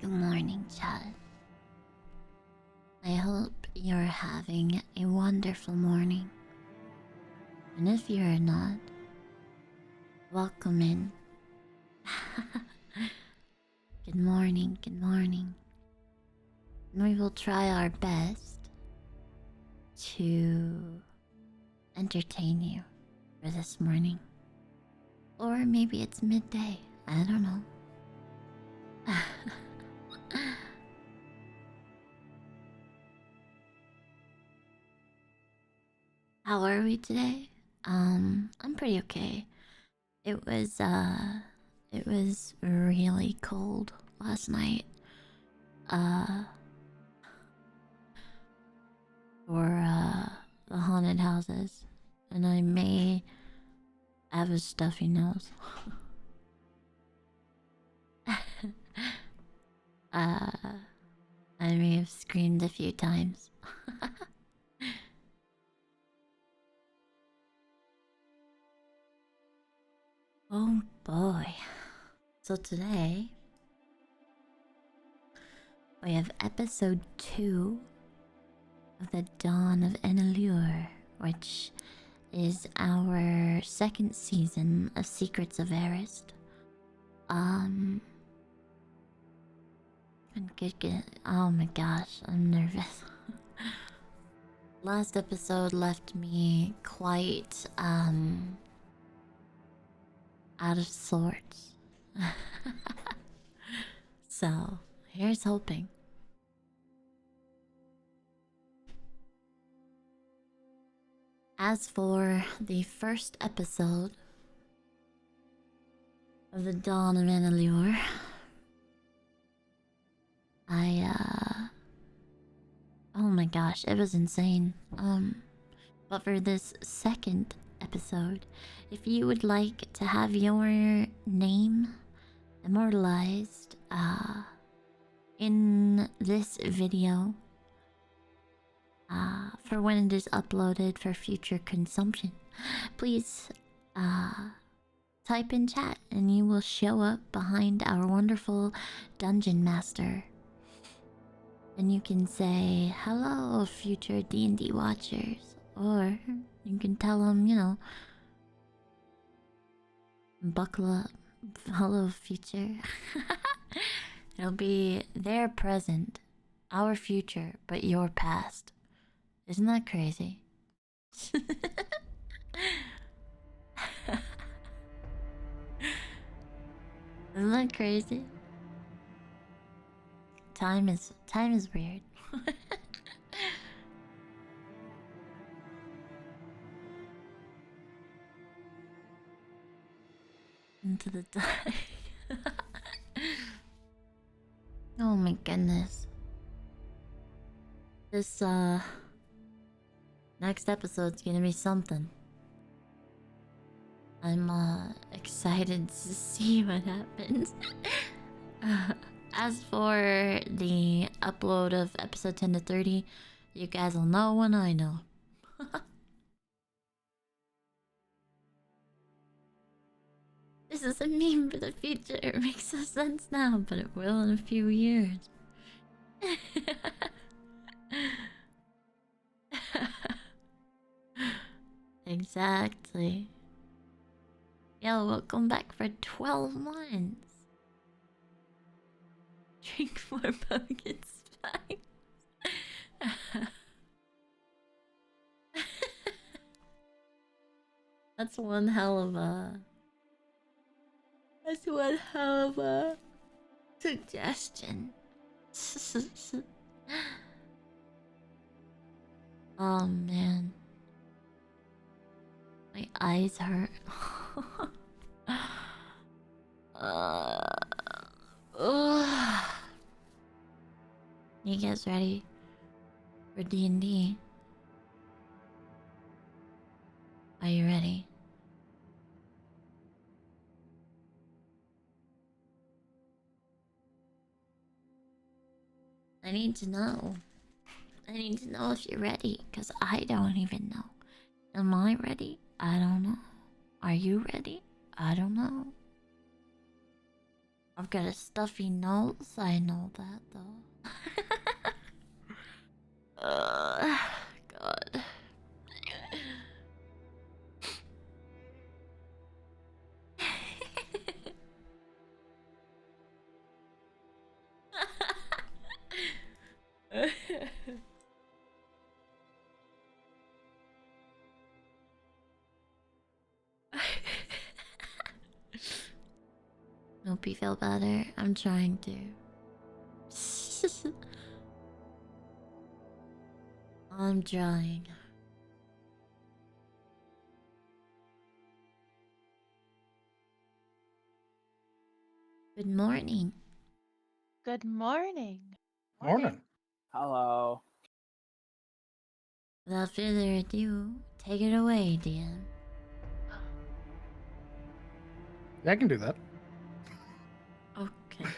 Good morning, Chad. I hope you're having a wonderful morning. And if you're not, welcome in. Good morning, good morning. And we will try our best to entertain you for this morning. Or maybe it's midday, I don't know. How are we today? I'm pretty okay. It was really cold last night. For the haunted houses. And I may have a stuffy nose. I may have screamed a few times. Oh boy. So today we have episode 2 of the Dawn of Anor'lur, which is our second season of Secrets of Arist. Oh my gosh, I'm nervous. Last episode left me quite out of sorts. So here's hoping. As for the first episode of the Dawn of Anor'lur, oh my gosh, it was insane. But for this second episode, if you would like to have your name immortalized in this video for when it is uploaded for future consumption, please type in chat and you will show up behind our wonderful dungeon master. And you can say, hello, future D&D watchers. Or you can tell them, you know, buckle up. Hello, future. It'll be their present, our future, but your past. Isn't that crazy? Isn't that crazy? Time is weird. Into the dark. Oh my goodness. This next episode's gonna be something. I'm excited to see what happens. As for the upload of episode 10 to 30, you guys will know when I know. This is a meme for the future. It makes no sense now, but it will in a few years. Exactly. Yo, welcome back for 12 months. Drink more pumpkin spice. That's one hell of a suggestion. Oh man, my eyes hurt. You guys ready for D&D? Are you ready? I need to know. I need to know if you're ready, because I don't even know. Am I ready? I don't know. Are you ready? I don't know. I've got a stuffy nose. I know that though. God. Hope you feel better. I'm trying to. I'm trying. Good morning. Good morning. Morning. Hello. Without further ado, take it away, DM. Yeah, I can do that. Okay.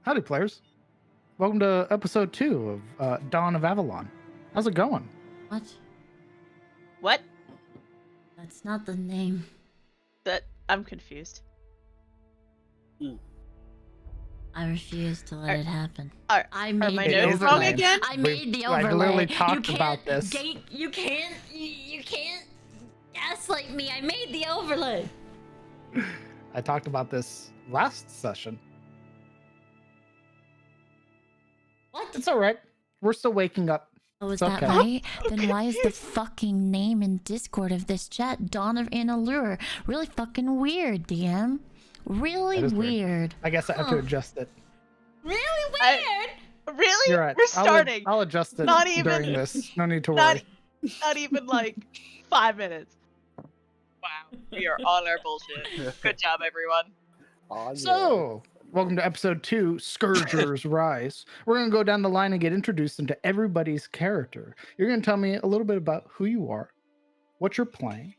Howdy, players. Welcome to episode 2 of Dawn of Avalon. How's it going? What? What? That's not the name. I'm confused. I refuse to let it happen. Are my the notes wrong overlay. again? I made the overlay. I literally talked you can't about this. You can't gaslight me. I made the overlay. I talked about this last session. What? It's all right. We're still waking up. Oh, is It's that okay. right? Okay. Then why is the fucking name in Discord of this chat Dawn of Anor'lur? Really fucking weird, DM. Really That is weird. I guess I have to adjust it. Really weird. Really? You're right. We're starting. I'll adjust it Not even- during this. No need to Not, worry. not even like 5 minutes. Wow, we are on our bullshit. Good job, everyone. Oh, So, welcome to episode 2, Scourger's Rise. We're going to go down the line and get introduced into everybody's character. You're going to tell me a little bit about who you are, what you're playing,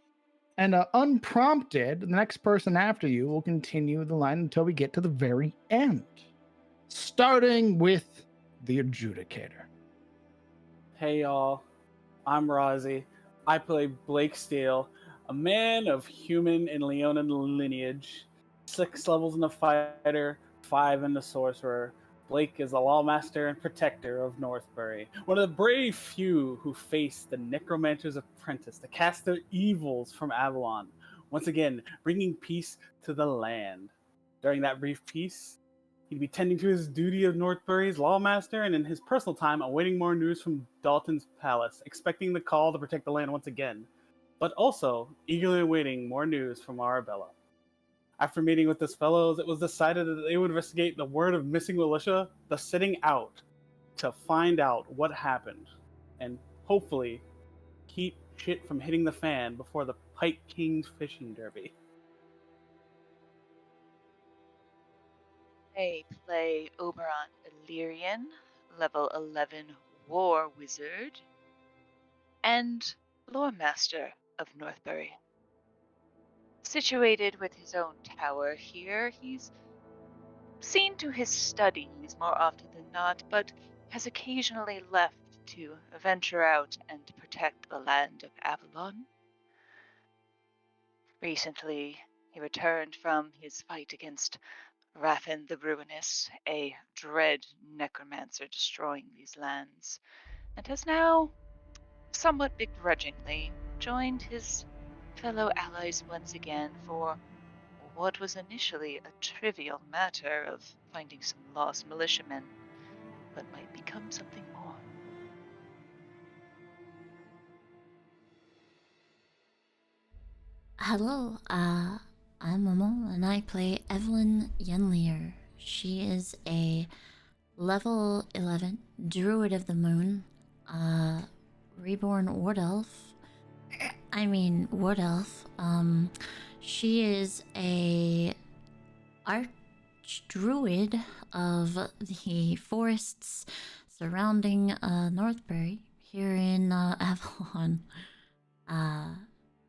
and unprompted, the next person after you will continue the line until we get to the very end. Starting with the Adjudicator. Hey y'all, I'm Rozzy. I play Blake Steele, a man of human and Leonin lineage. 6 levels in the fighter, 5 in the sorcerer. Blake is the lawmaster and protector of Northbury, one of the brave few who face the necromancer's apprentice to cast their evils from Avalon, once again bringing peace to the land. During that brief peace, he'd be tending to his duty of Northbury's lawmaster, and in his personal time, awaiting more news from Dalton's palace, expecting the call to protect the land once again, but also eagerly awaiting more news from Arabella. After meeting with his fellows, it was decided that they would investigate the word of missing militia, the sitting out, to find out what happened, and hopefully keep shit from hitting the fan before the Pike King's fishing derby. I play Oberon Illyrian, level 11 War Wizard, and Lore Master of Northbury. Situated with his own tower here, he's seen to his studies more often than not, but has occasionally left to venture out and protect the land of Avalon. Recently, he returned from his fight against Raffin the Ruinous, a dread necromancer destroying these lands, and has now, somewhat begrudgingly, joined his fellow allies once again for what was initially a trivial matter of finding some lost militiamen, but might become something more. Hello, I'm Momo, and I play Evelyn Yenlier. She is a level 11 Druid of the Moon, reborn Wood Elf. Wood Elf. She is a Archdruid of the forests surrounding Northbury here in Avalon.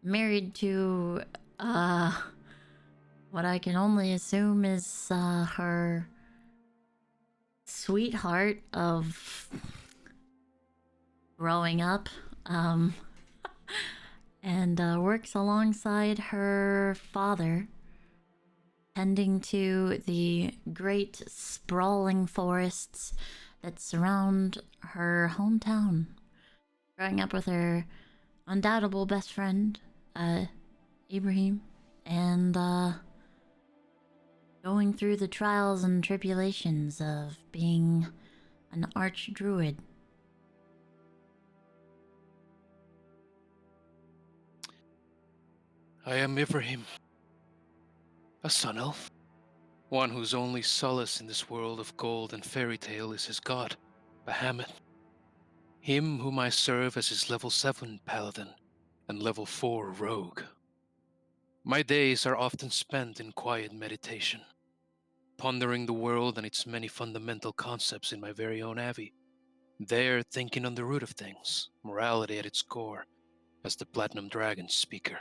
Married to what I can only assume is her sweetheart of growing up, and works alongside her father tending to the great sprawling forests that surround her hometown, growing up with her undoubtable best friend, Ibrahim, and going through the trials and tribulations of being an archdruid. I am Ibrahim, a sun elf, one whose only solace in this world of gold and fairy tale is his god, Bahamut, him whom I serve as his level 7 paladin and level 4 rogue. My days are often spent in quiet meditation, pondering the world and its many fundamental concepts in my very own abbey, there thinking on the root of things, morality at its core, as the Platinum Dragon's speaker.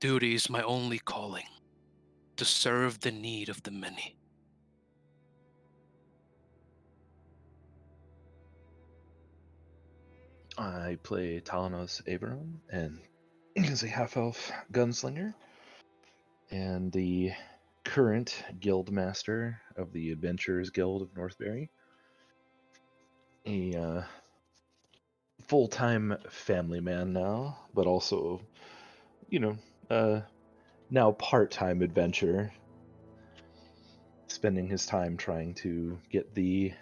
Duty is my only calling, to serve the need of the many. I play Talanos Aberon, and he's a half-elf gunslinger, and the current guild master of the Adventurers Guild of Northbury. A full-time family man now, but also, now part-time adventurer, spending his time trying to get the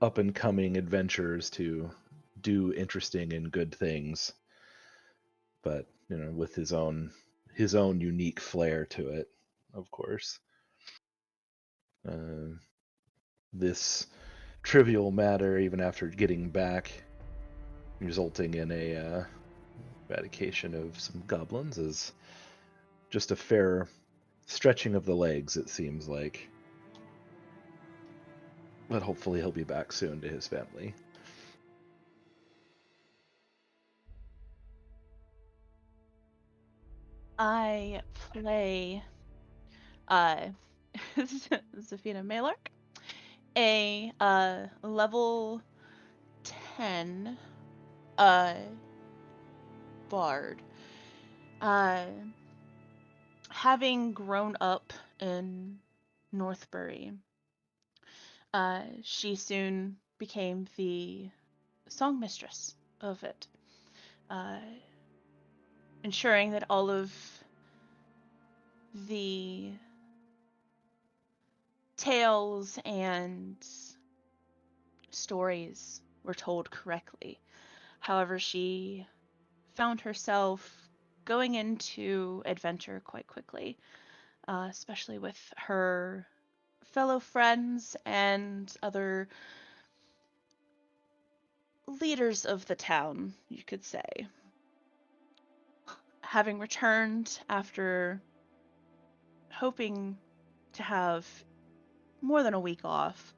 up-and-coming adventurers to do interesting and good things, but with his own unique flair to it, of course. This trivial matter, even after getting back, resulting in a eradication of some goblins, is just a fair stretching of the legs, it seems like. But hopefully he'll be back soon to his family. I play Zafina Malark, a level 10 bard. Having grown up in Northbury, she soon became the song mistress of it, ensuring that all of the tales and stories were told correctly. However, she found herself going into adventure quite quickly, especially with her fellow friends and other leaders of the town, you could say. Having returned after hoping to have more than a week off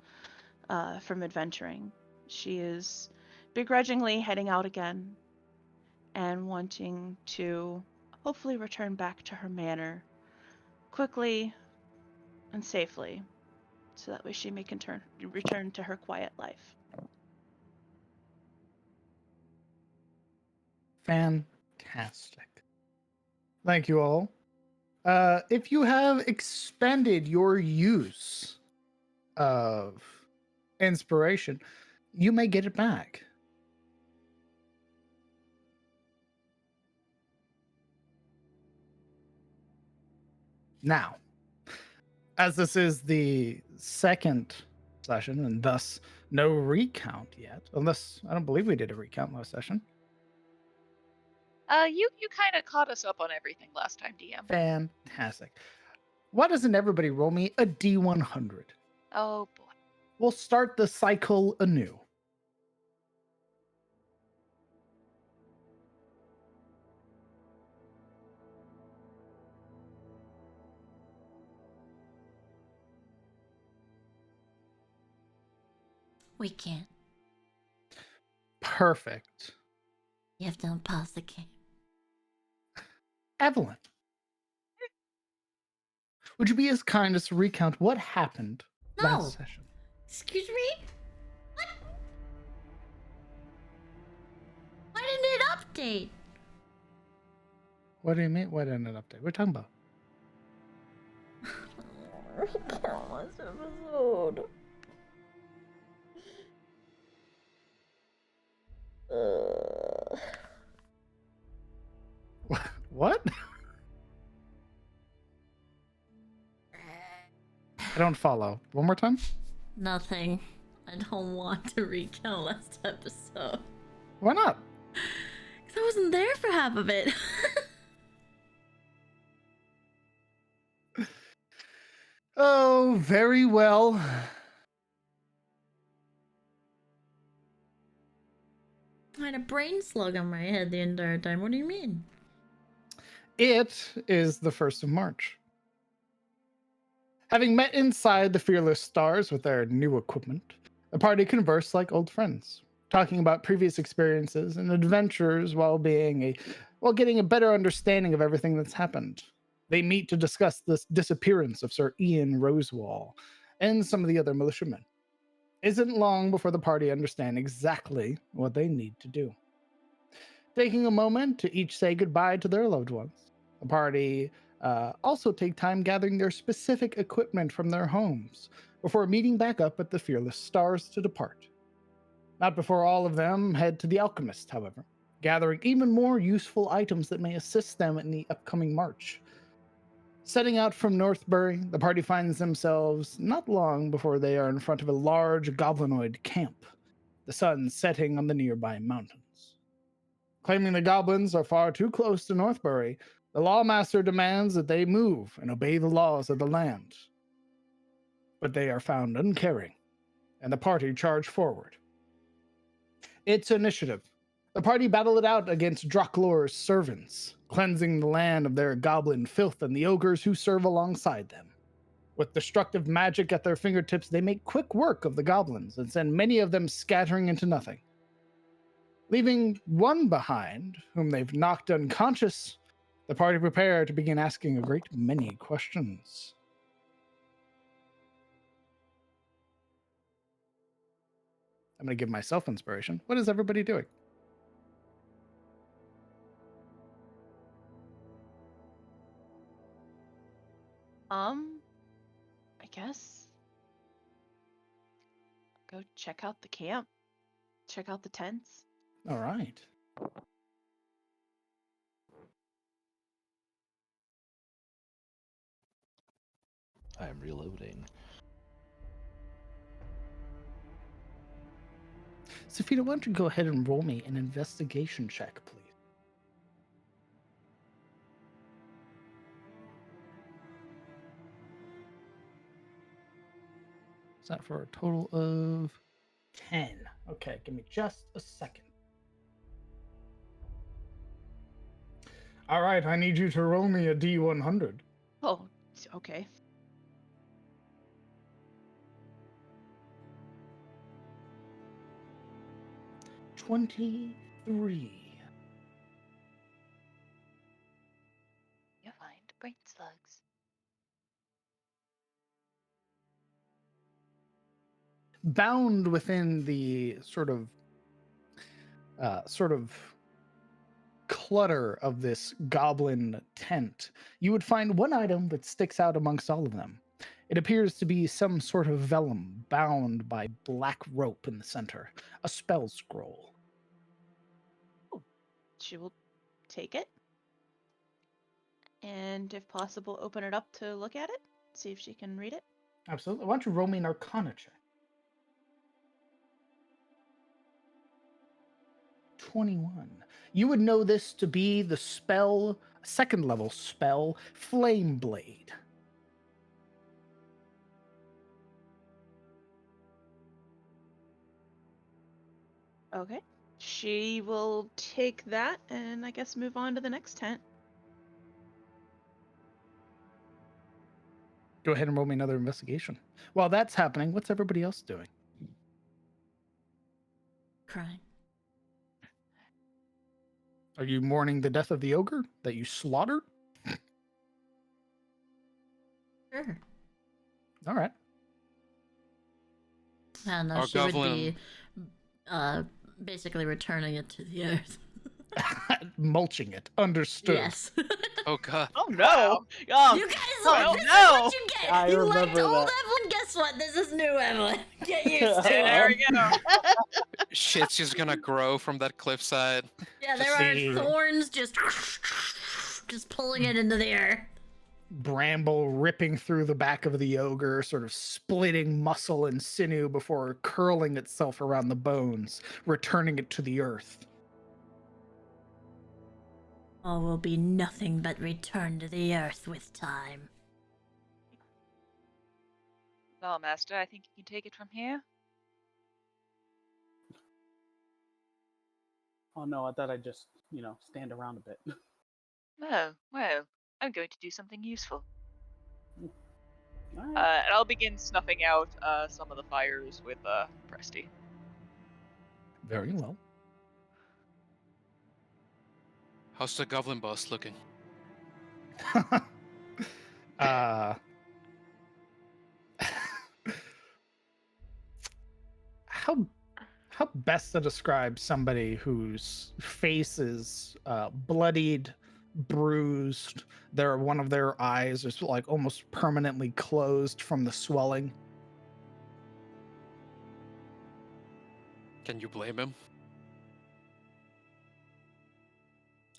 from adventuring, she is begrudgingly heading out again and wanting to hopefully return back to her manor quickly and safely, so that way she may return to her quiet life. Fantastic. Thank you all. If you have expended your use of inspiration, you may get it back. Now, as this is the second session and thus no recount yet, unless I don't believe we did a recount last session. You kind of caught us up on everything last time, DM. Fantastic. Why doesn't everybody roll me a D100? Oh boy. We'll start the cycle anew. We can't. Perfect. You have to unpause the game. Evelyn, would you be as kind as to recount what happened No. last session? Excuse me? What? Why didn't it update? What do you mean? What ended update? What are you talking about? Recount last episode. What? I don't follow. One more time? Nothing. I don't want to recount last episode. Why not? Because I wasn't there for half of it. Oh, very well. I had a brain slug on my head the entire time. What do you mean? It is the 1st of March. Having met inside the Fearless Stars with their new equipment, the party converse like old friends, talking about previous experiences and adventures while getting a better understanding of everything that's happened. They meet to discuss the disappearance of Sir Ian Rosewall and some of the other militiamen. Isn't long before the party understand exactly what they need to do. Taking a moment to each say goodbye to their loved ones, the party also take time gathering their specific equipment from their homes before meeting back up at the Fearless Stars to depart. Not before all of them head to the Alchemist, however, gathering even more useful items that may assist them in the upcoming march. Setting out from Northbury, the party finds themselves not long before they are in front of a large goblinoid camp, the sun setting on the nearby mountains. Claiming the goblins are far too close to Northbury, the Lawmaster demands that they move and obey the laws of the land. But they are found uncaring, and the party charge forward. It's initiative. The party battle it out against Draklor's servants, cleansing the land of their goblin filth and the ogres who serve alongside them. With destructive magic at their fingertips, they make quick work of the goblins and send many of them scattering into nothing. Leaving one behind, whom they've knocked unconscious, the party prepare to begin asking a great many questions. I'm going to give myself inspiration. What is everybody doing? I guess go check out the camp. Check out the tents. All right. I'm reloading. Sophia, why don't you go ahead and roll me an investigation check, please? Is that for a total of 10? Okay, give me just a second. All right, I need you to roll me a D100. Oh, okay. $23. You find brain slugs. Bound within the sort of clutter of this goblin tent, you would find one item that sticks out amongst all of them. It appears to be some sort of vellum bound by black rope in the center, a spell scroll. She will take it. And if possible, open it up to look at it. See if she can read it. Absolutely. Why don't you roll me an Arcana check? 21. You would know this to be the spell, second level spell, Flame Blade. Okay. She will take that and I guess move on to the next tent. Go ahead and roll me another investigation. While that's happening, what's everybody else doing? Crying. Are you mourning the death of the ogre that you slaughtered? Sure. All right. And Our she would goblin- be basically returning it to the earth. Mulching it. Understood. Yes. Oh god. Oh no! Oh, You guys, oh, this no! is what you get. I You liked remember old that. Evelyn. Guess what? This is new Evelyn. Get used to there it. we go. Shit's just gonna grow from that cliffside. Yeah, there Just are the- thorns just pulling it into the air. Bramble ripping through the back of the ogre, sort of splitting muscle and sinew before curling itself around the bones, returning it to the earth. All will be nothing but return to the earth with time. Well, Master, I think you can take it from here. Oh no, I thought I'd just, stand around a bit. Oh, well, I'm going to do something useful. Alright. And I'll begin snuffing out some of the fires with Presty. Very well. How's the goblin boss looking? uh, how best to describe somebody whose face is bloodied, bruised? One of their eyes is like almost permanently closed from the swelling. Can you blame him?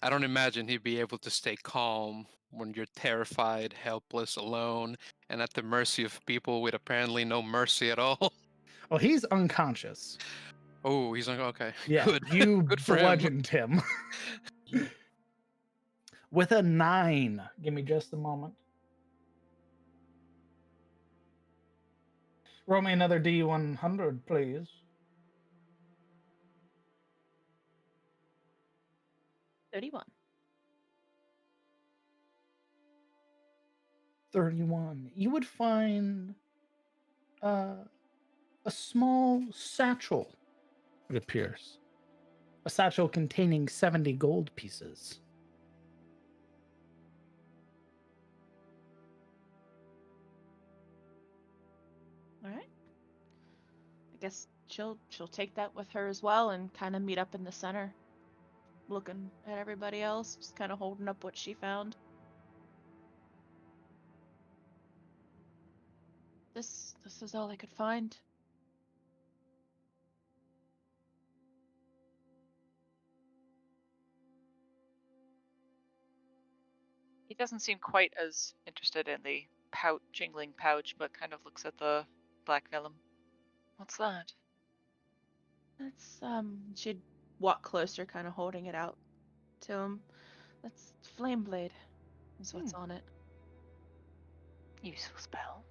I don't imagine he'd be able to stay calm when you're terrified, helpless, alone, and at the mercy of people with apparently no mercy at all. Oh, he's unconscious. Oh, he's like, okay. Yeah, Good. you Good for him. bludgeoned him. With a 9. Give me just a moment. Roll me another D100, please. 31. 31. You would find a small satchel, it appears. A satchel containing 70 gold pieces. All right. I guess she'll take that with her as well and kind of meet up in the center, looking at everybody else, just kind of holding up what she found. This is all I could find. He doesn't seem quite as interested in the jingling pouch, but kind of looks at the black vellum. What's that? That's she'd walk closer, kind of holding it out to him. That's flame blade, is what's on it. Useful spell.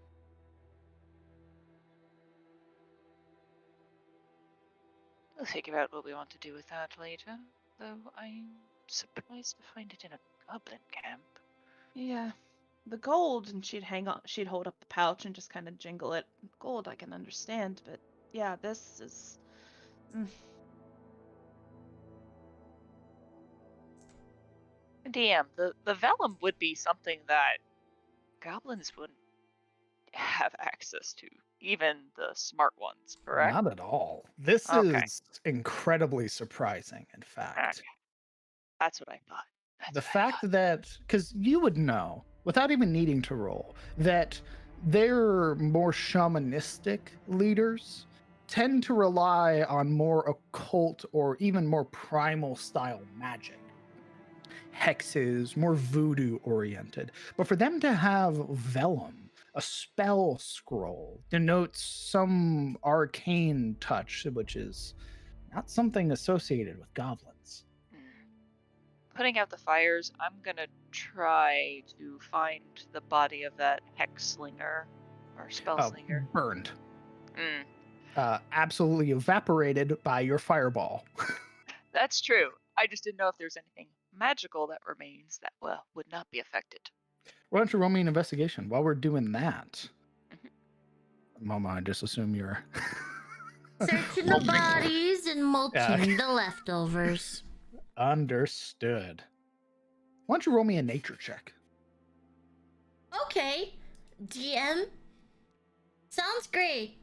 We'll figure out what we want to do with that later, though I'm surprised to find it in a goblin camp. Yeah, the gold, and she'd hold up the pouch and just kind of jingle it. Gold, I can understand, but yeah, this is. DM, the vellum would be something that goblins wouldn't have access to, even the smart ones, correct? Not at all. This Okay. is incredibly surprising, in fact. Okay. That's what I thought. The fact that, because you would know, without even needing to roll, that their more shamanistic leaders tend to rely on more occult or even more primal style magic. Hexes, more voodoo oriented. But for them to have vellum, a spell scroll, denotes some arcane touch, which is not something associated with goblins. Putting out the fires, I'm gonna try to find the body of that hex slinger or spell slinger. Burned. Mm. Absolutely evaporated by your fireball. That's true. I just didn't know if there's anything magical that remains that would not be affected. Why don't you roll me an investigation while we're doing that? Mm-hmm. Momo, I just assume you're Searching the bodies and mulching the leftovers. Understood. Why don't you roll me a nature check? Okay, GM. Sounds great.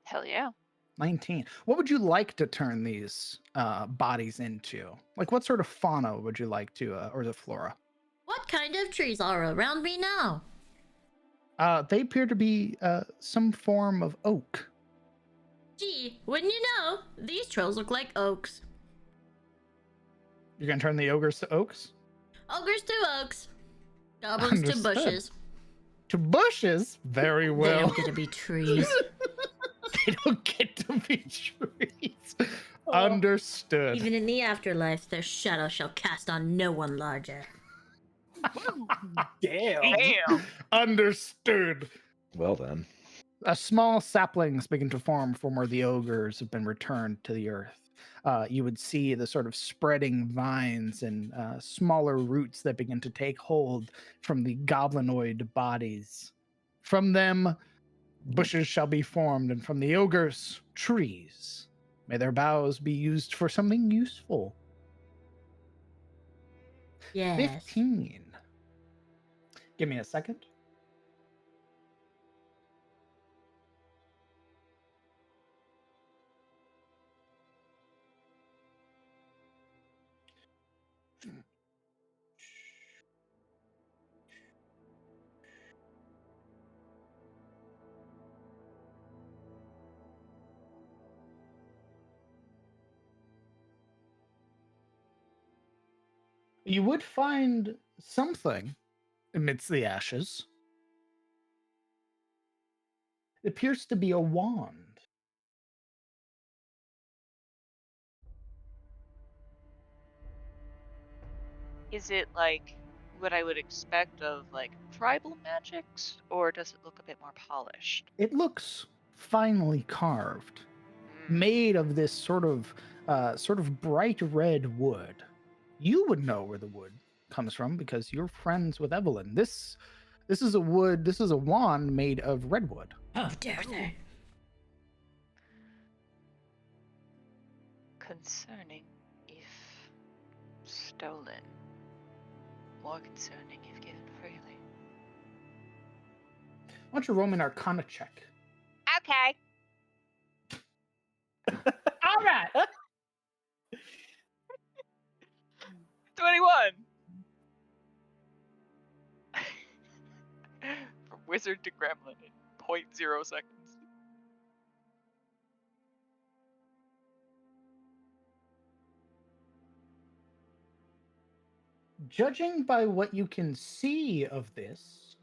Hell yeah. 19. What would you like to turn these bodies into? Like, what sort of fauna would you like to, or the flora? What kind of trees are around me now? They appear to be some form of oak. Gee, wouldn't you know? These trolls look like oaks. You're gonna turn the ogres to oaks? Ogres to oaks. Goblins to Understood. bushes. To bushes? Very They well. don't get to be trees. They don't get to be trees. Oh. Understood. Even in the afterlife, their shadow shall cast on no one larger. Damn. Understood. Well then. A small saplings begin to form from where the ogres have been returned to the earth. You would see the sort of spreading vines and smaller roots that begin to take hold from the goblinoid bodies. From them, bushes shall be formed, and from the ogres, trees. May their boughs be used for something useful. Yes. 15. Give me a second. You would find something amidst the ashes. It appears to be a wand. Is it like what I would expect of like tribal magics, or does it look a bit more polished? It looks finely carved, Mm. made of this sort of bright red wood. You would know where the wood comes from because you're friends with Evelyn. This is a wood. This is a wand made of redwood. How dare they? Concerning if stolen. More concerning if given freely. Why don't you roll me an Arcana check? Okay. All right. 21! From wizard to gremlin in 0.0 seconds. Judging by what you can see of this,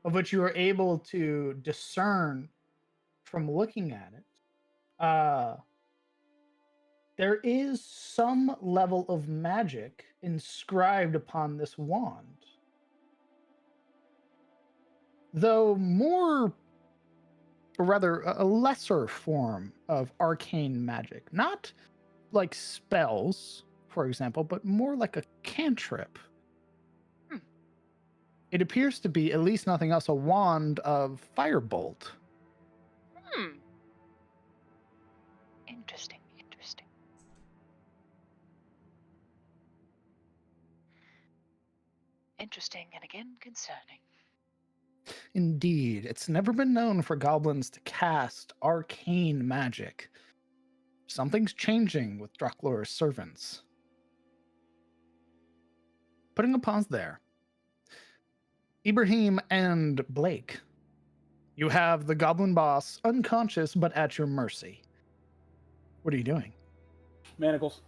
of what you are able to discern from looking at it, there is some level of magic inscribed upon this wand. Though more, or rather, a lesser form of arcane magic. Not like spells, for example, but more like a cantrip. Hmm. It appears to be, at least nothing else, a wand of firebolt. Interesting, interesting. Interesting and again concerning. Indeed, it's never been known for goblins to cast arcane magic. Something's changing with Draklor's servants. Putting a pause there. Ibrahim and Blake, you have the goblin boss unconscious but at your mercy. What are you doing? Manacles.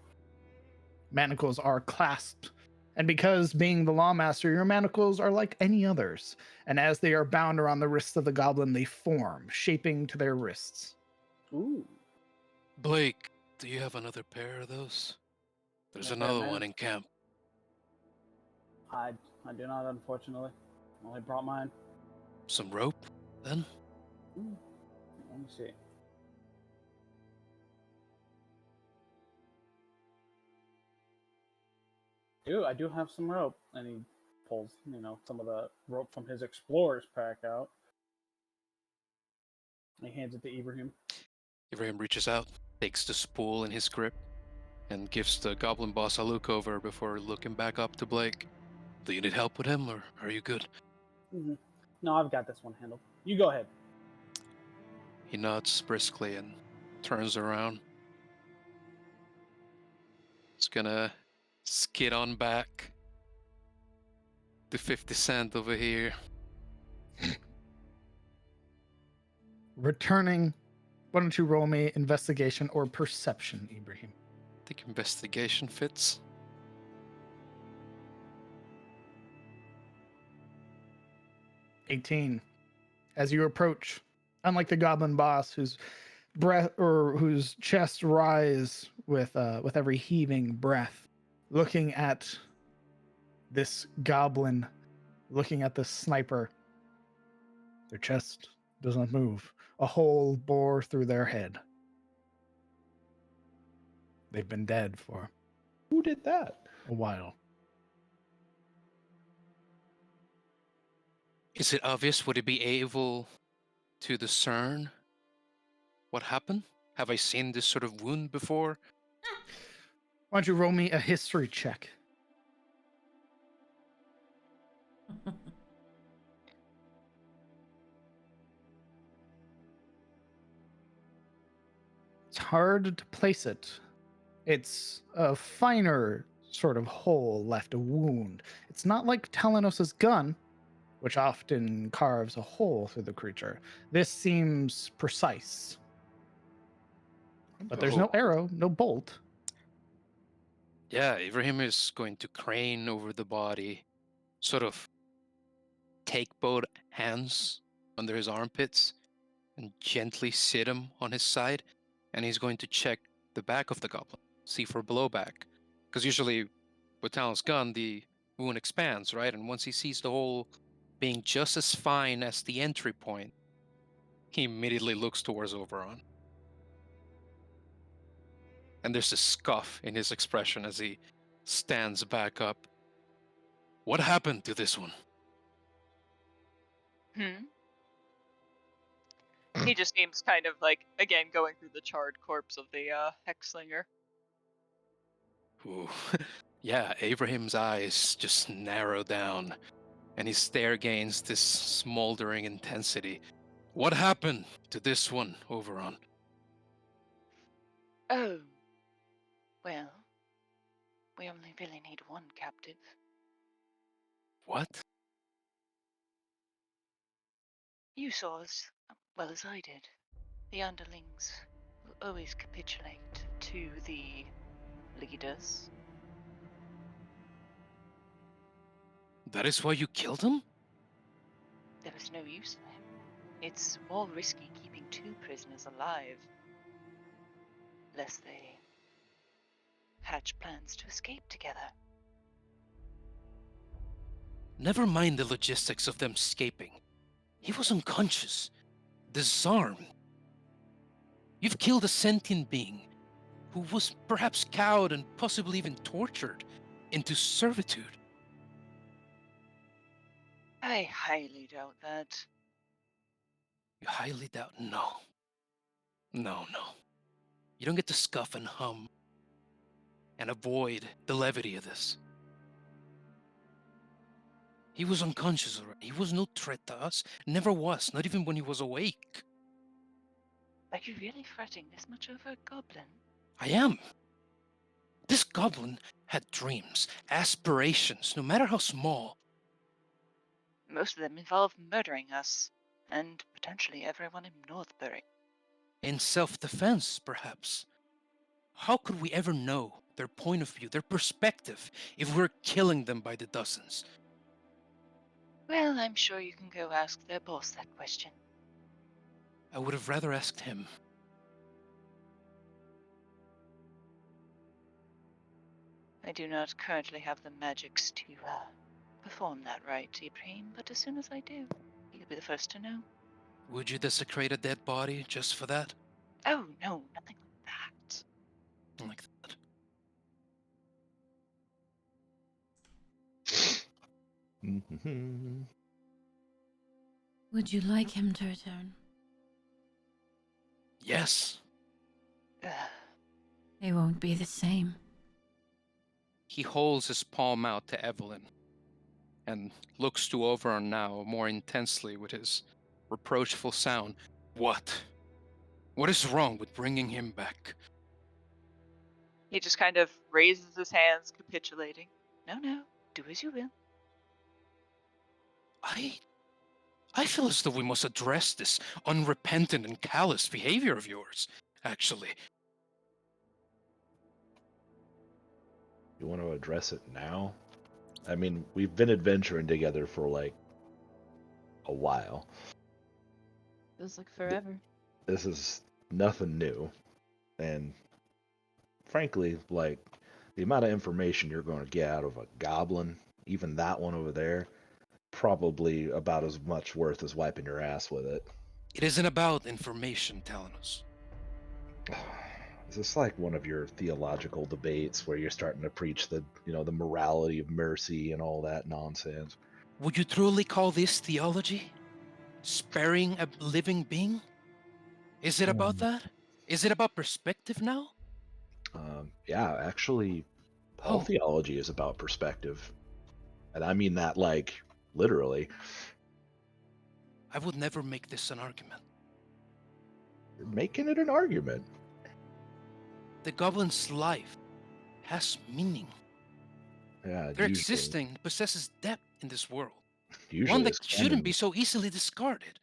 Manacles are clasped, and because being the lawmaster, your manacles are like any others, and as they are bound around the wrists of the goblin, they form, shaping to their wrists. Ooh. Blake, do you have another pair of those? There's Okay, another man. one in camp. I do not, unfortunately. Only brought mine. Some rope, then? Ooh. Let me see. I do have some rope. And he pulls, some of the rope from his explorer's pack out. He hands it to Ibrahim. Ibrahim reaches out, takes the spool in his grip, and gives the goblin boss a look over before looking back up to Blake. Do you need help with him, or are you good? Mm-hmm. No, I've got this one handled. You go ahead. He nods briskly and turns around. It's gonna skid on back to 50 Cent over here. Returning, why don't you roll me investigation or perception, Ibrahim? I think investigation fits. 18. As you approach, unlike the goblin boss whose breath or whose chest rise with every heaving breath, looking at this goblin, looking at this sniper, their chest does not move. A hole bore through their head. They've been dead for Who did that? a while. Is it obvious? Would it be able to discern what happened? Have I seen this sort of wound before? Why don't you roll me a history check? It's hard to place it. It's a finer sort of hole left, a wound. It's not like Telenos's gun, which often carves a hole through the creature. This seems precise. But there's no Oh. arrow, no bolt. Yeah, Ibrahim is going to crane over the body, sort of take both hands under his armpits and gently sit him on his side. And he's going to check the back of the goblin, see for blowback. Because usually with Talon's gun, the wound expands, right? And once he sees the hole being just as fine as the entry point, he immediately looks towards Oberon. And there's a scoff in his expression as he stands back up. What happened to this one? He just seems kind of like, again, going through the charred corpse of the Hexslinger. Ooh. Yeah, Abraham's eyes just narrow down, and his stare gains this smoldering intensity. What happened to this one, Oberon? Oh. Well, we only really need one captive. What? You saw as well as I did. The underlings will always capitulate to the leaders. That is why you killed him? There was no use in him. It's more risky keeping two prisoners alive, lest they hatch plans to escape together. Never mind the logistics of them escaping. He was unconscious, disarmed. You've killed a sentient being who was perhaps cowed and possibly even tortured into servitude. I highly doubt that. You highly doubt? No. No. You don't get to scuff and hum and avoid the levity of this. He was unconscious already. He was no threat to us. Never was, not even when he was awake. Are you really fretting this much over a goblin? I am. This goblin had dreams, aspirations, no matter how small. Most of them involve murdering us, and potentially everyone in Northbury. In self-defense, perhaps. How could we ever know their point of view, their perspective, if we're killing them by the dozens? Well, I'm sure you can go ask their boss that question. I would have rather asked him. I do not currently have the magics to perform that rite, Ibrahim, but as soon as I do, you'll be the first to know. Would you desecrate a dead body just for that? Oh, no, nothing like that. Like that. Would you like him to return? Yes. They won't be the same. He holds his palm out to Evelyn and looks to Oberon now more intensely with his reproachful sound. What? What is wrong with bringing him back? He just kind of raises his hands, capitulating. No, do as you will. I feel as though we must address this unrepentant and callous behavior of yours, actually. You want to address it now? I mean, we've been adventuring together for like a while. Feels like forever. This is nothing new. And frankly, like, the amount of information you're going to get out of a goblin, even that one over there, probably about as much worth as wiping your ass with it. It isn't about information, Talanos. Is this like one of your theological debates where you're starting to preach the morality of mercy and all that nonsense? Would you truly call this theology? Sparing a living being? Is it about that? Is it about perspective now? Yeah, actually, all theology is about perspective. And I mean that, like, literally. I would never make this an argument. You're making it an argument. The goblin's life has meaning. Yeah, Their existing possesses depth in this world. usually One as that shouldn't canon- be so easily discarded.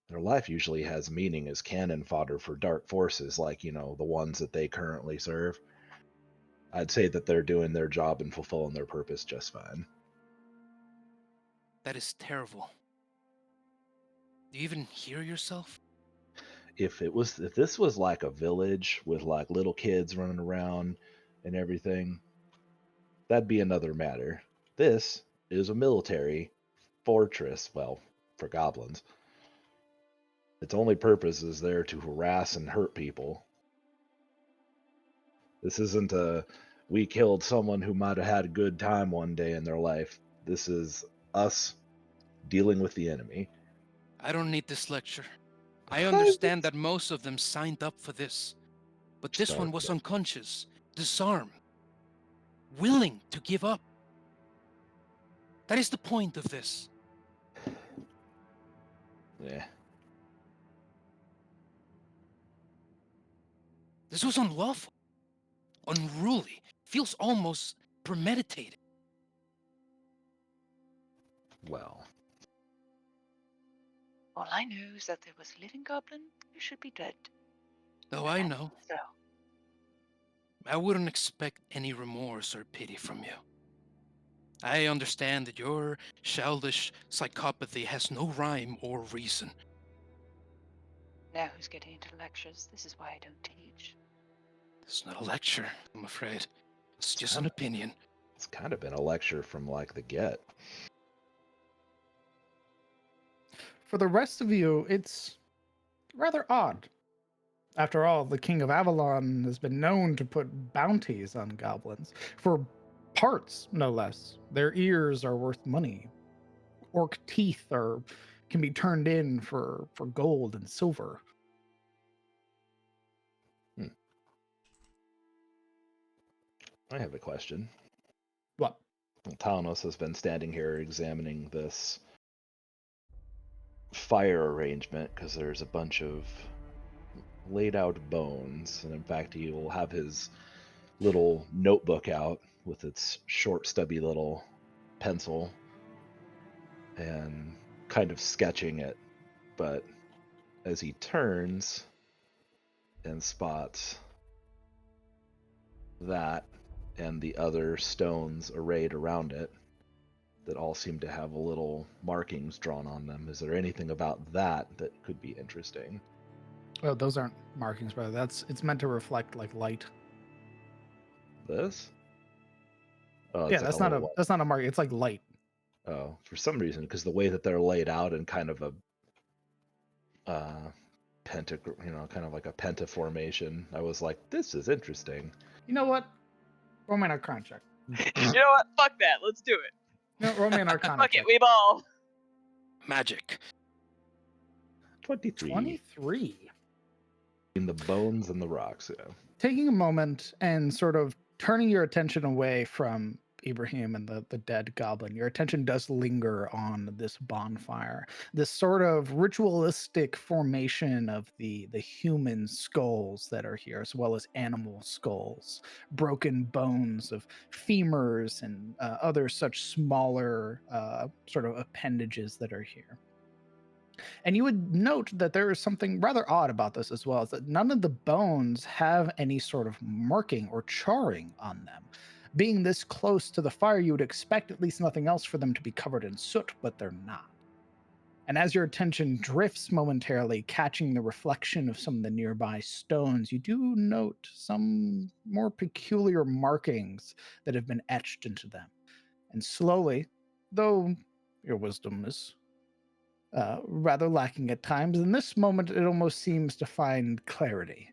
Their life usually has meaning as cannon fodder for dark forces like, the ones that they currently serve. I'd say that they're doing their job and fulfilling their purpose just fine. That is terrible. Do you even hear yourself? If this was like a village with like little kids running around and everything, that'd be another matter. This is a military fortress, well, for goblins. Its only purpose is there to harass and hurt people. This isn't we killed someone who might have had a good time one day in their life. This is us dealing with the enemy. I don't need this lecture. I understand that most of them signed up for this. But this one was unconscious, disarmed, willing to give up. That is the point of this. Yeah. This was unlawful, unruly, feels almost premeditated. Well, All I know is that there was a living goblin who should be dead. Though I know, So, I wouldn't expect any remorse or pity from you. I understand that your childish psychopathy has no rhyme or reason. now who's getting into lectures? This is why I don't teach. It's not a lecture, I'm afraid. It's just an opinion. It's kind of been a lecture from like the get. For the rest of you, it's rather odd. After all, the King of Avalon has been known to put bounties on goblins for parts, no less. Their ears are worth money. Orc teeth can be turned in for gold and silver. I have a question. What? Talanos has been standing here examining this fire arrangement because there's a bunch of laid out bones, and in fact he will have his little notebook out with its short stubby little pencil and kind of sketching it. But as he turns and spots that and the other stones arrayed around it that all seem to have little markings drawn on them, is there anything about that that could be interesting? Oh, those aren't markings, brother. It's meant to reflect like light. This? Oh, Yeah, it's that's like not a mark. It's like light. Oh, for some reason, because the way that they're laid out in kind of a kind of like a penta formation, I was like, this is interesting. You know what? Roll me an Arcana check. You know what? Fuck that. Let's do it. No, roll me an Arcana Fuck check. it. We ball. Magic. 23. 23. In the bones and the rocks, yeah. Taking a moment and sort of turning your attention away from Ibrahim and the dead goblin, your attention does linger on this bonfire, this sort of ritualistic formation of the human skulls that are here, as well as animal skulls, broken bones of femurs and other such smaller sort of appendages that are here. And you would note that there is something rather odd about this as well, is that none of the bones have any sort of marking or charring on them. Being this close to the fire, you would expect at least nothing else for them to be covered in soot, but they're not. And as your attention drifts momentarily, catching the reflection of some of the nearby stones, you do note some more peculiar markings that have been etched into them. And slowly, though your wisdom is rather lacking at times, in this moment it almost seems to find clarity.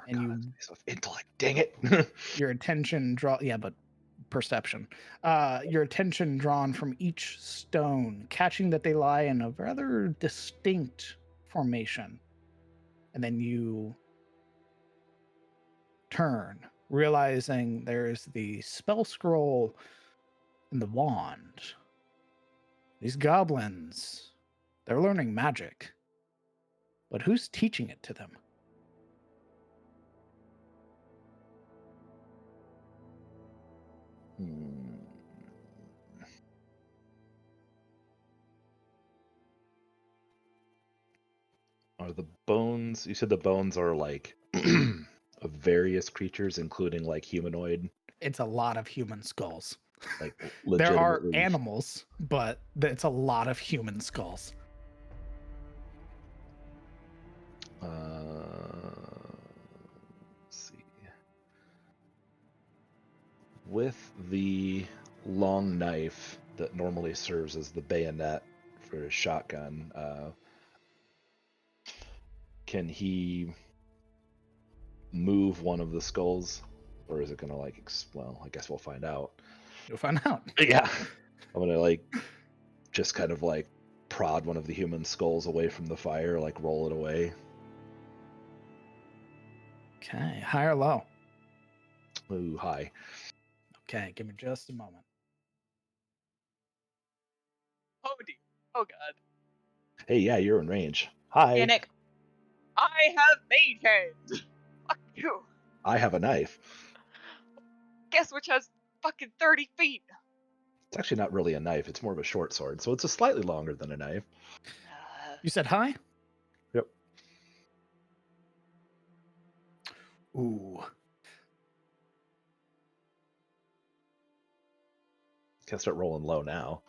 And you, intellect, dang it. your attention but perception. Your attention drawn from each stone, catching that they lie in a rather distinct formation. And then you turn, realizing there's the spell scroll and the wand. These goblins, they're learning magic. But who's teaching it to them? Are the bones, you said the bones are like of various creatures, including like humanoid? It's a lot of human skulls. Like There are legitimately. animals, but it's a lot of human skulls. Let's see. With the long knife that normally serves as the bayonet for his shotgun, can he move one of the skulls, or is it gonna like? Well, I guess we'll find out. You'll find out. Yeah, I'm gonna like just kind of like prod one of the human skulls away from the fire, like roll it away. Okay, high or low? Ooh, high. Okay, give me just a moment. Oh dear. Oh god. Hey, yeah, you're in range. Hi. Yannick, I have mage hand. Fuck you. I have a knife. Guess which has fucking 30 feet. It's actually not really a knife. It's more of a short sword, so it's a slightly longer than a knife. You said high? Yep. Ooh. Can't start rolling low now.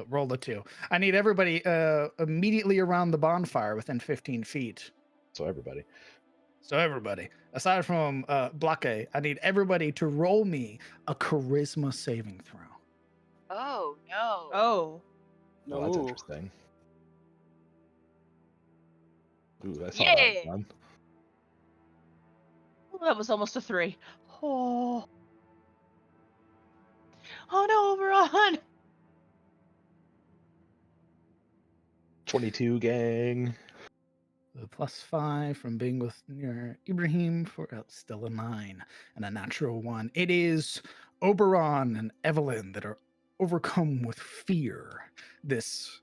Roll a 2. I need everybody immediately around the bonfire within 15 feet. So everybody. So everybody, aside from Blake, I need everybody to roll me a charisma saving throw. Oh no. Oh. Oh, that's Ooh. interesting. Ooh, that's not Yeah. fun. That was almost a 3. Oh. Oh no, Veron! 22, gang. +5 from being with near Ibrahim for still a 9 and a natural 1. It is Oberon and Evelyn that are overcome with fear. This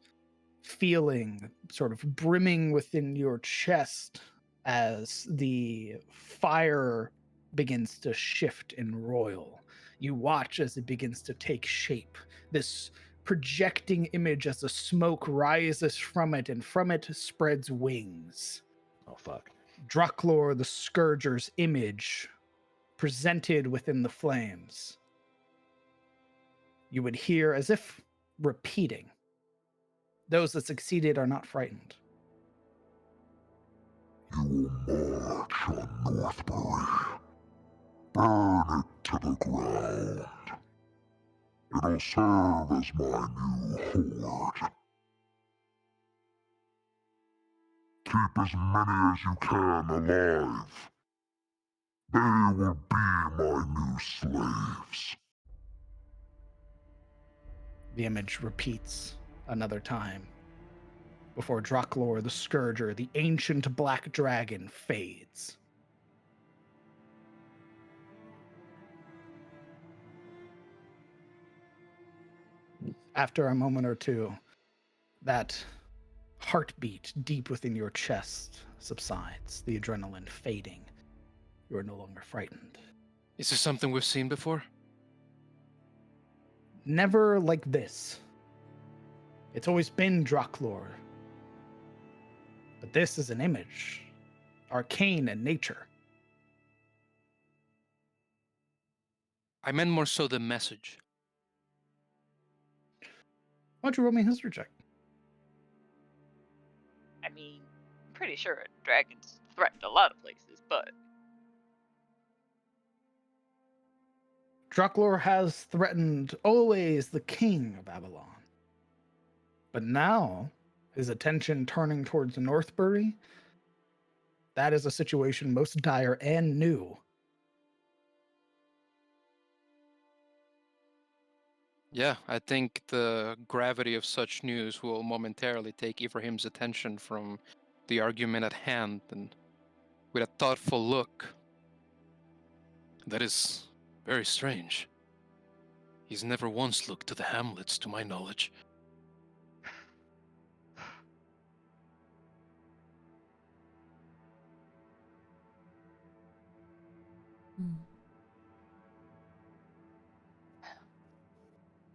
feeling sort of brimming within your chest as the fire begins to shift and roil. You watch as it begins to take shape. This projecting image as the smoke rises from it, and from it spreads wings. Oh, fuck. Anor'lur the Scourger's image presented within the flames. You would hear as if repeating. Those that succeeded are not frightened. You will march on Northbury. Burn it to the ground. It'll serve as my new hoard. Keep as many as you can alive. They will be my new slaves. The image repeats another time before Anor'lur the Scourger, the ancient black dragon, fades. after a moment or two, that heartbeat deep within your chest subsides, the adrenaline fading. You are no longer frightened. Is this something we've seen before? Never like this. It's always been Anor'lur. But this is an image, arcane in nature. I meant more so the message. Why don't you roll me a history check? I mean, I'm pretty sure dragons threatened a lot of places, but Anor'lur has threatened always the king of Babylon. But now, his attention turning towards Northbury, that is a situation most dire and new. Yeah, I think the gravity of such news will momentarily take Ibrahim's attention from the argument at hand, and with a thoughtful look. That is very strange. He's never once looked to the hamlets, to my knowledge. Hmm.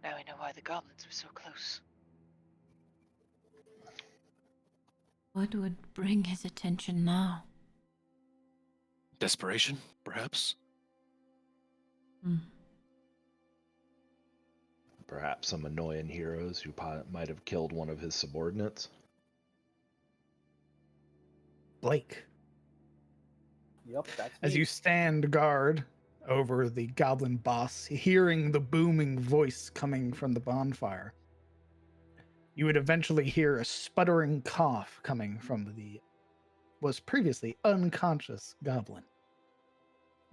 now we know why the goblins were so close. What would bring his attention now? Desperation, perhaps? Hmm. Perhaps some annoying heroes who might have killed one of his subordinates. Blake, Yep, that's as me. you stand guard over the goblin boss, hearing the booming voice coming from the bonfire, you would eventually hear a sputtering cough coming from the was previously unconscious goblin.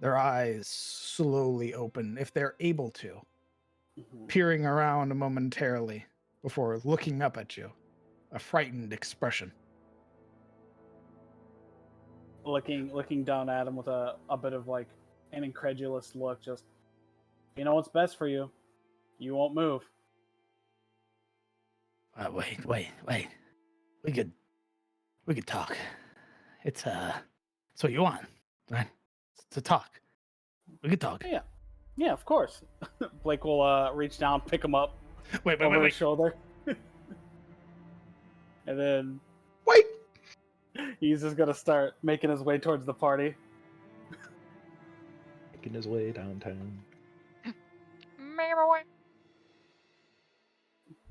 Their eyes slowly open, if they're able to, Mhm. peering around momentarily before looking up at you, a frightened expression. Looking down at him with a bit of like an incredulous look, just, you know what's best for you. You won't move. Wait. We could talk. It's what you want, right? To talk. We could talk. Yeah, of course. Blake will reach down, pick him up over his shoulder, and then Wait! he's just gonna start making his way towards the party. Making his way downtown.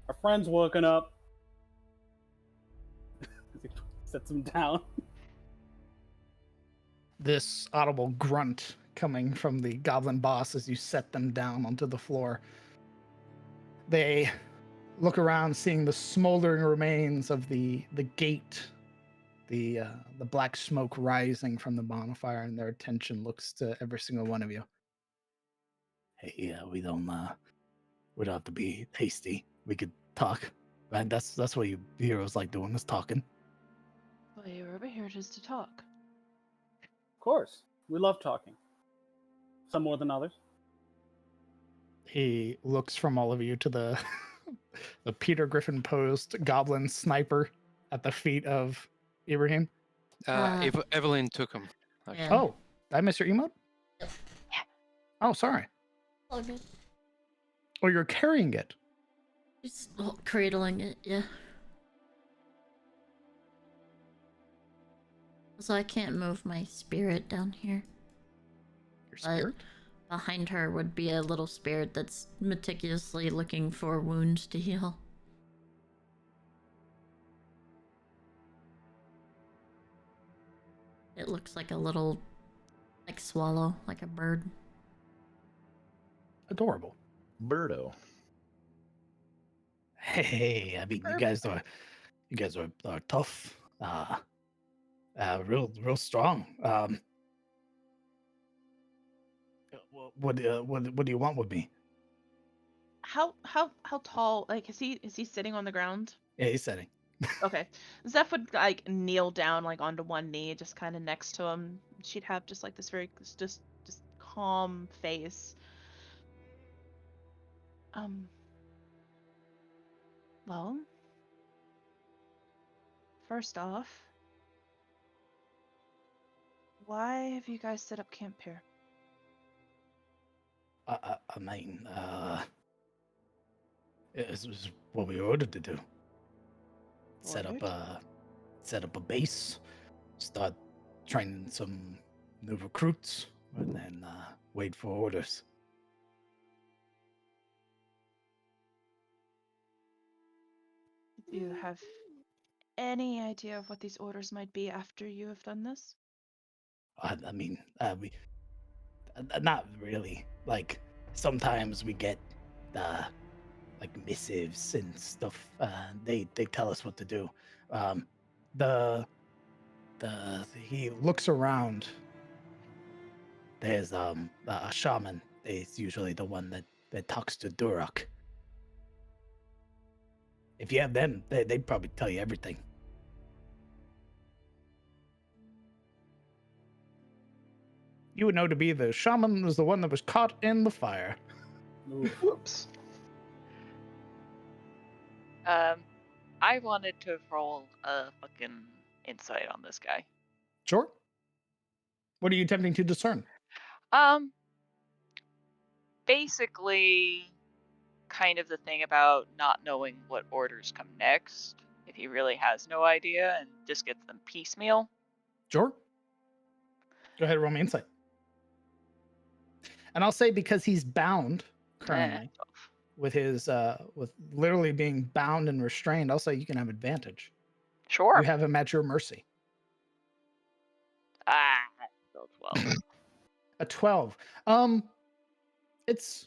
Our friend's woken up. He sets him down. This audible grunt coming from the goblin boss as you set them down onto the floor. They look around, seeing the smoldering remains of the gate, the black smoke rising from the bonfire, and their attention looks to every single one of you. Hey, we don't have to be hasty. We could talk, right? That's what you heroes like doing, is talking. Well, you're over here just to talk. Of course, we love talking. Some more than others. He looks from all of you to the the Peter Griffin posed goblin sniper at the feet of Ibrahim. Evelyn took him. Yeah. Oh, did I miss your emote? Yep. Oh, sorry. All good. Oh, you're carrying it. Just cradling it, yeah. So I can't move my spirit down here. Your spirit? Behind her would be a little spirit that's meticulously looking for wounds to heal. It looks like a little, like swallow, like a bird. Adorable. Birdo. Hey, I mean, you guys are tough. Real strong. What do you want with me? How tall? Like, is he sitting on the ground? Yeah, he's sitting. Okay. Zeph would like kneel down like onto one knee, just kind of next to him. She'd have just like this very just calm face. Well, first off, why have you guys set up camp here? I mean, this is what we ordered to do. Set up a base, start training some new recruits, and then wait for orders. Do you have any idea of what these orders might be after you have done this? I mean, we not really. Like sometimes we get like missives and stuff. They tell us what to do. The he looks around. There's a shaman. He's usually the one that talks to Durak. If you have them, they'd probably tell you everything. You would know to be the shaman was the one that was caught in the fire. Whoops. I wanted to roll a fucking insight on this guy. Sure. What are you attempting to discern? Basically, kind of the thing about not knowing what orders come next. If he really has no idea and just gets them piecemeal. Sure. Go ahead, roll me insight. And I'll say because he's bound currently with his with literally being bound and restrained, I'll say you can have advantage. Sure. You have him at your mercy. Still 12. A 12. It's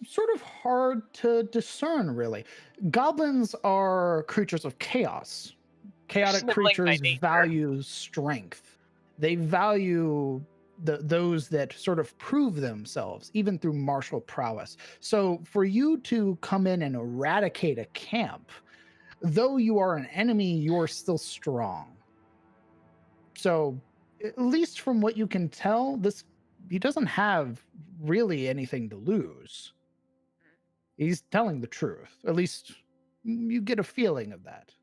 sort of hard to discern, really. Goblins are creatures of chaos. Chaotic Sibling by creatures nature. value strength. They value those that sort of prove themselves, even through martial prowess. So for you to come in and eradicate a camp, though you are an enemy, you are still strong. So at least from what you can tell, he doesn't have really anything to lose. He's telling the truth. At least you get a feeling of that.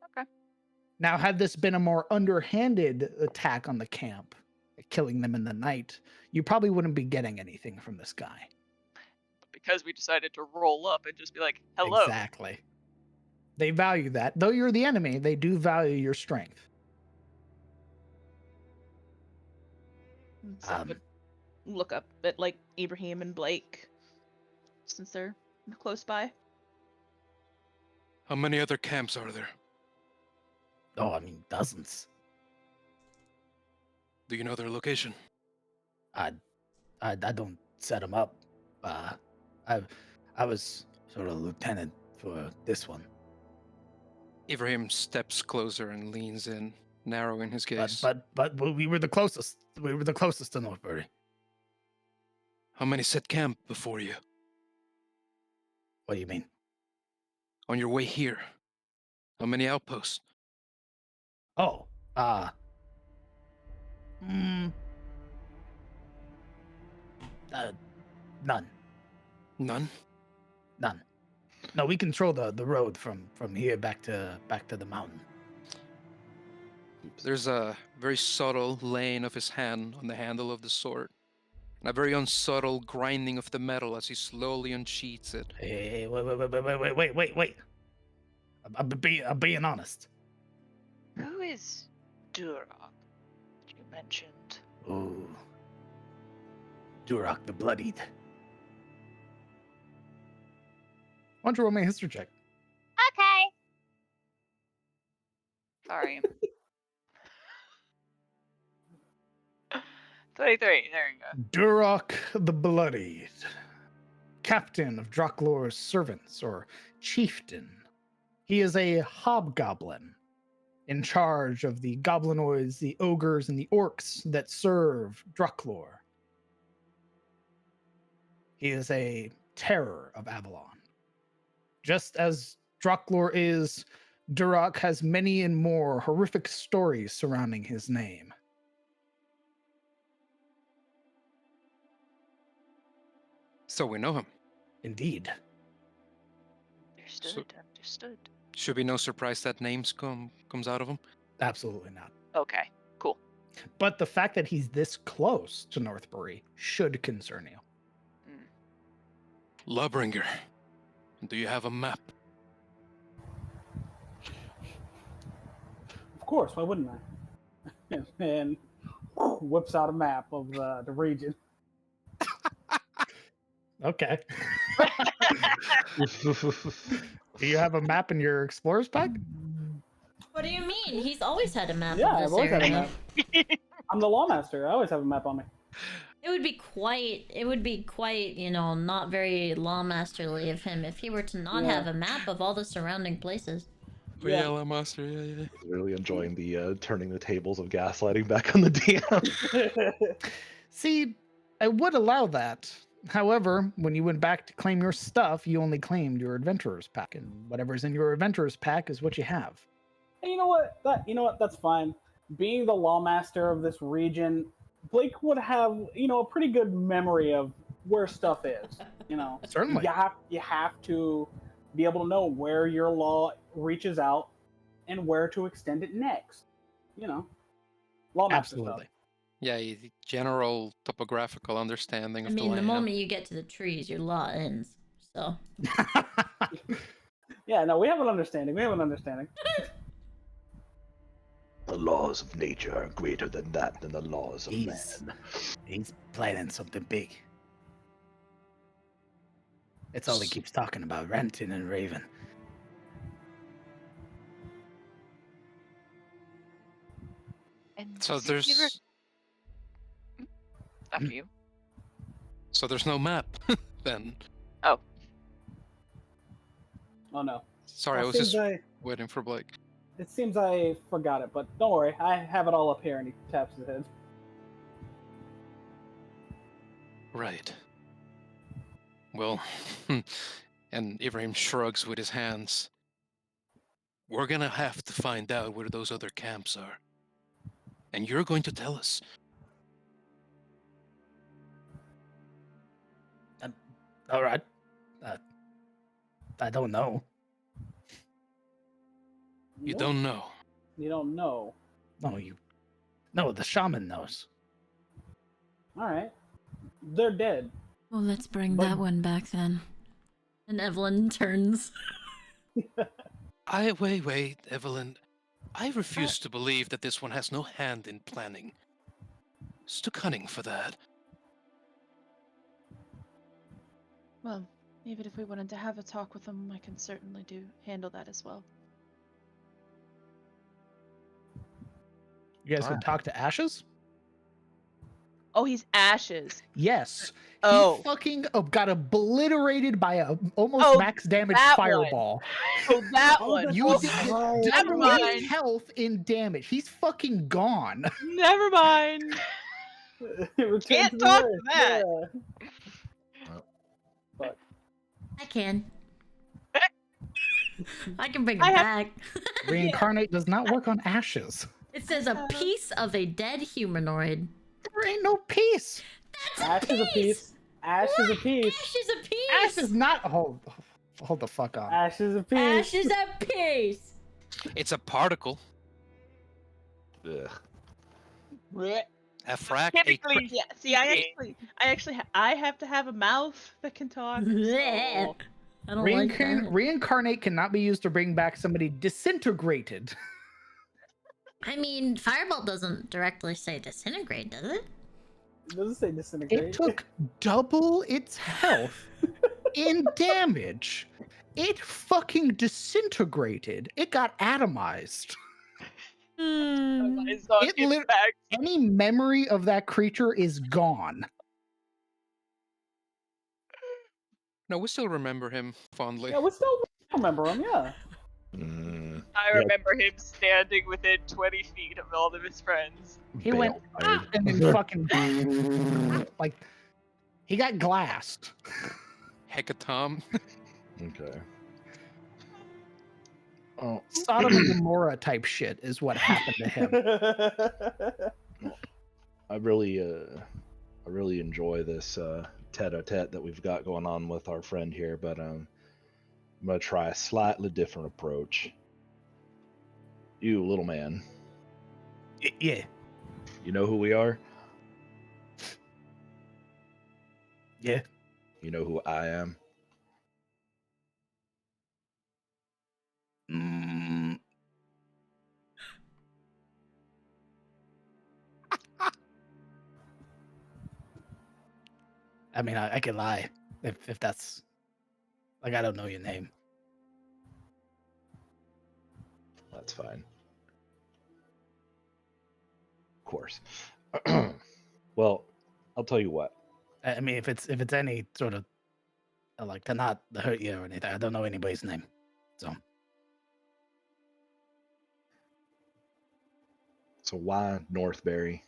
Okay. Now, had this been a more underhanded attack on the camp, killing them in the night, you probably wouldn't be getting anything from this guy. Because we decided to roll up and just be like, hello. Exactly. They value that. Though you're the enemy, they do value your strength. So I would look up at like Ibrahim and Blake, since they're close by. How many other camps are there? Oh, I mean, dozens. Do you know their location? I don't set them up. I was sort of lieutenant for this one. Ibrahim steps closer and leans in, narrowing his gaze. But we were the closest. We were the closest to Northbury. How many set camp before you? What do you mean? On your way here? How many outposts? Oh, none. None? None. No, we control the road from here back to the mountain. There's a very subtle laying of his hand on the handle of the sword, and a very unsubtle grinding of the metal as he slowly unsheaths it. Hey, wait. I'm being honest. Who is Durak that you mentioned? Ooh. Durak the Bloodied. Why don't you roll me a history check? Okay. Sorry. 23. There you go. Durak the Bloodied, captain of Draklor's servants, or chieftain. He is a hobgoblin in charge of the goblinoids, the ogres, and the orcs that serve Draklor. He is a terror of Avalon. Just as Draklor is, Durak has many and more horrific stories surrounding his name. So we know him. Indeed. Understood. Should be no surprise that names comes out of him. Absolutely not. Okay, cool. But the fact that he's this close to Northbury should concern you. Lawbringer, do you have a map? Of course, why wouldn't I? And whips out a map of the region. Okay. Do you have a map in your explorer's pack? What do you mean? He's always had a map Yeah, of I've this always had a area. map. I'm the lawmaster. I always have a map on me. It would be quite, not very lawmasterly of him if he were to not have a map of all the surrounding places. Yeah, Lawmaster, yeah. Really enjoying the turning the tables of gaslighting back on the DM. See, I would allow that. However, when you went back to claim your stuff, you only claimed your adventurer's pack, and whatever's in your adventurer's pack is what you have. And you know what? That's fine. Being the lawmaster of this region, Blake would have, a pretty good memory of where stuff is. Certainly. You have to be able to know where your law reaches out and where to extend it next. Lawmaster Absolutely. stuff. Yeah, general topographical understanding I of the mean, the land. moment you get to the trees, your law ends. So. Yeah, no, we have an understanding. The laws of nature are greater than the laws of He's- man. He's planning something big. It's all he keeps talking about, ranting and raving. And So has he ever- there's After you. so there's no map then. Oh no. Sorry, I It was seems just waiting for Blake. It seems I forgot it, but don't worry. I have it all up here, and he taps his head. Right. Well, and Ibrahim shrugs with his hands. We're gonna have to find out where those other camps are. And you're going to tell us. All right. I don't know. You Nope. don't know. You don't know. No, the shaman knows. All right. They're dead. Well, let's bring But- that one back then. And Evelyn turns. Wait, Evelyn. I refuse to believe that this one has no hand in planning. It's too cunning for that. Well, even if we wanted to have a talk with them, I can certainly handle that as well. You guys can talk to Ashes? Oh, he's ashes. Yes. Oh. He fucking got obliterated by a almost Oh, max damage that one. fireball. Oh, that Oh, one. that's You Oh, did right. Never double mind. his health in damage. He's fucking gone. Never mind. Return Can't to the talk to earth. that. Yeah. I can. I can bring it I have- back. Reincarnate does not work on Ashes. It says a piece of a dead humanoid. There ain't no peace. That's Ash is a piece. Ash is a piece. Ash is a piece. Ash is not. Hold the fuck on. Ash is a piece. Ash is a piece. It's a particle. Ugh. A frac. Typically, yeah. See, I have to have a mouth that can talk. Bleh. So. I don't like that. Reincarnate cannot be used to bring back somebody disintegrated. I mean, Fireball doesn't directly say disintegrate, does it? It doesn't say disintegrate. It took double its health in damage. It fucking disintegrated. It got atomized. Any memory of that creature is gone. No, we still remember him fondly. Yeah, we still remember him. Yeah. I remember him standing within 20 feet of all of his friends. He went Balefire. and then fucking like he got glassed. Hecatom. Okay. Oh, Sodom and Gomorrah type shit is what happened to him. I really enjoy this tete-a-tete that we've got going on with our friend here, but I'm going to try a slightly different approach. You, little man, Yeah. you know who we are? Yeah. You know who I am? Mm. I mean, I can lie if that's like I don't know your name. That's fine. Of course. Well, I'll tell you what. I mean, if it's any sort of like to not hurt you or anything, I don't know anybody's name. So So why Northbury?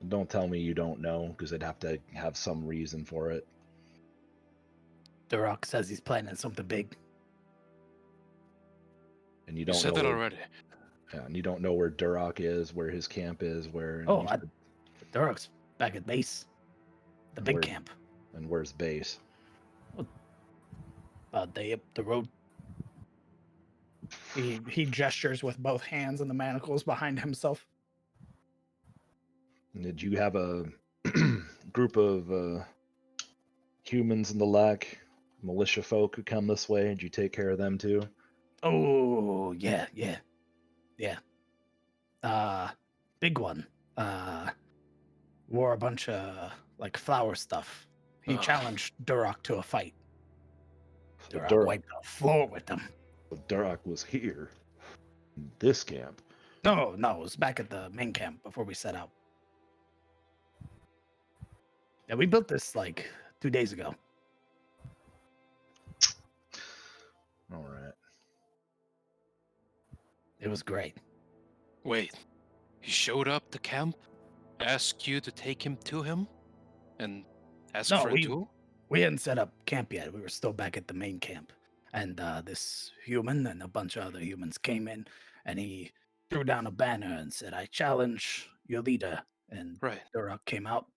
Don't tell me you don't know, because I'd have to have some reason for it. Duroc says he's planning something big. And you You don't said know that where, already. yeah, and you don't know where Duroc is, where his camp is, where. And Oh, you said- Duroc's back at base, the and big where- camp, And where's base? about a day up the road. He gestures with both hands and the manacles behind himself. And did you have a group of humans and the like, militia folk who come this way? Did you take care of them too? Oh yeah. Big one. Wore a bunch of like flower stuff. He Ugh. challenged Duroc to a fight. So Duroc wiped the floor with them. Duroc was here, in this camp. No, it was back at the main camp before we set out. Yeah, we built this like 2 days ago. All right. It was great. Wait, he showed up to camp, asked you to take him to him, and asked No, for a duel? we hadn't set up camp yet. We were still back at the main camp. And this human and a bunch of other humans came in, and he threw down a banner and said, "I challenge your leader." And Right. Duroc came out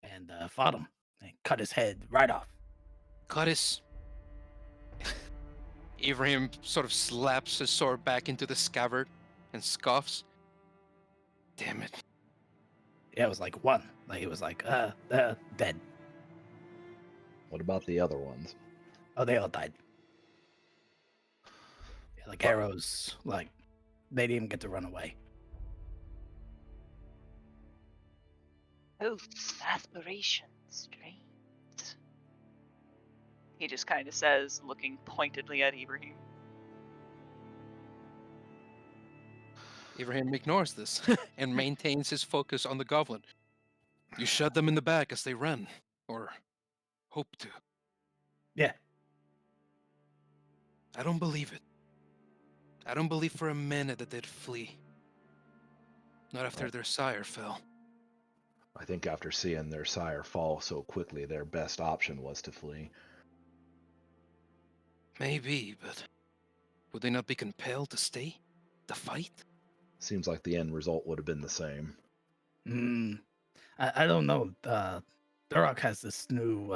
and fought him and cut his head right off. Cut his. Ibrahim sort of slaps his sword back into the scabbard and scoffs. Damn it. Yeah, it was like one. Like it was like dead. What about the other ones? Oh, they all died. Yeah, like arrows. Like they didn't even get to run away. Oh, aspirations, dreams. He just kind of says, looking pointedly at Ibrahim. Ibrahim ignores this and maintains his focus on the goblin. You shot them in the back as they ran, or hope to. Yeah. I don't believe it. I don't believe for a minute that they'd flee. Not after their sire fell. I think after seeing their sire fall so quickly, their best option was to flee. Maybe, but would they not be compelled to stay? To fight? Seems like the end result would have been the same. I don't know. Duroc has this new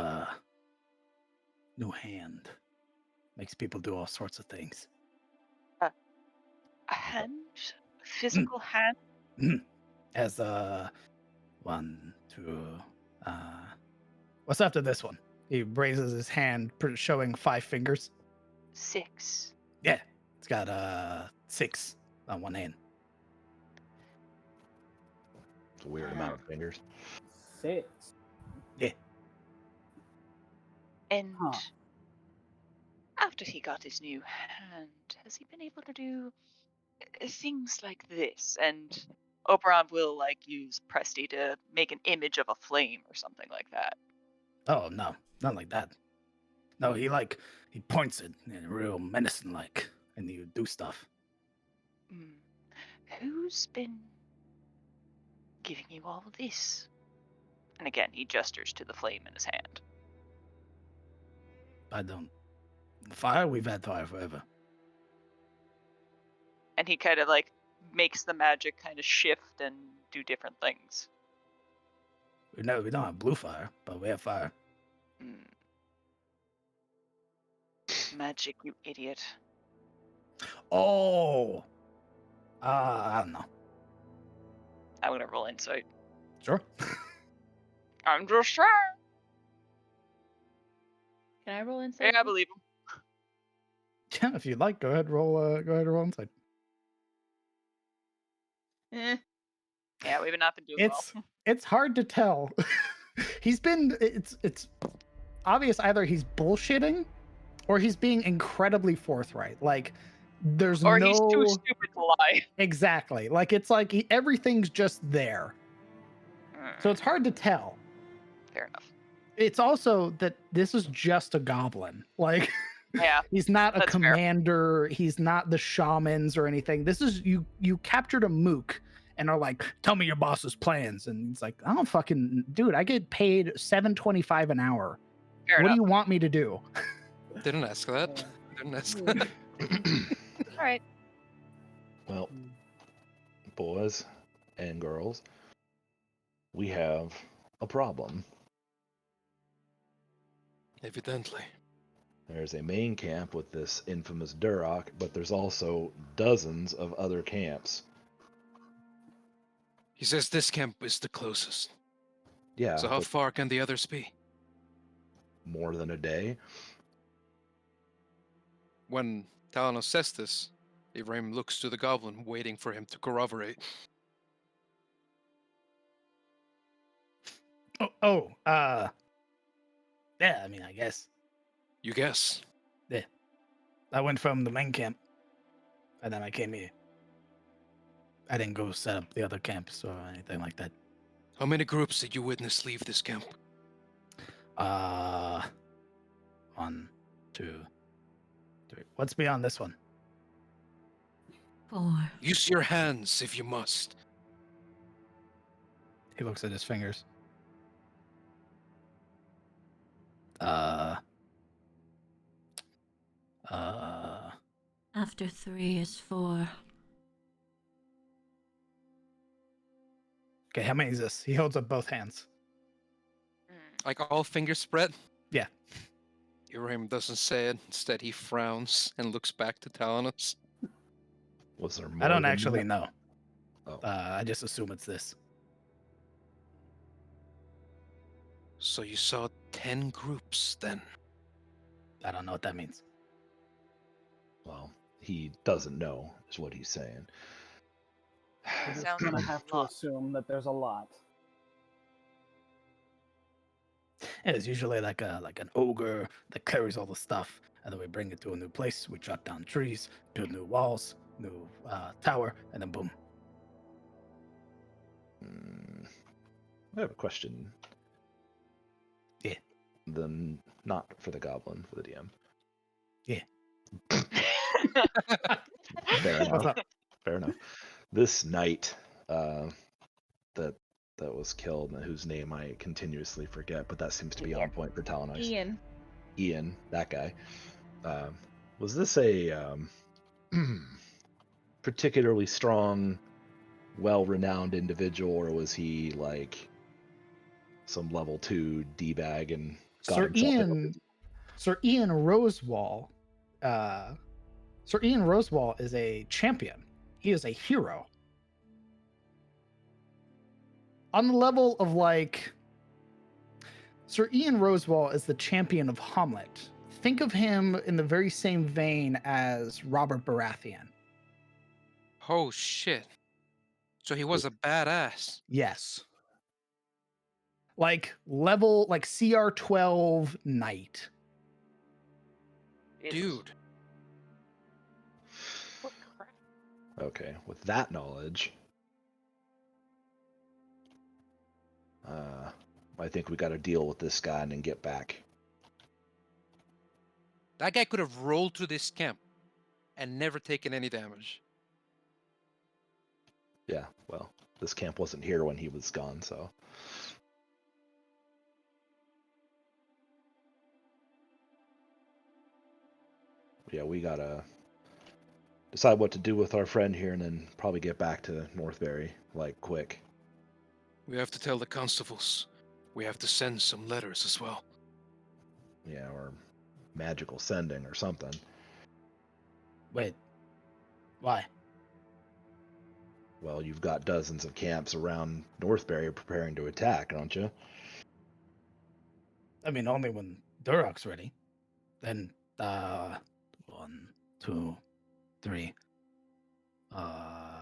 hand. Makes people do all sorts of things. A hand? A physical hand? As 1, 2. What's after this one? He raises his hand, showing 5 fingers. 6. Yeah, it's got 6 on one hand. It's a weird amount of fingers. 6. Yeah. And Huh. after he got his new hand, has he been able to do things like this? And Oberon will use Presty to make an image of a flame or something like that. Oh no, not like that. No, he points it real menacing like, and you do stuff. Who's been giving you all of this? And again, he gestures to the flame in his hand. I don't. Fire? We've had fire forever. And he kind of makes the magic kind of shift and do different things. We don't have blue fire, but we have fire. magic, you idiot. Oh. I don't know. I'm gonna roll insight. Sure. I'm just sure. Can I roll insight? Yeah, I believe him. Yeah, if you'd like, go ahead. Go ahead. Roll inside. Yeah, we've not been doing well. It's hard to tell. It's obvious either he's bullshitting or he's being incredibly forthright. Like there's Or no he's too stupid to lie. exactly. Like it's like everything's just there. So it's hard to tell. Fair enough. It's also that this is just a goblin. Like Yeah, he's not a that's fair. commander, he's not the shamans or anything. This is you captured a mook and are like, tell me your boss's plans. And he's like, I don't fucking dude, I get paid $7.25 an hour. Fair What do enough. you want me to do? Didn't ask that. Didn't ask that. All right. Well, boys and girls, we have a problem. Evidently. There's a main camp with this infamous Duroc, but there's also dozens of other camps. He says this camp is the closest. Yeah, So how but far can the others be? more than a day. When Talanos says this, Ibrahim looks to the goblin, waiting for him to corroborate. Yeah, I mean, I guess. You guess. I went from the main camp and then I came here. I didn't go set up the other camps or anything like that. How many groups did you witness leave this camp? 1, 2, 3. What's beyond this one? 4. Use your hands if you must. He looks at his fingers. After 3 is 4. Okay, how many is this? He holds up both hands. Like all fingers spread? Yeah. Ibrahim doesn't say it. Instead, he frowns and looks back to Talanos. Was there more? I don't than actually that? know. Oh. I just assume it's this. So you saw 10 groups then? I don't know what that means. Well, he doesn't know, is what he's saying. We're just Sounds gonna like a have to lot. assume that there's a lot. Yeah, it's usually like an ogre that carries all the stuff, and then we bring it to a new place. We chop down trees, build new walls, new tower, and then boom. I have a question. Yeah. Then not for the goblin, for the DM. Yeah. Fair What's enough. up? Fair enough. This knight that was killed, and whose name I continuously forget, but that seems to be on point for Talonite. Ian, that guy. Was this a particularly strong, well-renowned individual, or was he like some level 2 d-bag and got Sir himself Ian Rosewall. Sir Ian Rosewall is a champion. He is a hero. On the level of like, Sir Ian Rosewall is the champion of Hamlet. Think of him in the very same vein as Robert Baratheon. Oh shit. So he was a badass. Yes. Like level, like CR12 knight. Dude. What crap? Okay, with that knowledge, I think we got to deal with this guy and then get back. That guy could have rolled through this camp and never taken any damage. Yeah, well, this camp wasn't here when he was gone, so. Yeah, we gotta decide what to do with our friend here and then probably get back to Northbury, like, quick. We have to tell the constables. We have to send some letters as well. Yeah, or magical sending or something. Wait, why? Well, you've got dozens of camps around Northbury preparing to attack, don't you? I mean, only when Durok's ready. Then, 1, 2, 3.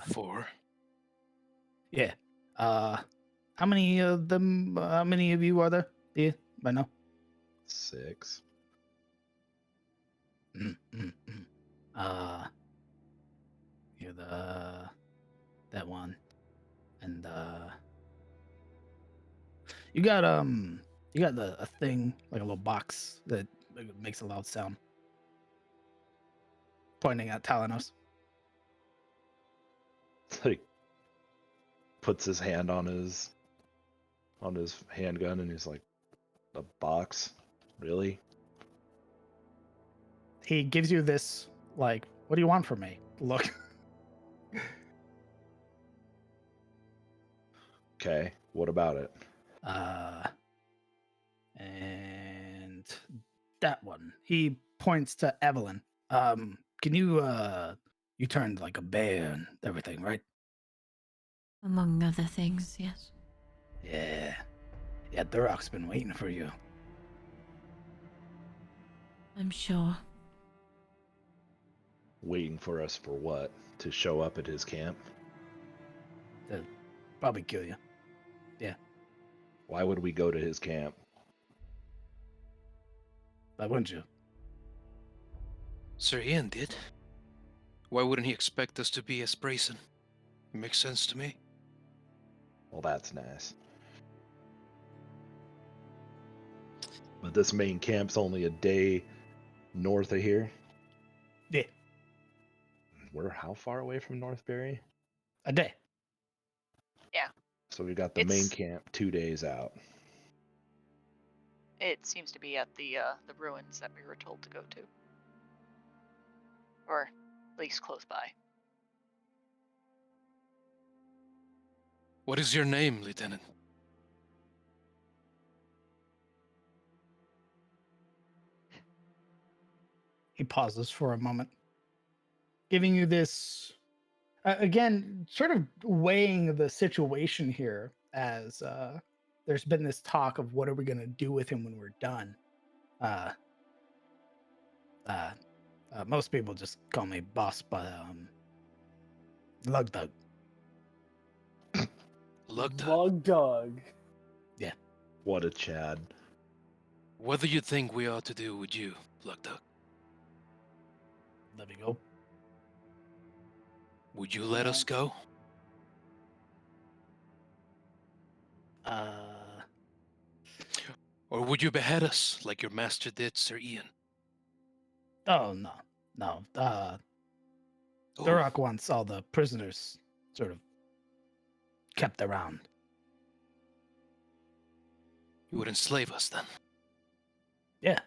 4. Yeah. How many of them? How many of you are there? Yeah, I know. 6. You're that one, and you got a thing like a little box that makes a loud sound, pointing at Talanos. Like, puts his hand on his handgun and he's like, a box? Really? He gives you this like, what do you want from me? Look. Okay, what about it? And that one. He points to Evelyn. Can you you turned like a bear and everything, right? Among other things, yes. Yeah. Yeah, Durok's been waiting for you. I'm sure. Waiting for us for what? To show up at his camp? To probably kill you. Why would we go to his camp? Why wouldn't you? Sir Ian did. Why wouldn't he expect us to be as brazen? It makes sense to me. Well, that's nice. But this main camp's only a day north of here. Yeah, We're how far away from Northbury? a day. So we got the main It's- camp 2 days out. It seems to be at the ruins that we were told to go to, or at least close by. What is your name, Lieutenant? He pauses for a moment, giving you this again, sort of weighing the situation here as there's been this talk of what are we going to do with him when we're done. Uh, most people just call me boss, but Lugdug. Lugda. Lug dog. What a Chad. What do you think we ought to do with you, Lugda? Let me go. Would you let us go? Or would you behead us like your master did, Sir Ian? Oh no. Oh, Durok wants all the prisoners sort of kept around. you would enslave us then? Yeah.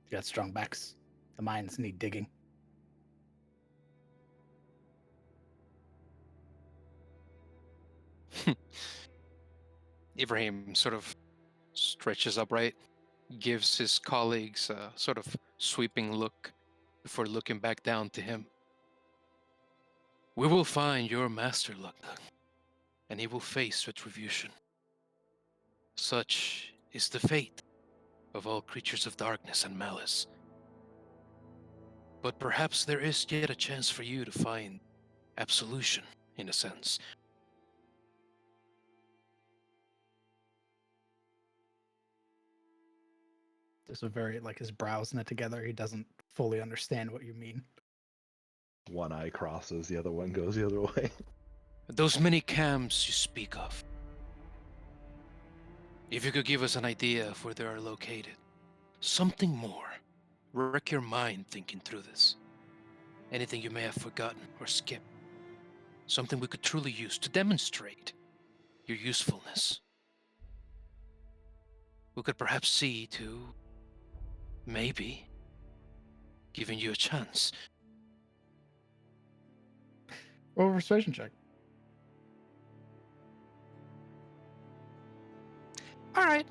You got strong backs. The mines need digging. Ibrahim sort of stretches upright, gives his colleagues a sort of sweeping look before looking back down to him. We will find your master, Lugda, and he will face retribution. Such is the fate of all creatures of darkness and malice. But perhaps there is yet a chance for you to find absolution, in a sense. There's a very like his brows knit together. He doesn't fully understand what you mean. One eye crosses, the other one goes the other way. Those many camps you speak of. If you could give us an idea of where they are located. Something more. Wreck your mind thinking through this. Anything you may have forgotten or skipped. Something we could truly use to demonstrate your usefulness. We could perhaps see to maybe giving you a chance. Roll a persuasion check. All right.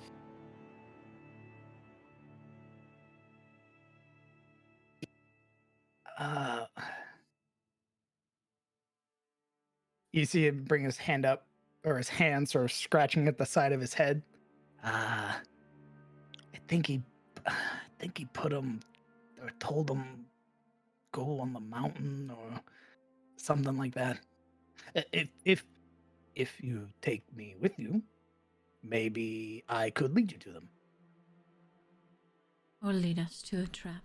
You see him bring his hand up, or his hand sort of scratching at the side of his head. I think he put him or told him go on the mountain or something like that. If you take me with you, maybe I could lead you to them. Or lead us to a trap.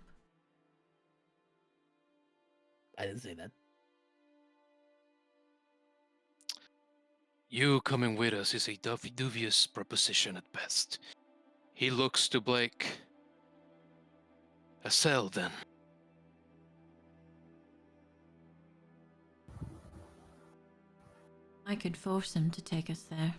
I didn't say that. You coming with us is a dubious proposition at best. He looks to Blake a cell, then. I could force him to take us there.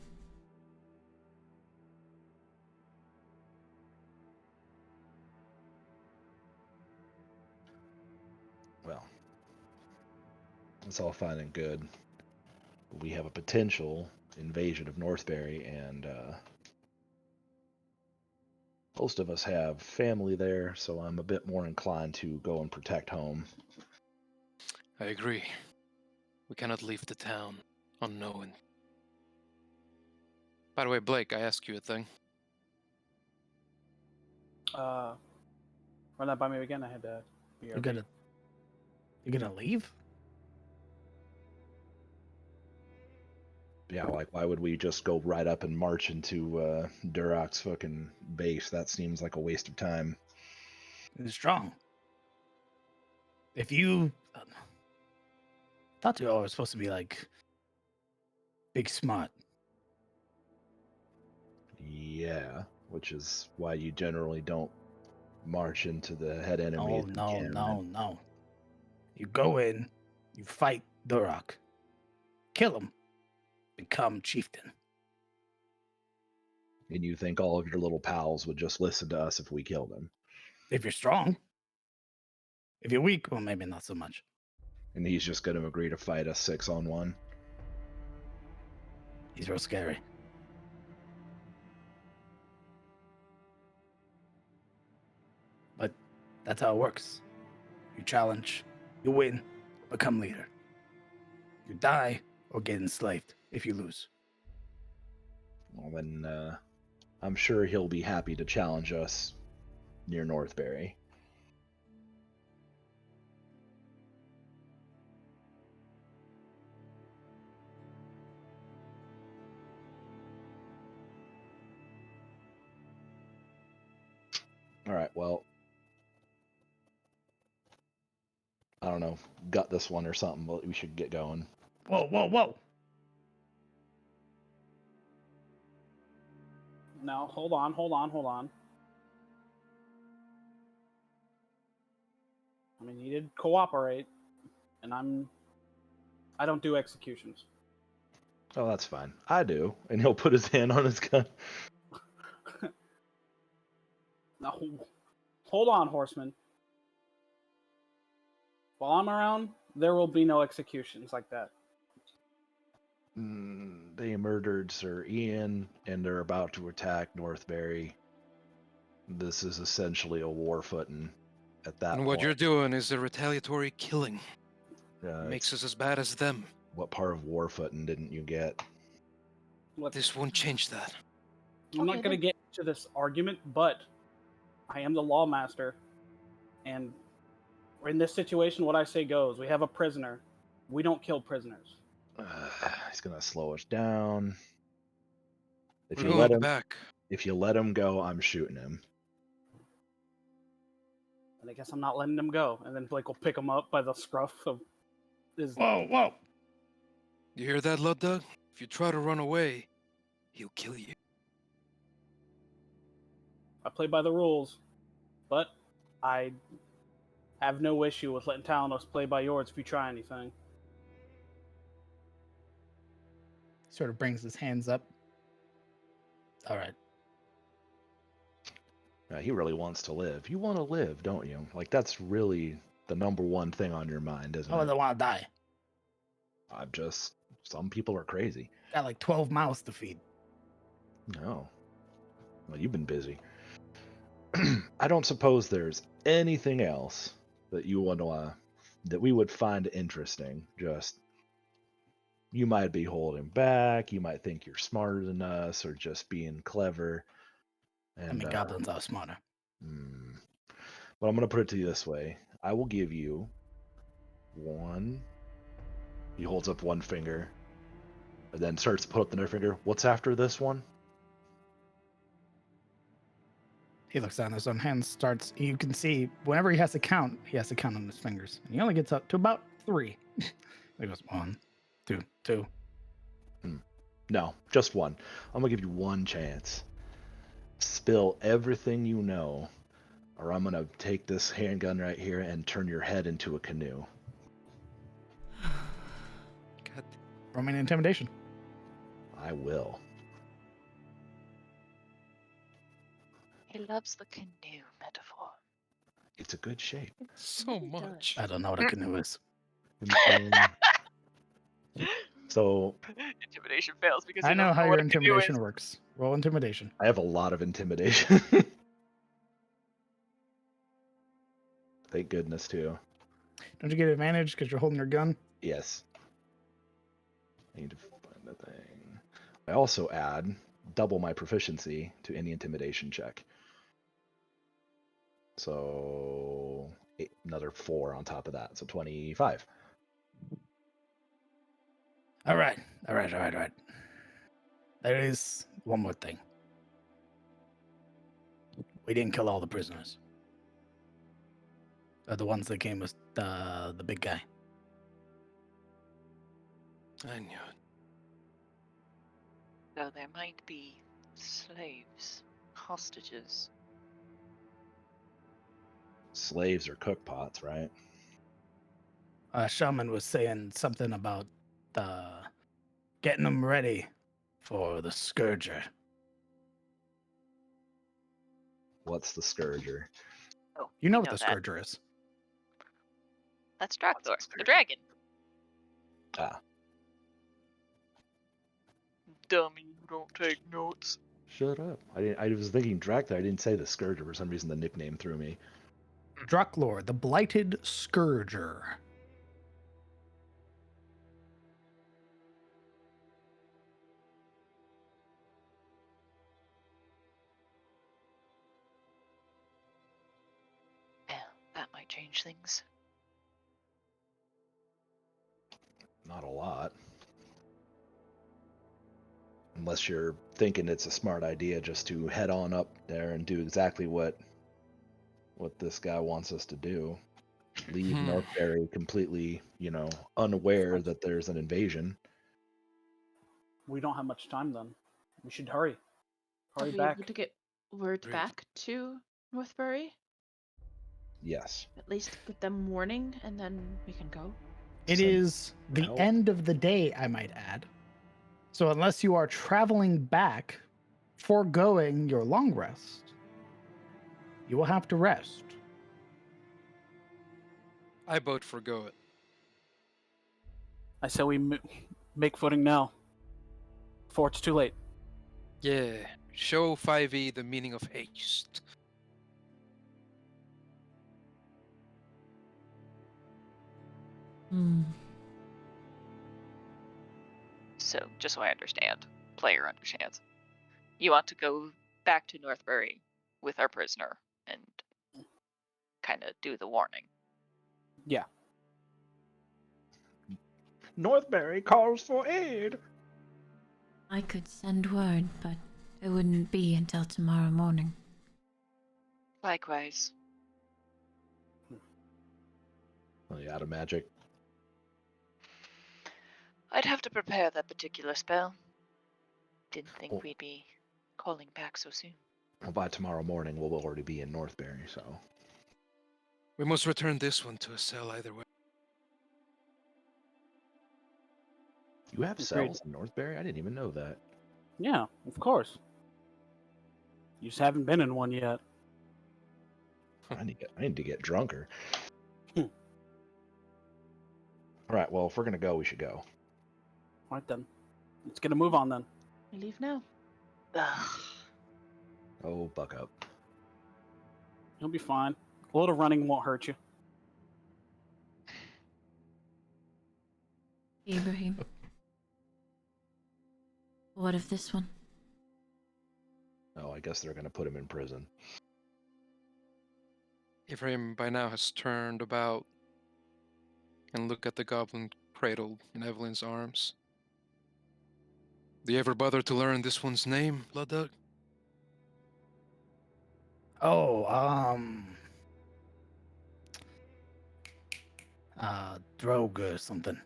Well, it's all fine and good. We have a potential invasion of Northbury, and most of us have family there, so I'm a bit more inclined to go and protect home. I agree. We cannot leave the town unknown. By the way, Blake, I ask you a thing. Run that by me again. I had to. You're gonna leave? Yeah, like, why would we just go right up and march into Durok's fucking base? That seems like a waste of time. It's strong. If you thought you all were supposed to be like big smart. Yeah, which is why you generally don't march into the head enemy. No. You go in, you fight Durok, kill him, become chieftain. And you think all of your little pals would just listen to us if we killed him. If you're strong. If you're weak, well, maybe not so much. And he's just going to agree to fight us 6-on-1. He's real scary. But that's how it works. You challenge, you win, become leader. You die or get enslaved if you lose. Well, then I'm sure he'll be happy to challenge us near Northbury. All right, well, I don't know, gut this one or something, but we should get going. Whoa. Now, hold on. I mean, you did cooperate, and I don't do executions. Oh, that's fine. I do. And he'll put his hand on his gun. Now, hold on, Horseman. While I'm around, there will be no executions like that. They murdered Sir Ian, and they're about to attack Northbury. This is essentially a war footing at that And point. what you're doing is a retaliatory killing. it's- Makes us as bad as them. What part of war footing didn't you get? This won't change that. I'm not going to get into this argument, but I am the lawmaster, and in this situation, what I say goes. We have a prisoner. We don't kill prisoners. He's gonna slow us down. If We're you let going him, back. if you let him go, I'm shooting him. And I guess I'm not letting him go. And then Blake will pick him up by the scruff of his. Whoa. You hear that, Lud Dog? If you try to run away, he'll kill you. I play by the rules, but I have no issue with letting Talanos play by yours if you try anything. Sort of brings his hands up. All right. He really wants to live. You want to live, don't you? Like, that's really the number one thing on your mind, isn't Oh, it? they want to die. Some people are crazy. Got like 12 mouths to feed. No. Well, you've been busy. I don't suppose there's anything else that you want to, that we would find interesting. Just You might be holding back. You might think you're smarter than us, or just being clever. And I mean, goblins are smarter. But I'm going to put it to you this way. I will give you one. He holds up one finger, and then starts to put up the other finger. What's after this one? He looks down at his own hands, starts. You can see whenever he has to count on his fingers. And he only gets up to about 3. He goes 1, 2, 2. No, just one. I'm going to give you one chance. Spill everything you know, or I'm going to take this handgun right here and turn your head into a canoe. God. Roll me an intimidation. I will. He loves the canoe metaphor. It's a good shape. So really does. much. I don't know what a canoe is. So Intimidation fails because I you know don't how know your what a canoe intimidation is. works. Roll intimidation. I have a lot of intimidation. Thank goodness, too. Don't you get advantage because you're holding your gun? Yes. I need to find the thing. I also add double my proficiency to any intimidation check. So another 4 on top of that. So 25. All right. There is one more thing. We didn't kill all the prisoners. The ones that came with the big guy. I knew it. So there might be slaves, hostages. Slaves are cookpots, right? Shaman was saying something about getting them ready for the Scourger. What's the Scourger? Oh, You know we what the that. Scourger is. That's Drakthor, the Scourger? dragon. Ah, Dummy, you don't take notes. shut up. I was thinking Drakthor. I didn't say the Scourger. For some reason, the nickname threw me. Anor'lur, the Blighted Scourger. Yeah, that might change things. Not a lot. Unless you're thinking it's a smart idea just to head on up there and do exactly what this guy wants us to do. Leave Northbury completely, unaware that there's an invasion. We don't have much time then. We should hurry. Are Hurry we back. able to get word Agreed. back to Northbury? Yes. At least get them warning, and then we can go. It Send is the help. end of the day, I might add. So unless you are traveling back, foregoing your long rest, you will have to rest. I vote for go it. I say we make footing now. Before it's too late. Yeah. Show 5e the meaning of haste. So, just so I understand, player understands. You want to go back to Northbury with our prisoner and kind of do the warning. Yeah. Northbury calls for aid. I could send word, but it wouldn't be until tomorrow morning. Likewise. Well, you out of magic? I'd have to prepare that particular spell. Didn't think Oh. we'd be calling back so soon. Well, by tomorrow morning, we'll already be in Northbury, so. We must return this one to a cell either way. You have Agreed. cells in Northbury? I didn't even know that. Yeah, of course. You just haven't been in one yet. I need to get drunker. Hmm. All right, well, if we're going to go, we should go. All right then. Let's get a move on then. We leave now. Ugh. Oh, buck up. You'll be fine. A little running won't hurt you. Ibrahim, What of this one? Oh, I guess they're going to put him in prison. Ephraim by now has turned about and looked at the goblin cradled in Evelyn's arms. Do you ever bother to learn this one's name, Blood Dog? Oh, Drogue or something.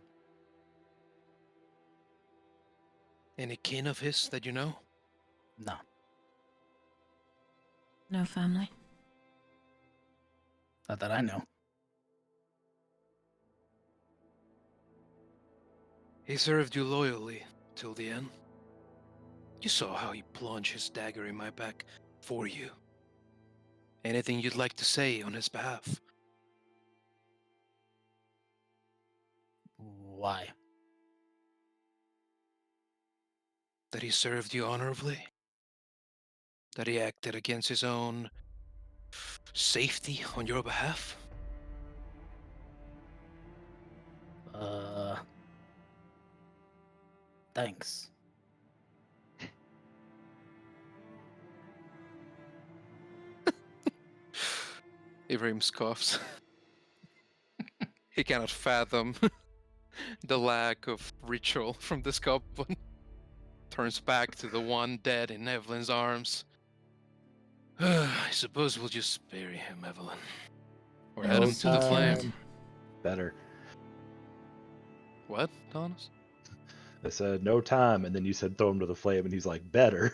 Any kin of his that you know? No. No family. Not that I know. He served you loyally till the end. You saw how he plunged his dagger in my back for you. Anything you'd like to say on his behalf? Why? That he served you honorably? That he acted against his own safety on your behalf? Thanks. Ephraim scoffs. He cannot fathom the lack of ritual from this goblin. Turns back to the one dead in Evelyn's arms. I suppose we'll just bury him, Evelyn. Or add him to the flame. Better. What, Thomas? I said no time, and then you said throw him to the flame, and he's like, better.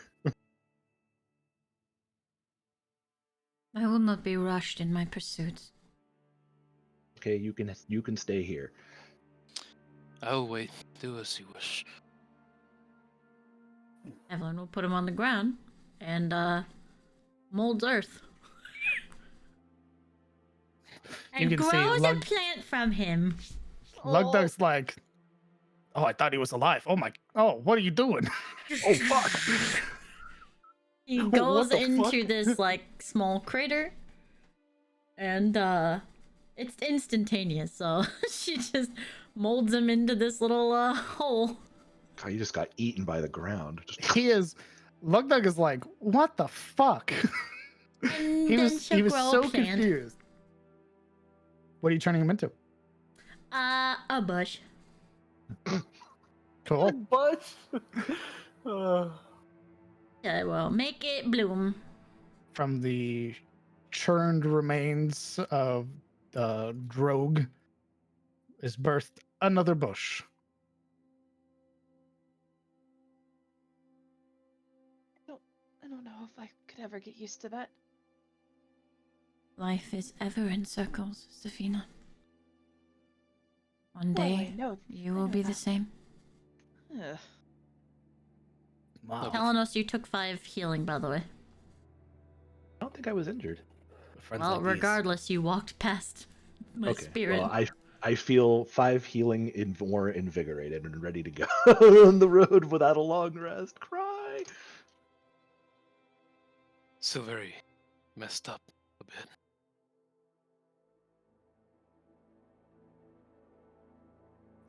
I will not be rushed in my pursuits. Okay, you can stay here. I'll wait. Do as you wish. Evelyn will put him on the ground and molds earth. And You can see grows a Lug- plant from him. Lugdug's like, oh, I thought he was alive. Oh, what are you doing? Oh, fuck. He What goes the into fuck? this like small crater, and it's instantaneous. So she just molds him into this little hole. God, you just got eaten by the ground. Lugdug is like, what the fuck? And he then was she'll grow a so plant. confused. What are you turning him into? A bush. Cool. Bush. Yeah, well, make it bloom. From the churned remains of Drogue is birthed another bush. I don't know if I could ever get used to that. Life is ever in circles, Safina. One Well, I day, know. you I will know be the that. same. Ugh. Wow. Telling us you took 5 healing, by the way. I don't think I was injured. Friends Well, like these. regardless, you walked past my Okay. spirit. Well, I feel 5 healing more invigorated and ready to go on the road without a long rest. Cry. Still very messed up a bit.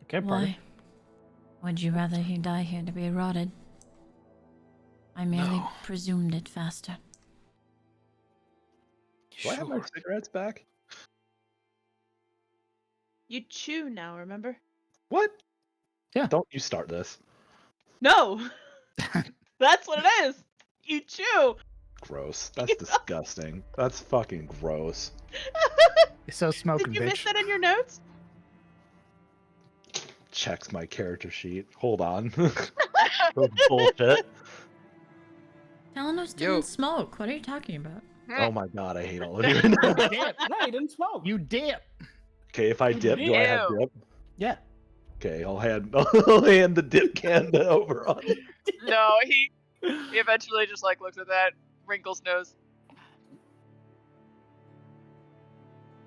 Okay, party. Why? Would you rather he die here to be rotted? I merely No. presumed it faster. Do I have my Sure. cigarettes back? You chew now, remember? What? Yeah. Don't you start this. No! That's what it is! You chew! Gross. That's disgusting. That's fucking gross. You're so smoking, Did you bitch. miss that in your notes? Checks my character sheet. Hold on. Bullshit. Telenos didn't Yo. smoke. What are you talking about? Oh my god, I hate all of you. You dip. Yeah, he didn't smoke. You dip. Okay, if I dip, do I have Ew. dip? Yeah. Okay, I'll hand the dip can to Oberon. No, he eventually just like looks at that, wrinkles nose.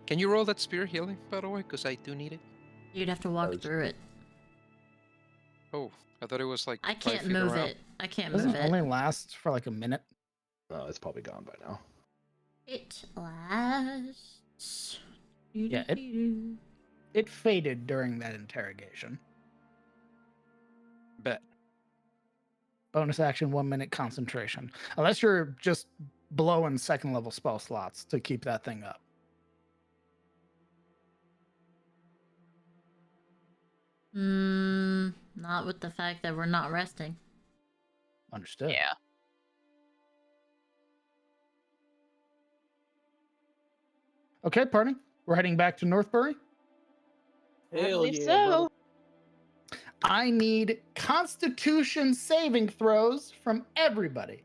Can you roll that spear healing, by the way? Because I do need it. You'd have to walk was- through it. Oh, I thought it was like I 5 can't feet move around. it. I can't Doesn't move it it. only last for like a minute? Oh, it's probably gone by now. It lasts. Yeah, It faded during that interrogation. Bet. Bonus action, 1 minute concentration. Unless you're just blowing second level spell slots to keep that thing up. Not with the fact that we're not resting. Understood. Yeah. Okay, party. We're heading back to Northbury. I Hell believe yeah, so. brother. I need Constitution saving throws from everybody.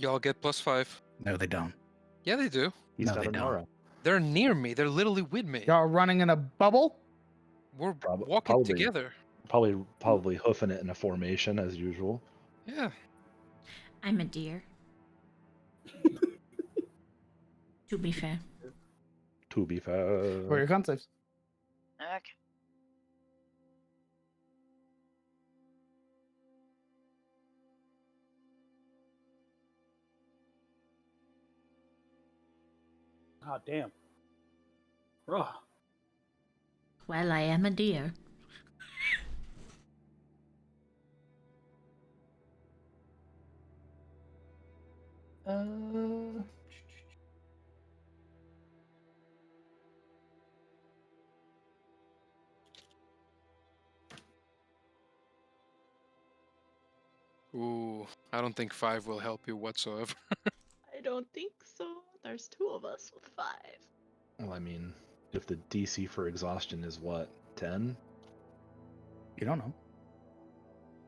Y'all get +5. No, they don't. Yeah, they do. He's No, got they an don't. aura. They're near me. They're literally with me. Y'all are running in a bubble. We're Prob- walking probably. together. Probably hoofing it in a formation as usual. Yeah. I'm a deer. To be fair. To be fair. What are your con saves? Okay. God damn. Ugh. Well, I am a deer. Ooh, I don't think 5 will help you whatsoever. I don't think so. There's 2 of us with 5. Well, I mean, if the DC for exhaustion is what, 10? You don't know.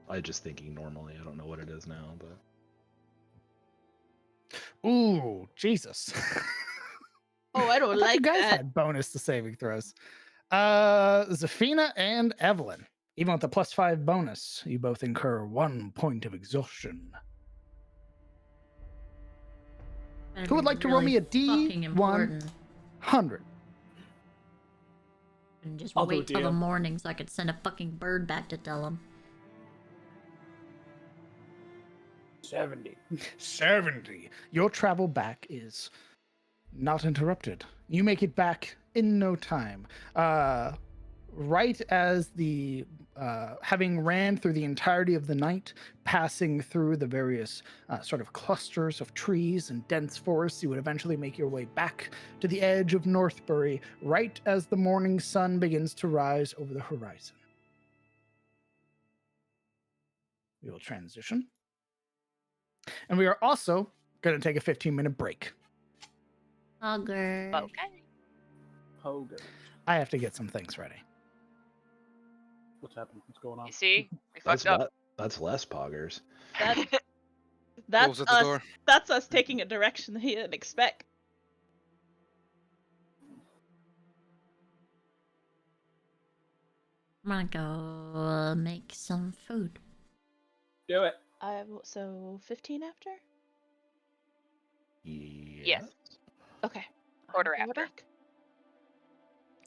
I just thinking normally. I don't know what it is now, but Ooh, Jesus. Oh, I I don't thought like you guys that. had bonus to saving throws. Zafina and Evelyn. Even with the +5 bonus, you both incur 1 point of exhaustion. Better Who would be like to roll me a fucking important. D100? And just I'll do wait it, till the DM. morning so I could send a fucking bird back to tell him. 70. 70. Your travel back is not interrupted. You make it back in no time. Right as the having ran through the entirety of the night, passing through the various sort of clusters of trees and dense forests, you would eventually make your way back to the edge of Northbury, right as the morning sun begins to rise over the horizon. We will transition. And we are also going to take a 15-minute break. Hugger. Okay. Hoger. I have to get some things ready. What's happening? What's going on? You see? We that's fucked up. that's less poggers. That's Close at the us. door. That's us taking a direction that he didn't expect. I'm gonna go make some food. Do it. So 15 after? Yes. Okay. Quarter I'll go after. back.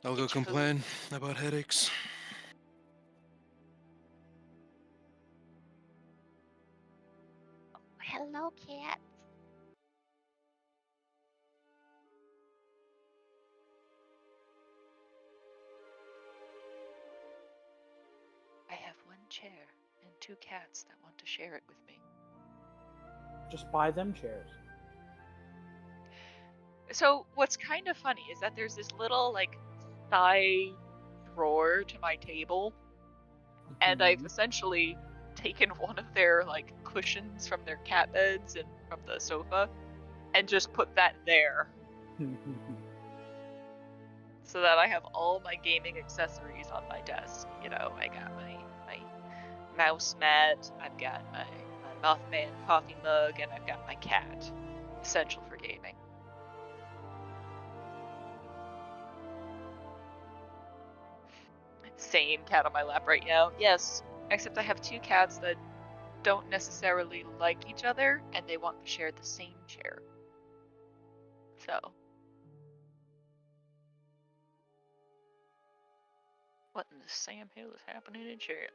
I'll go Get your food. complain about headaches. Hello, cat. I have 1 chair and 2 cats that want to share it with me. Just buy them chairs. So what's kind of funny is that there's this little like side drawer to my table, and I've essentially taken one of their like cushions from their cat beds and from the sofa and just put that there so that I have all my gaming accessories on my desk. You know, I got my mouse mat, I've got my Mothman coffee mug, and I've got my cat. Essential for gaming. Same cat on my lap right now. Yes, except I have 2 cats that don't necessarily like each other, and they want to share the same chair. So. What in the Sam Hill is happening in chat?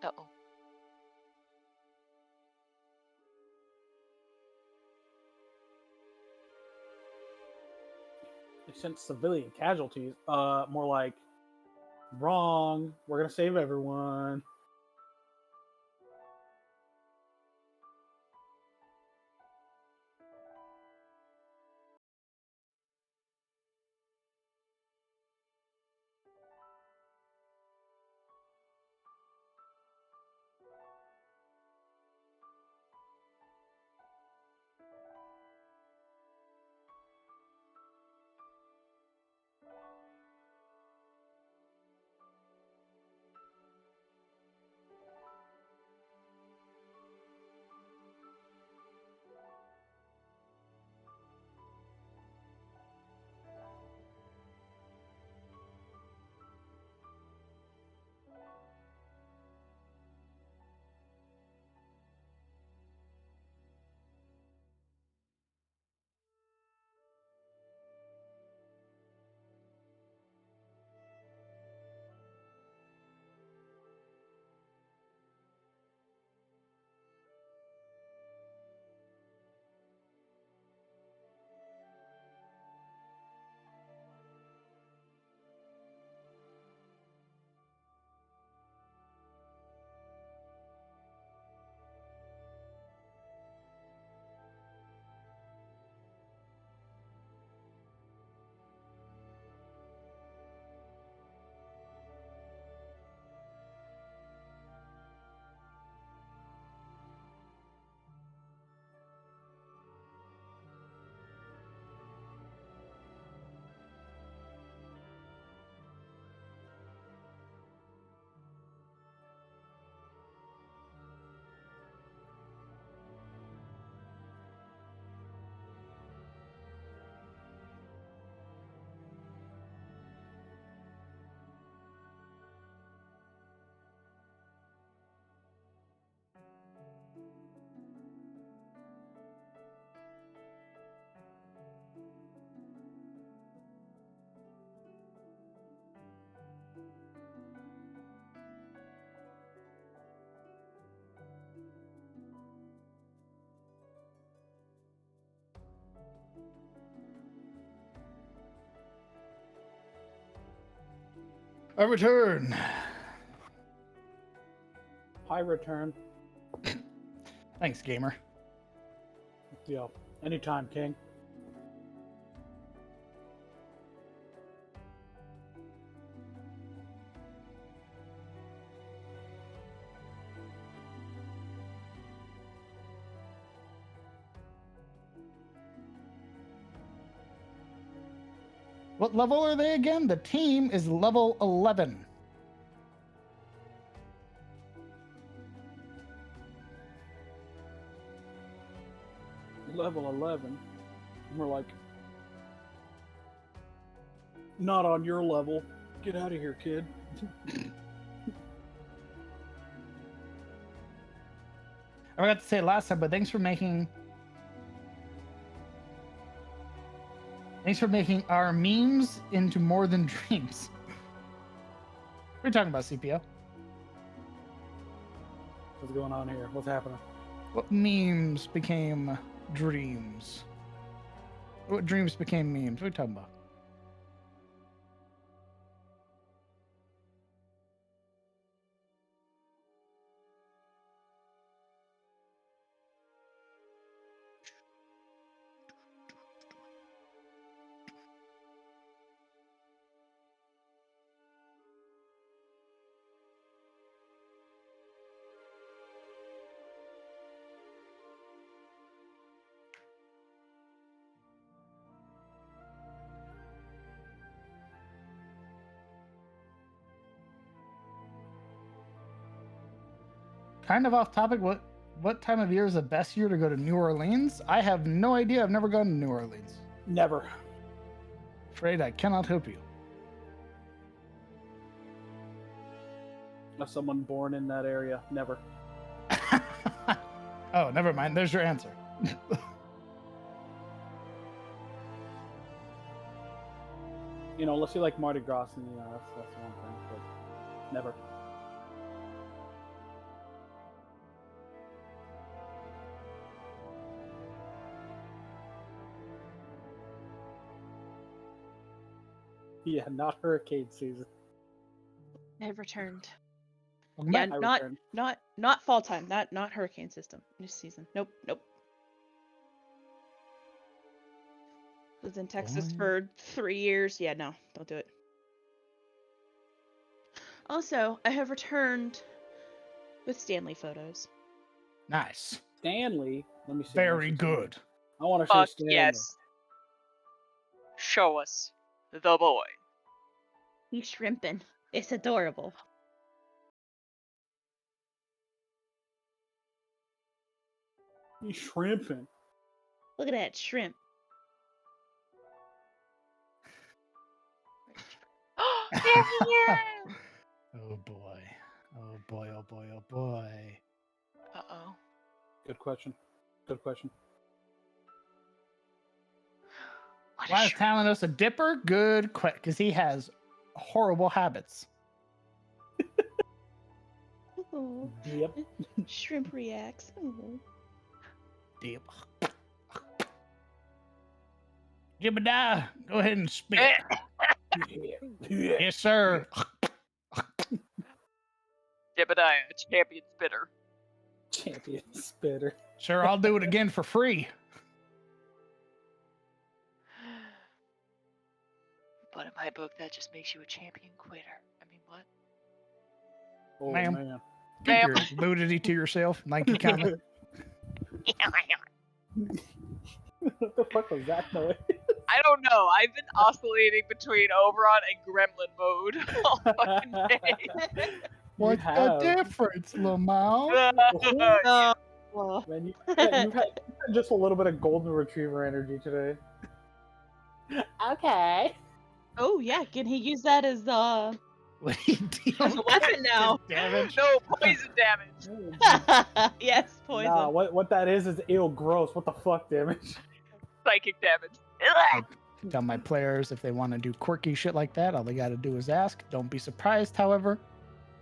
Uh-oh. They sent civilian casualties. More like, wrong. We're gonna save everyone. I return. I return. Thanks, gamer. Yo, anytime, King. What level are they again? The team is level 11. Level 11. We're like, not on your level. Get out of here, kid. I forgot to say it last time, but thanks for making our memes into more than dreams. We're talking about CPO. What's going on here? What's happening? What memes became dreams? What dreams became memes? What are we talking about? Kind of off topic, what time of year is the best year to go to New Orleans? I have no idea. I've never gone to New Orleans. Never. Afraid I cannot help you. As someone born in that area, never. Oh, never mind. There's your answer. You know, unless you like Mardi Gras, and you know, that's one thing, but never. Yeah, not hurricane season. I've returned. Welcome Yeah, back. not fall time. Not hurricane system. This season. Nope. Lived in Texas Boy. for 3 years. Yeah, no, don't do it. Also, I have returned with Stanley photos. Nice. Stanley, let me see. Very good. I want to show Fuck Stanley. yes. Show us the boy. He's shrimping. It's adorable. He's shrimping. Look at that shrimp. There he is! Oh boy. Oh boy. Oh boy. Oh boy. Uh-oh. Good question. Good question. What Why a is shrimp. Talanos a dipper? Good question, because he has horrible habits. Oh, Yep. shrimp reacts. Oh. Deep. Jibba, go ahead and spit. Yeah. Yes, sir. Jebediah, champion spitter. Champion spitter. Sure, I'll do it again for free. But in my book, that just makes you a champion quitter. I mean, what? Oh, Ma'am. man. Keep your nudity to yourself. Nike comment. What the fuck was that noise? I don't know. I've been oscillating between Oberon and Gremlin mode all fucking day. What's the difference, Lamau? Oh. Man, you've had just a little bit of golden retriever energy today. Okay. Oh yeah, can he use that as What he deals a weapon now? damage. No poison damage. Yes, poison. Nah, what that is ew, gross. What the fuck damage? Psychic damage. I tell my players if they want to do quirky shit like that, all they got to do is ask. Don't be surprised, however,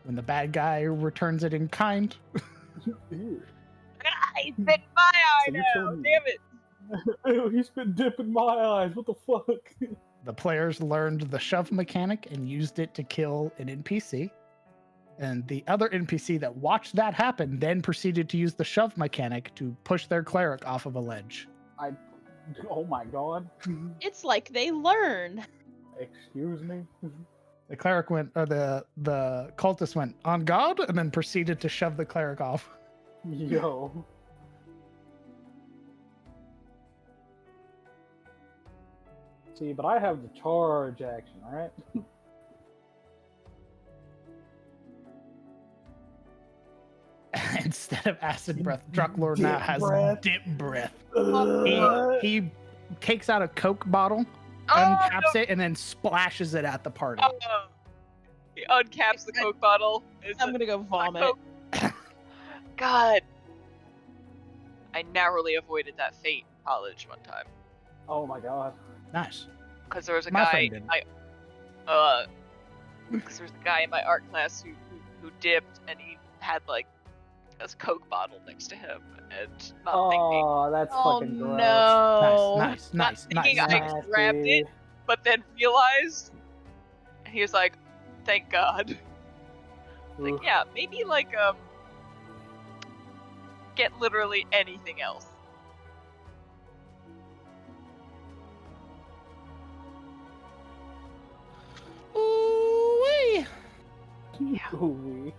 when the bad guy returns it in kind. Ew. He's bit my eye So you're now. telling me- Damn it. Ew, he's been dipping my eyes. What the fuck? The players learned the shove mechanic and used it to kill an NPC. And the other NPC that watched that happen then proceeded to use the shove mechanic to push their cleric off of a ledge. Oh my god. It's like they learn. Excuse me. The cleric went, or the cultist went, on God, and then proceeded to shove the cleric off. Yo. See, but I have the charge action, right? Instead of acid breath, Drucklord now Dip has breath. dip breath. Ugh. He takes out a Coke bottle, uncaps it, and then splashes it at the party. He uncaps the Coke bottle. I'm gonna go vomit. God. I narrowly avoided that fate in college one time. Oh my god. Nice. Because there was a My guy friend in didn't. because there was a guy in my art class who dipped, and he had like a Coke bottle next to him, and not thinking, Oh, that's Oh fucking gross. no. Nice. not thinking I Nasty. grabbed it, but then realized, and he was like, "Thank God." Like, Oof. yeah, maybe like get literally anything else. Ooh-wee. Ooh-wee.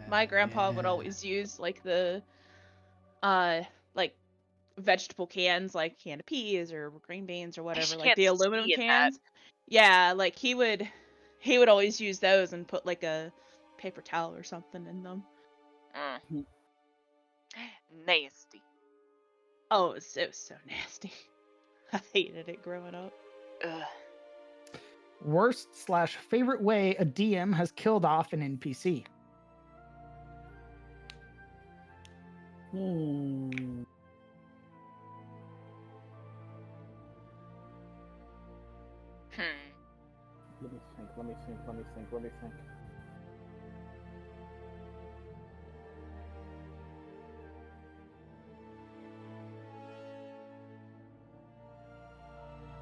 My grandpa would always use like the like vegetable cans, like can of peas or green beans or whatever, like can't the aluminum see in that. cans. Yeah, like he would always use those and put like a paper towel or something in them. Nasty. Oh, it was so nasty. I hated it growing up. Ugh. Worst/favorite way a DM has killed off an NPC. Hmm. Let me think.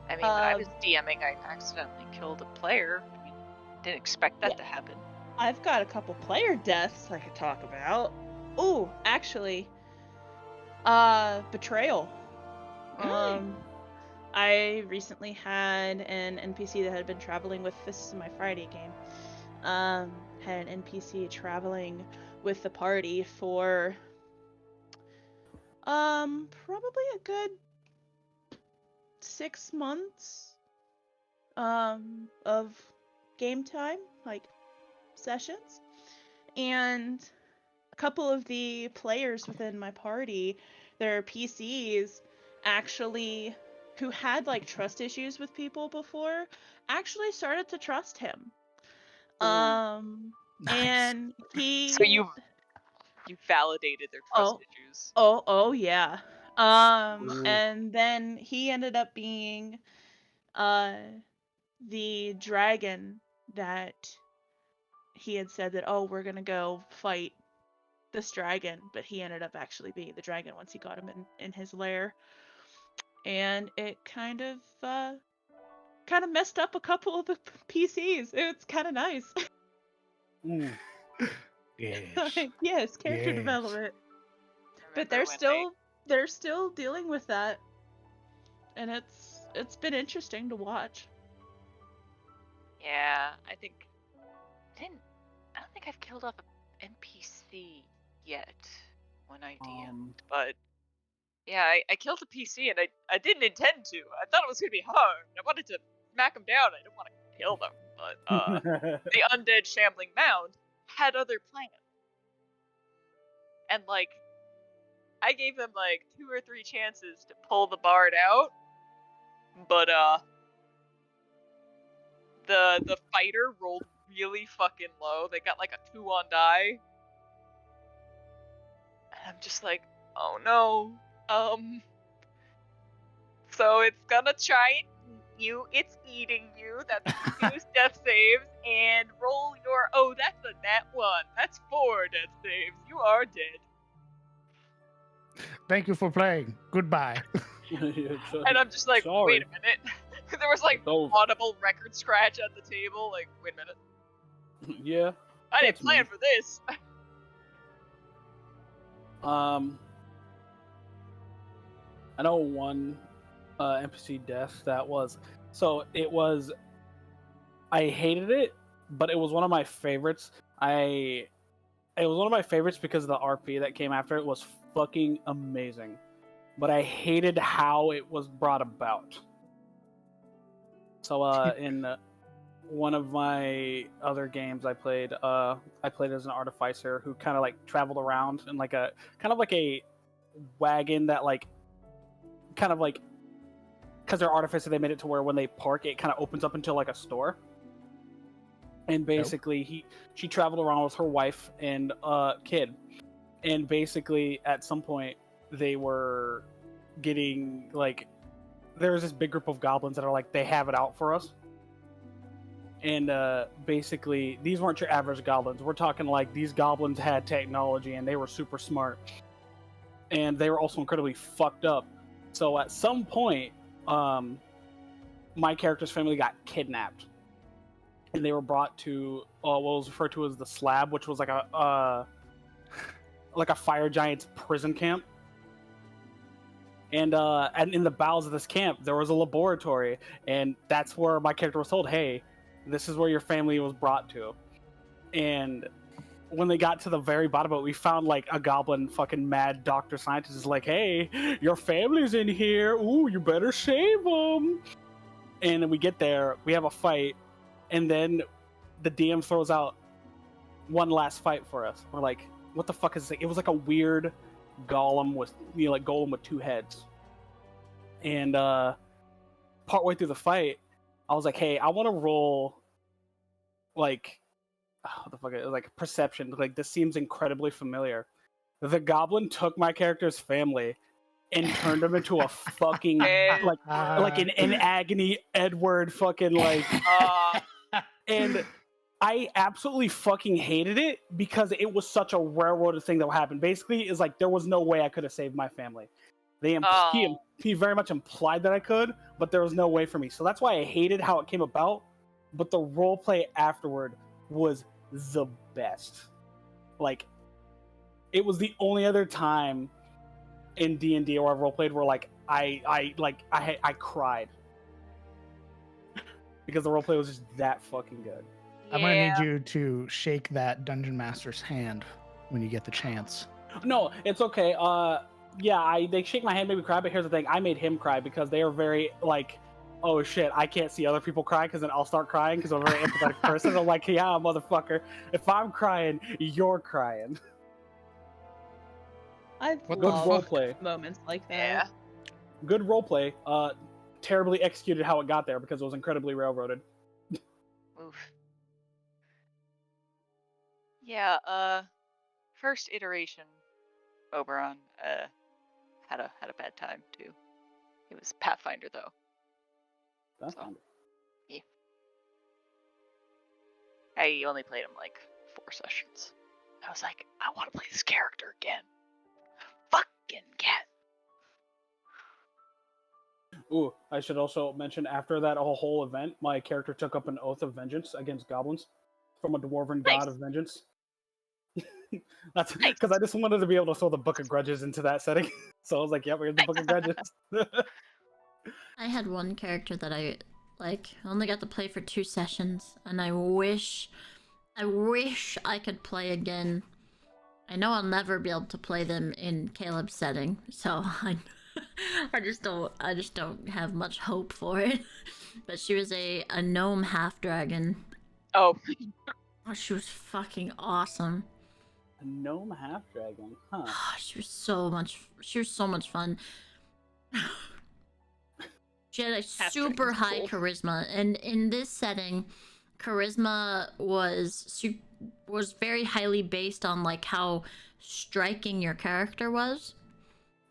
I mean, when I was DMing, I accidentally killed a player. I mean, didn't expect that to happen. I've got a couple player deaths I could talk about. Oh, actually, betrayal. I recently had an NPC that had been traveling with, this is my Friday game, had an NPC traveling with the party for probably a good 6 months of game time, like sessions, and a couple of the players within my party, their PCs actually, who had like trust issues with people before, actually started to trust him. Nice. And he So you validated their trust issues. Oh yeah. And then he ended up being the dragon that he had said that, oh, we're gonna go fight this dragon, but he ended up actually being the dragon once he got him in his lair. And it kind of messed up a couple of the PCs. It's kind of nice. Yes. Yes, character Yes. development. But Remember when they're still dealing with that, and it's been interesting to watch. Yeah, I don't think I've killed off an NPC yet when I DM'd, but yeah, I killed a PC, and I didn't intend to. I thought it was gonna be hard. I wanted to smack them down. I didn't want to kill them, but the undead shambling mound had other plans, and like I gave them like 2 or 3 chances to pull the bard out, but the fighter rolled really fucking low. They got like a 2 on die. And I'm just like, oh no. So it's gonna try and eat you. It's eating you. That's 2 death saves. And roll your, oh, that's a nat 1. That's 4 death saves. You are dead. Thank you for playing. Goodbye. And I'm just like, Sorry. wait a minute. There was like Oh. audible record scratch at the table. Like, wait a minute, Yeah. I didn't That's plan me. for this. I know one NPC death that was it was I hated it, but it was one of my favorites. It was one of my favorites because the RP that came after it was fucking amazing. But I hated how it was brought about. So in one of my other games I played as an artificer who kind of like traveled around in like a kind of like a wagon that like kind of like, because they're artificer, they made it to where when they park it kind of opens up into like a store. And basically she traveled around with her wife and kid, and basically at some point they were getting like, there was this big group of goblins that are like, they have it out for us. And basically these weren't your average goblins. We're talking like these goblins had technology and they were super smart, and they were also incredibly fucked up. So at some point my character's family got kidnapped, and they were brought to what was referred to as the Slab, which was like a fire giant's prison camp. And in the bowels of this camp, there was a laboratory, and that's where my character was told, "Hey, this is where your family was brought to." And when they got to the very bottom of it, we found like a goblin fucking mad doctor scientist is like, "Hey, your family's in here. Ooh, you better save them." And then we get there, we have a fight, and then the DM throws out one last fight for us. We're like, what the fuck is this? It was like a weird golem with, like golem with two heads. And partway through the fight, I was like, hey, I want to roll like, what the fuck? It was like perception. Like, this seems incredibly familiar. The goblin took my character's family and turned him into a fucking like an agony Edward fucking like and I absolutely fucking hated it because it was such a railroaded thing that happened. Basically, is like there was no way I could have saved my family. He very much implied that I could, but there was no way for me. So that's why I hated how it came about. But the roleplay afterward was the best. Like, it was the only other time in D&D where I've roleplayed where like I cried because the roleplay was just that fucking good. I'm gonna need you to shake that dungeon master's hand when you get the chance. No, it's okay. They shake my hand, maybe cry, but here's the thing: I made him cry because they are very like, oh shit, I can't see other people cry because then I'll start crying because I'm a very empathetic person. I'm like, yeah, motherfucker, if I'm crying, you're crying. I've Good loved roleplay. moments like that. Yeah. Good roleplay. Terribly executed how it got there because it was incredibly railroaded. Oof. Yeah, first iteration Oberon had a bad time too. It was Pathfinder though. Pathfinder. Yeah. I only played him like 4 sessions. I was like, I want to play this character again. Fucking cat. Ooh, I should also mention after that whole event, my character took up an oath of vengeance against goblins from a dwarven god of vengeance. That's because I just wanted to be able to throw the Book of Grudges into that setting. So I was like, yeah, we're in the Book of Grudges. I had one character that I only got to play for 2 sessions, and I wish I could play again. I know I'll never be able to play them in Caleb's setting, so I just don't have much hope for it. But she was a gnome half dragon. Oh, she was fucking awesome. A gnome half dragon, huh? She was so much fun. She had a super high charisma, and in this setting, charisma was very highly based on like how striking your character was.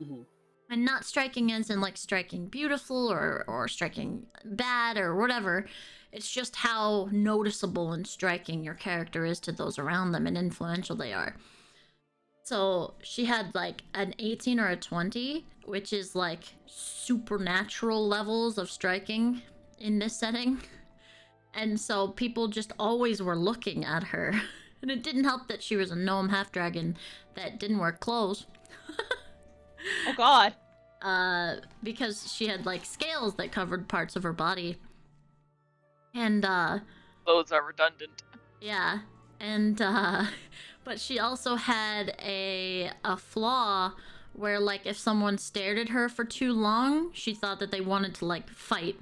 Mm-hmm. And not striking as in like striking beautiful or striking bad or whatever. It's just how noticeable and striking your character is to those around them and influential they are. So she had like an 18 or a 20, which is like supernatural levels of striking. in this setting. And so people just always were looking at her. And it didn't help that she was a gnome half dragon that didn't wear clothes. Oh god. Because she had like scales that covered parts of her body. And Clothes are redundant. yeah. And but she also had a flaw where like if someone stared at her for too long, she thought that they wanted to like fight.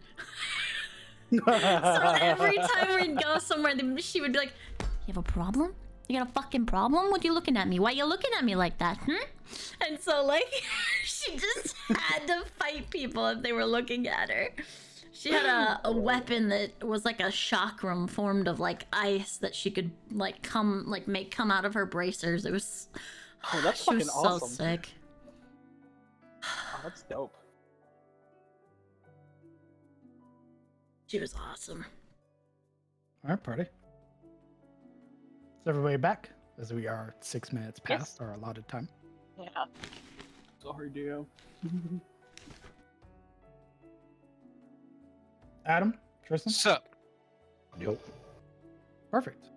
So every time we'd go somewhere, she would be like, "You have a problem? You got a fucking problem? What are you looking at me? Why are you looking at me like that? And so like she just had to fight people if they were looking at her. She had a weapon that was like a chakram formed of like ice that she could like make come out of her bracers. It was that's she fucking was awesome. so sick. Oh, that's dope. She was awesome. All right, party. Is everybody back? As we are 6 minutes past our allotted time. Yeah. Sorry, dude. Adam, Tristan? Sup? Yep. Perfect.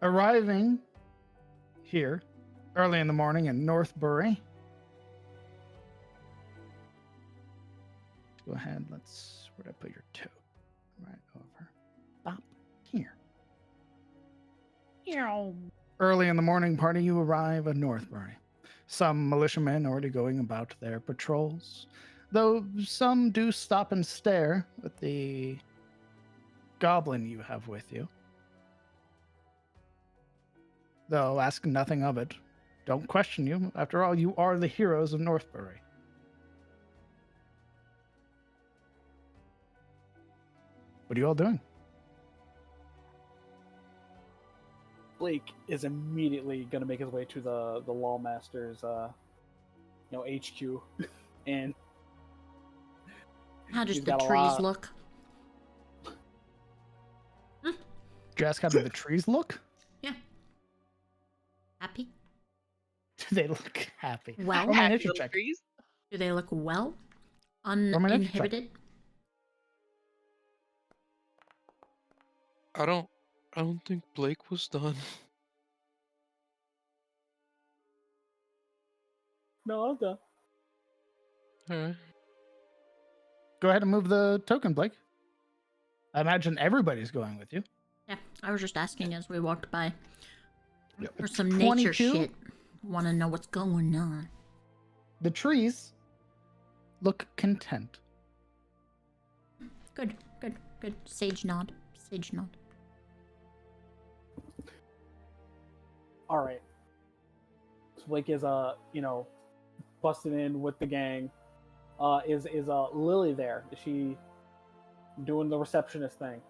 Arriving here early in the morning in Northbury. Go ahead. Where'd I put your toe? Right over. Bop. Here. Early in the morning party, you arrive at Northbury. Some militiamen already going about their patrols, though some do stop and stare at the goblin you have with you. Though ask nothing of it. Don't question you. After all, you are the heroes of Northbury. What are you all doing? Blake is immediately going to make his way to the Lawmaster's, HQ, and How does She's the got a trees lot. look? Did you ask how do the trees look? Yeah. Happy? Do they look happy? Well, Roll me an Happy nature little check. trees. do they look well? my nature check. Uninhibited? I don't think Blake was done. no, I'm done. Alright. Go ahead and move the token, Blake. I imagine everybody's going with you. Yeah, I was just asking as we walked by. Yep. For some nature 22? shit. Want to know what's going on. The trees look content. Good, good, good. Sage nod. Sage nod. All right. So Blake is busted in with the gang. Is Lily there? Is she doing the receptionist thing?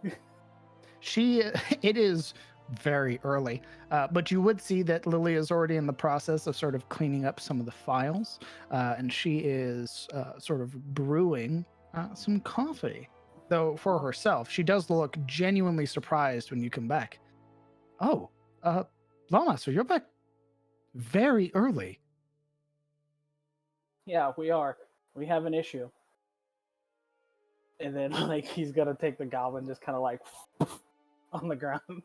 It is very early, but you would see that Lily is already in the process of sort of cleaning up some of the files, and she is sort of brewing some coffee. Though for herself, she does look genuinely surprised when you come back. Oh, Lawmaster, you're back very early. Yeah, we are. We have an issue. And then like he's gonna take the goblin just kind of like on the ground.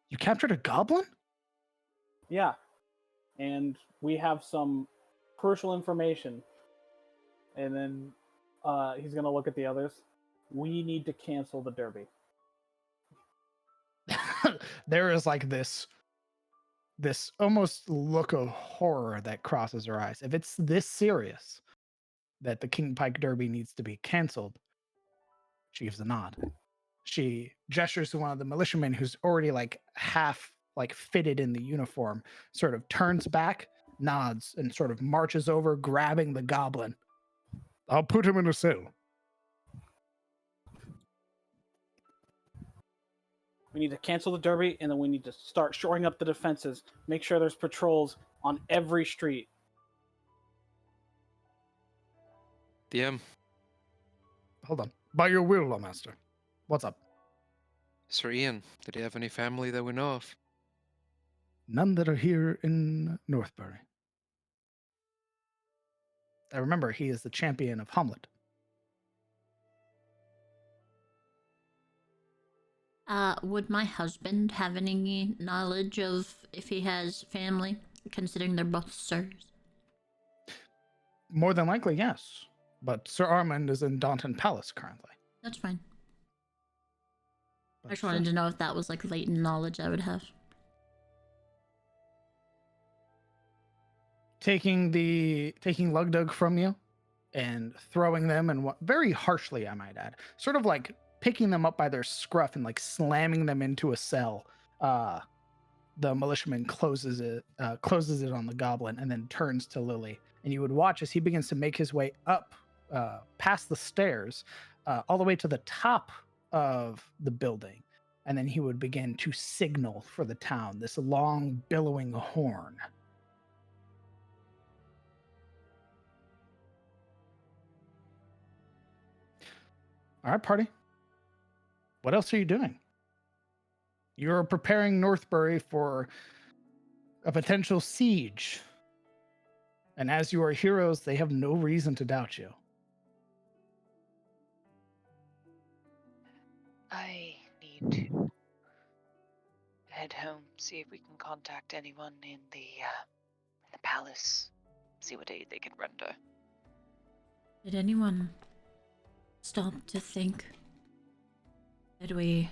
You captured a goblin? Yeah. And we have some crucial information. And then he's gonna look at the others. We need to cancel the derby. There is like this almost look of horror that crosses her eyes. If it's this serious that the King Pike Derby needs to be canceled, she gives a nod. She gestures to one of the militiamen who's already like half like fitted in the uniform, sort of turns back, nods, and sort of marches over, grabbing the goblin. I'll put him in a cell. We need to cancel the derby, and then we need to start shoring up the defenses. Make sure there's patrols on every street. DM, Hold on. By your will, Lawmaster. What's up? Sir Ian, did he have any family that we know of? None that are here in Northbury. I remember he is the champion of Hamlet. Would my husband have any knowledge of if he has family, considering they're both sirs? More than likely, yes. But Sir Armand is in Daunton Palace currently. That's fine. I But just wanted to know if that was like latent knowledge I would have. taking Lugdug from you and throwing them, and very harshly, I might add, sort of like picking them up by their scruff and like slamming them into a cell. The militiaman closes it on the goblin and then turns to Lily, and you would watch as he begins to make his way up past the stairs all the way to the top of the building, and then he would begin to signal for the town, this long billowing horn. All right, party. What else are you doing? You're preparing Northbury for a potential siege. And as you are heroes, they have no reason to doubt you. I need to head home, see if we can contact anyone in the palace, see what aid they can render. Did anyone stop to think that we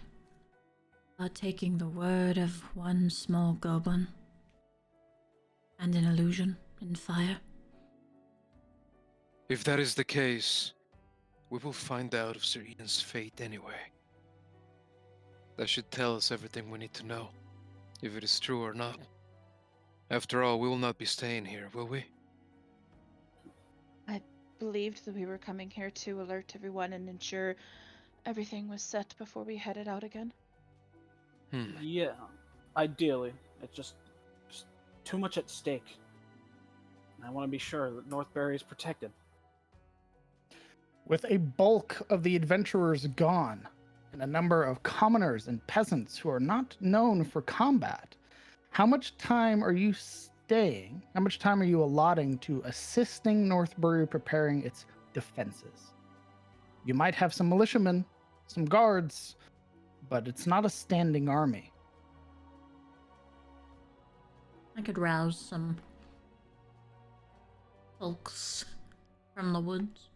are taking the word of one small goblin and an illusion in fire? If that is the case, we will find out of Sir Ian's fate anyway. That should tell us everything we need to know, if it is true or not. After all, we will not be staying here, will we? I believed that we were coming here to alert everyone and ensure everything was set before we headed out again. Yeah, ideally. It's just too much at stake. And I want to be sure that Northbury is protected. With a bulk of the adventurers gone, and a number of commoners and peasants who are not known for combat, how much time are you staying? How much time are you allotting to assisting Northbury preparing its defenses? You might have some militiamen, some guards, but it's not a standing army. I could rouse some folks from the woods.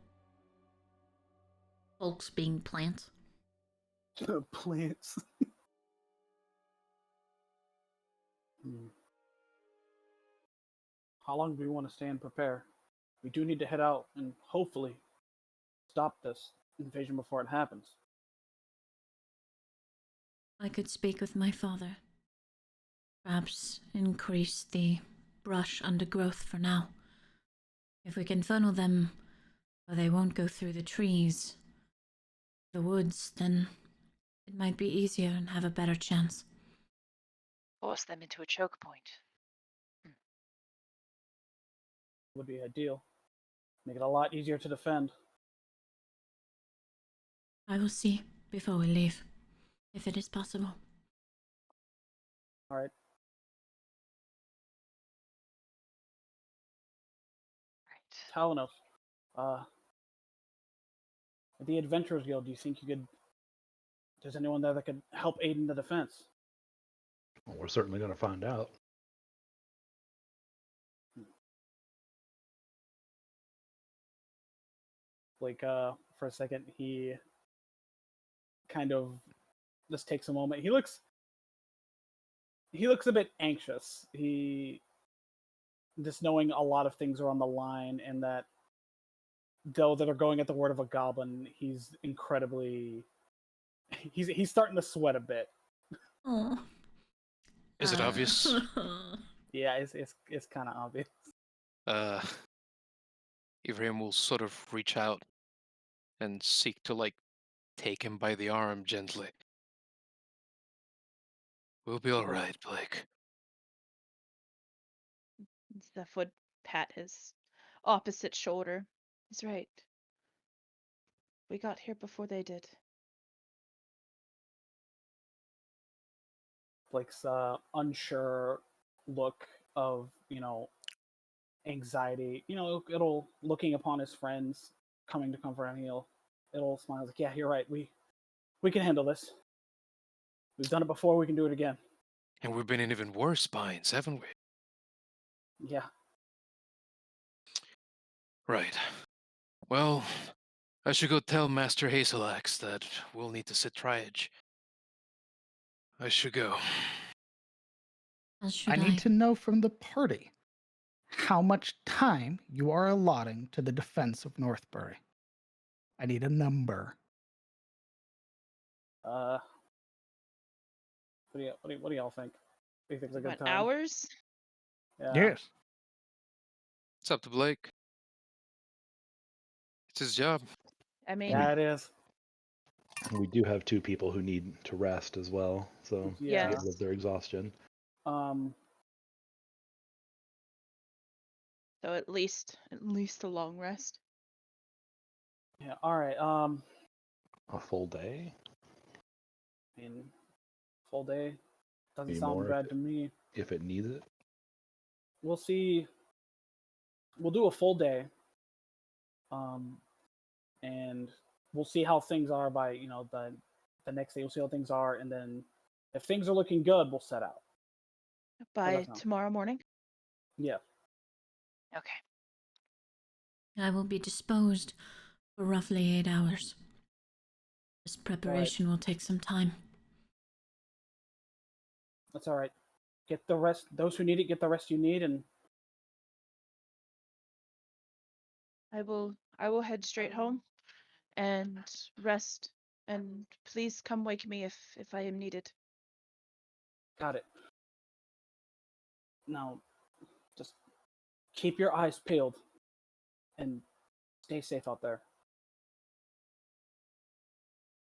Folks being plants. Plants. How long do we want to stay and prepare? We do need to head out and hopefully stop this invasion before it happens. I could speak with my father. Perhaps increase the brush undergrowth for now. If we can funnel them where they won't go through the trees, the woods, then it might be easier and have a better chance. Force them into a choke point. Would be ideal. Make it a lot easier to defend. I will see before we leave, if it is possible. All right. Right. Talanos, the Adventurers Guild, do you think there's anyone there that could help aid in the defense? Well, we're certainly going to find out. Like, for a second, he kind of just takes a moment. He looks a bit anxious. He just knowing a lot of things are on the line, and that though that are going at the word of a goblin, he's incredibly he's starting to sweat a bit. Oh. Is it obvious? Yeah, it's kind of obvious. Ibrahim will sort of reach out and seek to, like, take him by the arm gently. We'll be all right, Blake. Zeph would pat his opposite shoulder. He's right. We got here before they did. Blake's unsure look of, anxiety. It'll looking upon his friends coming to comfort him. It'll smile like, yeah, you're right. We can handle this. We've done it before. We can do it again. And we've been in even worse binds, haven't we? Yeah. Right. Well, I should go tell Master Hazelax that we'll need to sit triage. I should go. As should I need to know from the party how much time you are allotting to the defense of Northbury. I need a number. What do y'all think? What do you think's a good What, time? hours? Yeah. Yes. It's up to Blake. It's his job. I mean, Yeah, it is. We do have 2 people who need to rest as well, so Yeah. to get rid of their exhaustion. so at least a long rest. Yeah. All right. A full day? I mean, full day doesn't Maybe sound more bad to me. if it needs it. We'll see. We'll do a full day. And we'll see how things are by the next day. We'll see how things are, and then if things are looking good, we'll set out. By sound? tomorrow morning? Yeah. Okay. I will be disposed for roughly 8 hours. This preparation will take some time. That's all right. Get the rest. Those who need it, get the rest you need, and I will head straight home and rest, and please come wake me if I am needed. got it. Now, just keep your eyes peeled and stay safe out there.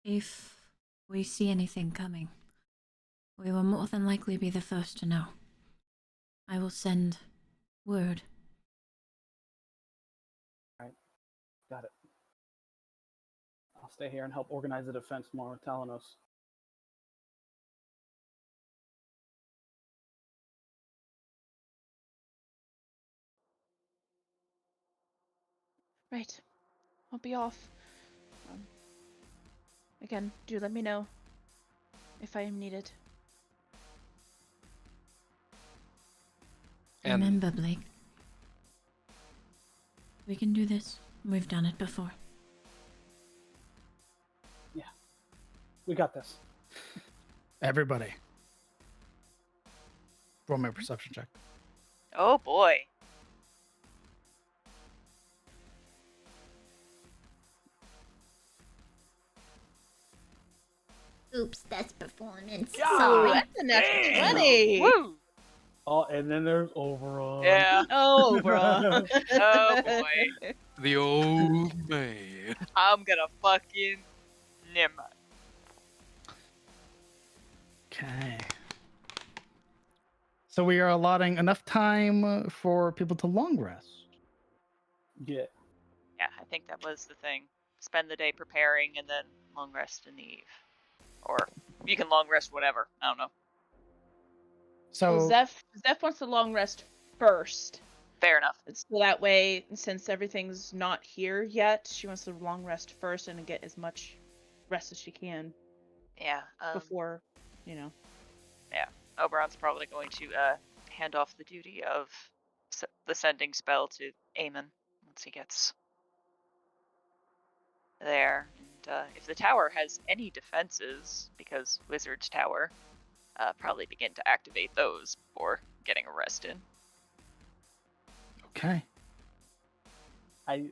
If we see anything coming, we will more than likely be the first to know. I will send word. Got it. I'll stay here and help organize the defense more with Talanos. Right. I'll be off. Again, do let me know if I am needed. And Remember, Blake. We can do this. We've done it before. Yeah. We got this. Everybody. Roll my perception check. Oh boy. Oops, that's performance. Oh, that's a natural 20. Woo! Oh, and then there's Overon. Yeah. Oh, bro. Oh boy. the old man. I'm gonna fucking never mind. Okay. So we are allotting enough time for people to long rest. Yeah. Yeah, I think that was the thing. Spend the day preparing and then long rest in the eve. Or you can long rest whatever. I don't know. So Well, Zeph wants to long rest first. Fair enough. So that way, since everything's not here yet, she wants to long rest first and get as much rest as she can Yeah. before, Yeah. Oberon's probably going to hand off the duty of the sending spell to Aemon once he gets there. And if the tower has any defenses, because Wizard's Tower, probably begin to activate those before getting a rest in. okay. I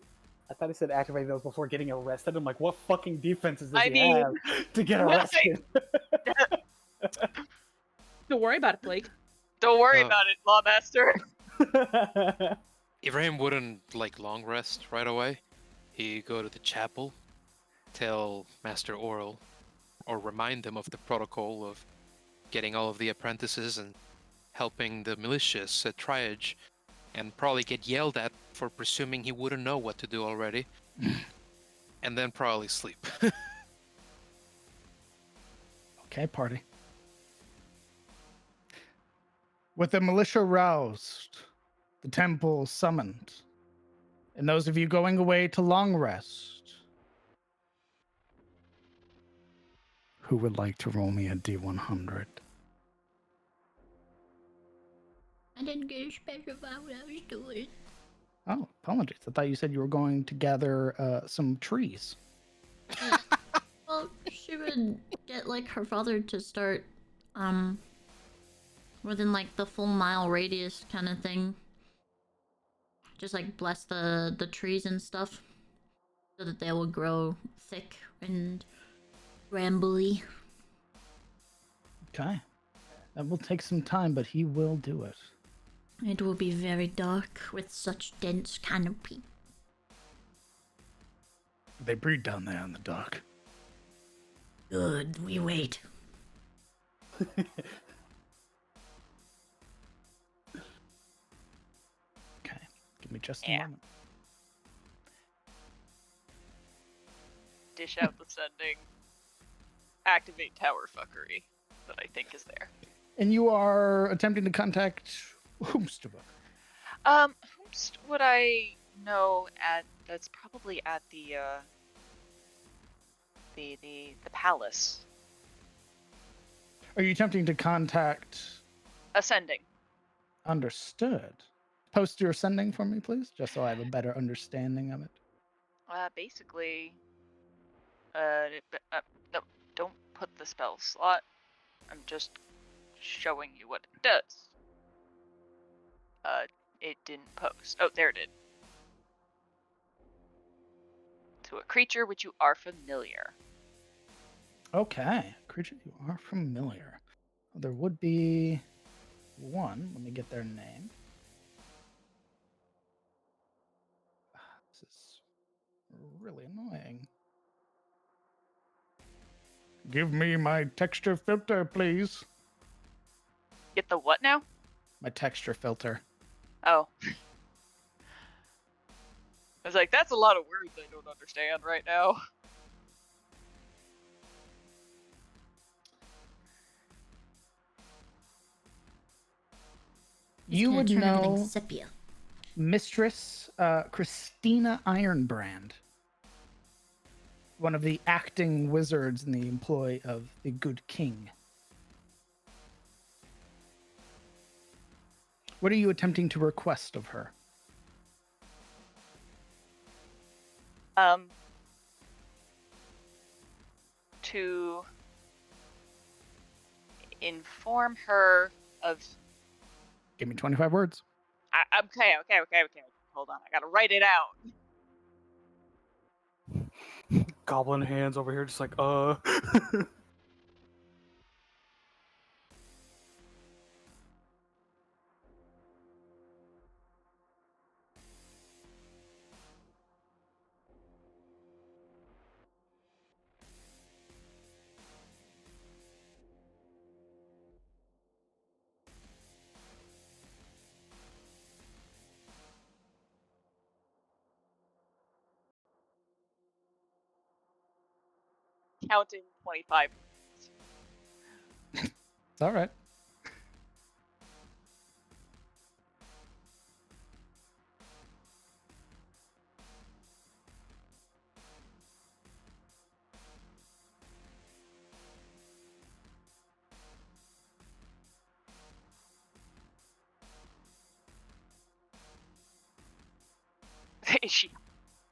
thought he said activate those before getting arrested. I'm like, what fucking defenses does I he mean, have to get arrested? don't worry about it, Blake. Don't worry Oh. about it, Lawmaster. Ibrahim wouldn't long rest right away. He'd go to the chapel, tell Master Oral, or remind them of the protocol of getting all of the apprentices and helping the militias at triage, and probably get yelled at for presuming he wouldn't know what to do already, and then probably sleep. Okay, party. With the militia roused, the temple summoned, and those of you going away to long rest, who would like to roll me a D100? I didn't get a special about what I was doing. Oh, apologies. I thought you said you were going to gather some trees. Well, she would get like her father to start within like the full mile radius kind of thing. Just like bless the trees and stuff so that they will grow thick and brambly. Okay. That will take some time, but he will do it. It will be very dark with such dense canopy. They breed down there in the dark. Good, we wait. Okay. Give me just a Yeah. moment. Dish out the sending. Activate tower fuckery that I think is there. And you are attempting to contact Whomstuba. Whomst would I know at? That's probably at the palace. Are you attempting to contact Ascending. Understood? Post your sending for me, please, just so I have a better understanding of it. Basically, no, don't put the spell slot. I'm just showing you what it does. It didn't post. Oh, there it is. To a creature which you are familiar. Okay. Creature you are familiar. There would be one. Let me get their name. This is really annoying. Give me my texture filter, please. Get the what now? My texture filter. Oh. I was like, that's a lot of words I don't understand right now. You would turn everything know sepia. Mistress Christina Ironbrand, one of the acting wizards in the employ of the Good King. What are you attempting to request of her? To inform her of. Give me 25 words. Okay. Hold on, I gotta write it out. Goblin hands over here, just like, Counting 25 words. It's all right.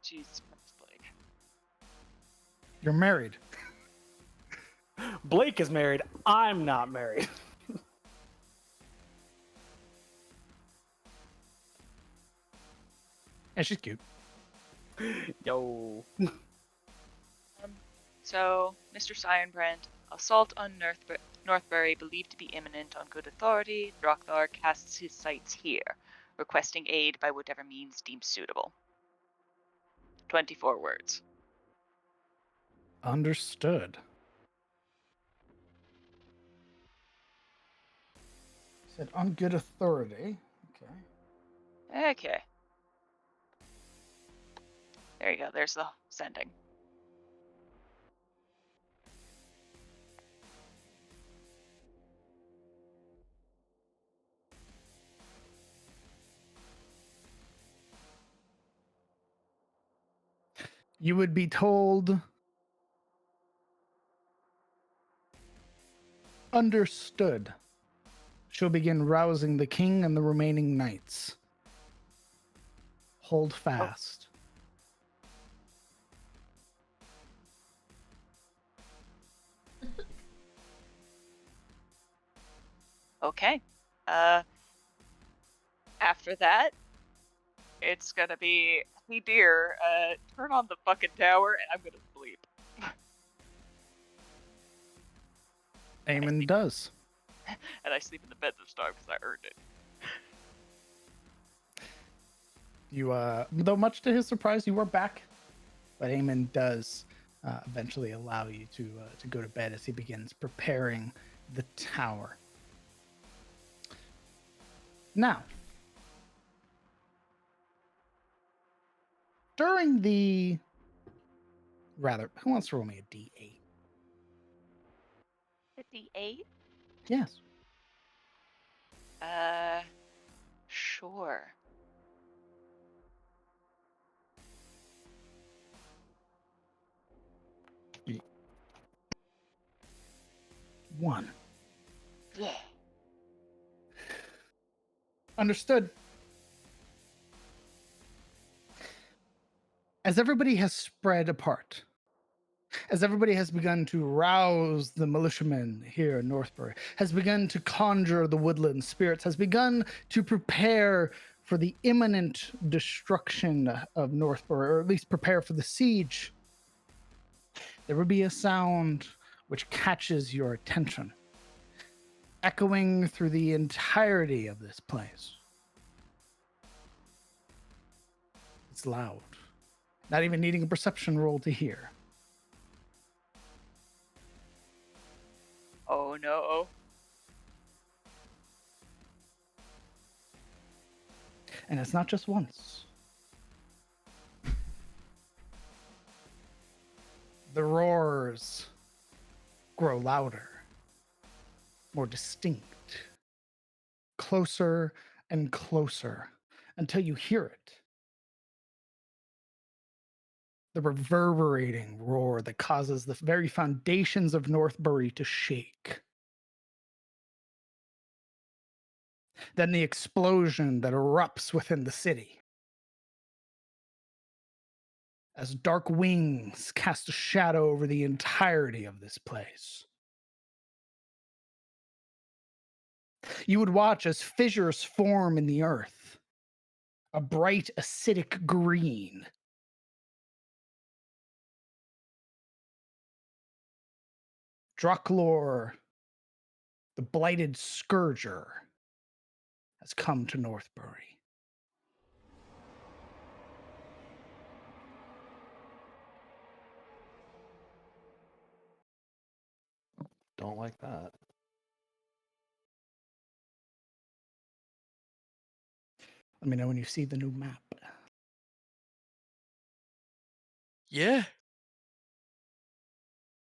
Jesus Christ, Blake. You're married. Blake is married. I'm not married. And she's cute. Yo. So, Mr. Sionbrand, assault on Northbury believed to be imminent on good authority. Drockthar casts his sights here, requesting aid by whatever means deemed suitable. 24 words. Understood. Said on good authority. Okay. Okay. There you go. There's the sending. You would be told Understood. She'll begin rousing the king and the remaining knights. Hold fast. Okay. After that, it's gonna be, hey dear, turn on the fucking tower and I'm gonna sleep. Eamon does. And I sleep in the bed this time because I earned it. You, though much to his surprise, you are back, but Eamon does eventually allow you to go to bed as he begins preparing the tower. Now, during the who wants to roll me a D8? A D8? Yes. Sure. One. Yeah. Understood. As everybody has spread apart, as everybody has begun to rouse the militiamen here in Northbury, has begun to conjure the woodland spirits, has begun to prepare for the imminent destruction of Northbury, or at least prepare for the siege, there will be a sound which catches your attention, echoing through the entirety of this place. It's loud, not even needing a perception roll to hear. Oh no. And it's not just once. The roars grow louder, more distinct, closer and closer until you hear it. The reverberating roar that causes the very foundations of Northbury to shake. Then the explosion that erupts within the city. As dark wings cast a shadow over the entirety of this place. You would watch as fissures form in the earth, a bright acidic green. Anor'lur, the blighted scourger, has come to Northbury. Don't like that. Let me know when you see the new map. Yeah.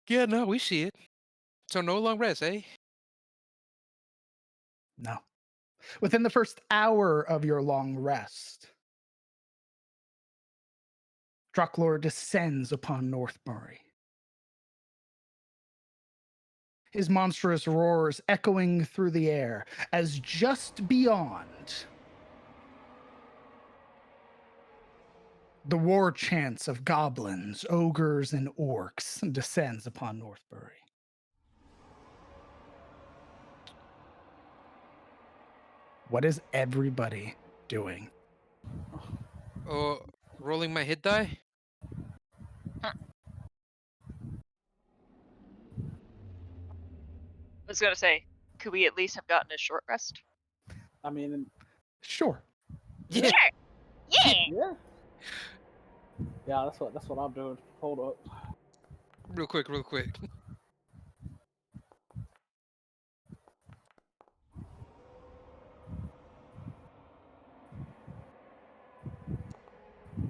Yeah, no, we see it. So no long rest, eh? No. Within the first hour of your long rest, Anor'lur descends upon Northbury. His monstrous roars echoing through the air as just beyond the war chants of goblins, ogres, and orcs descends upon Northbury. What is everybody doing? Oh, rolling my hit die? I was gonna say, could we at least have gotten a short rest? I mean, Sure. Yeah. Yeah. yeah, that's what I'm doing. Hold up. Real quick, real quick.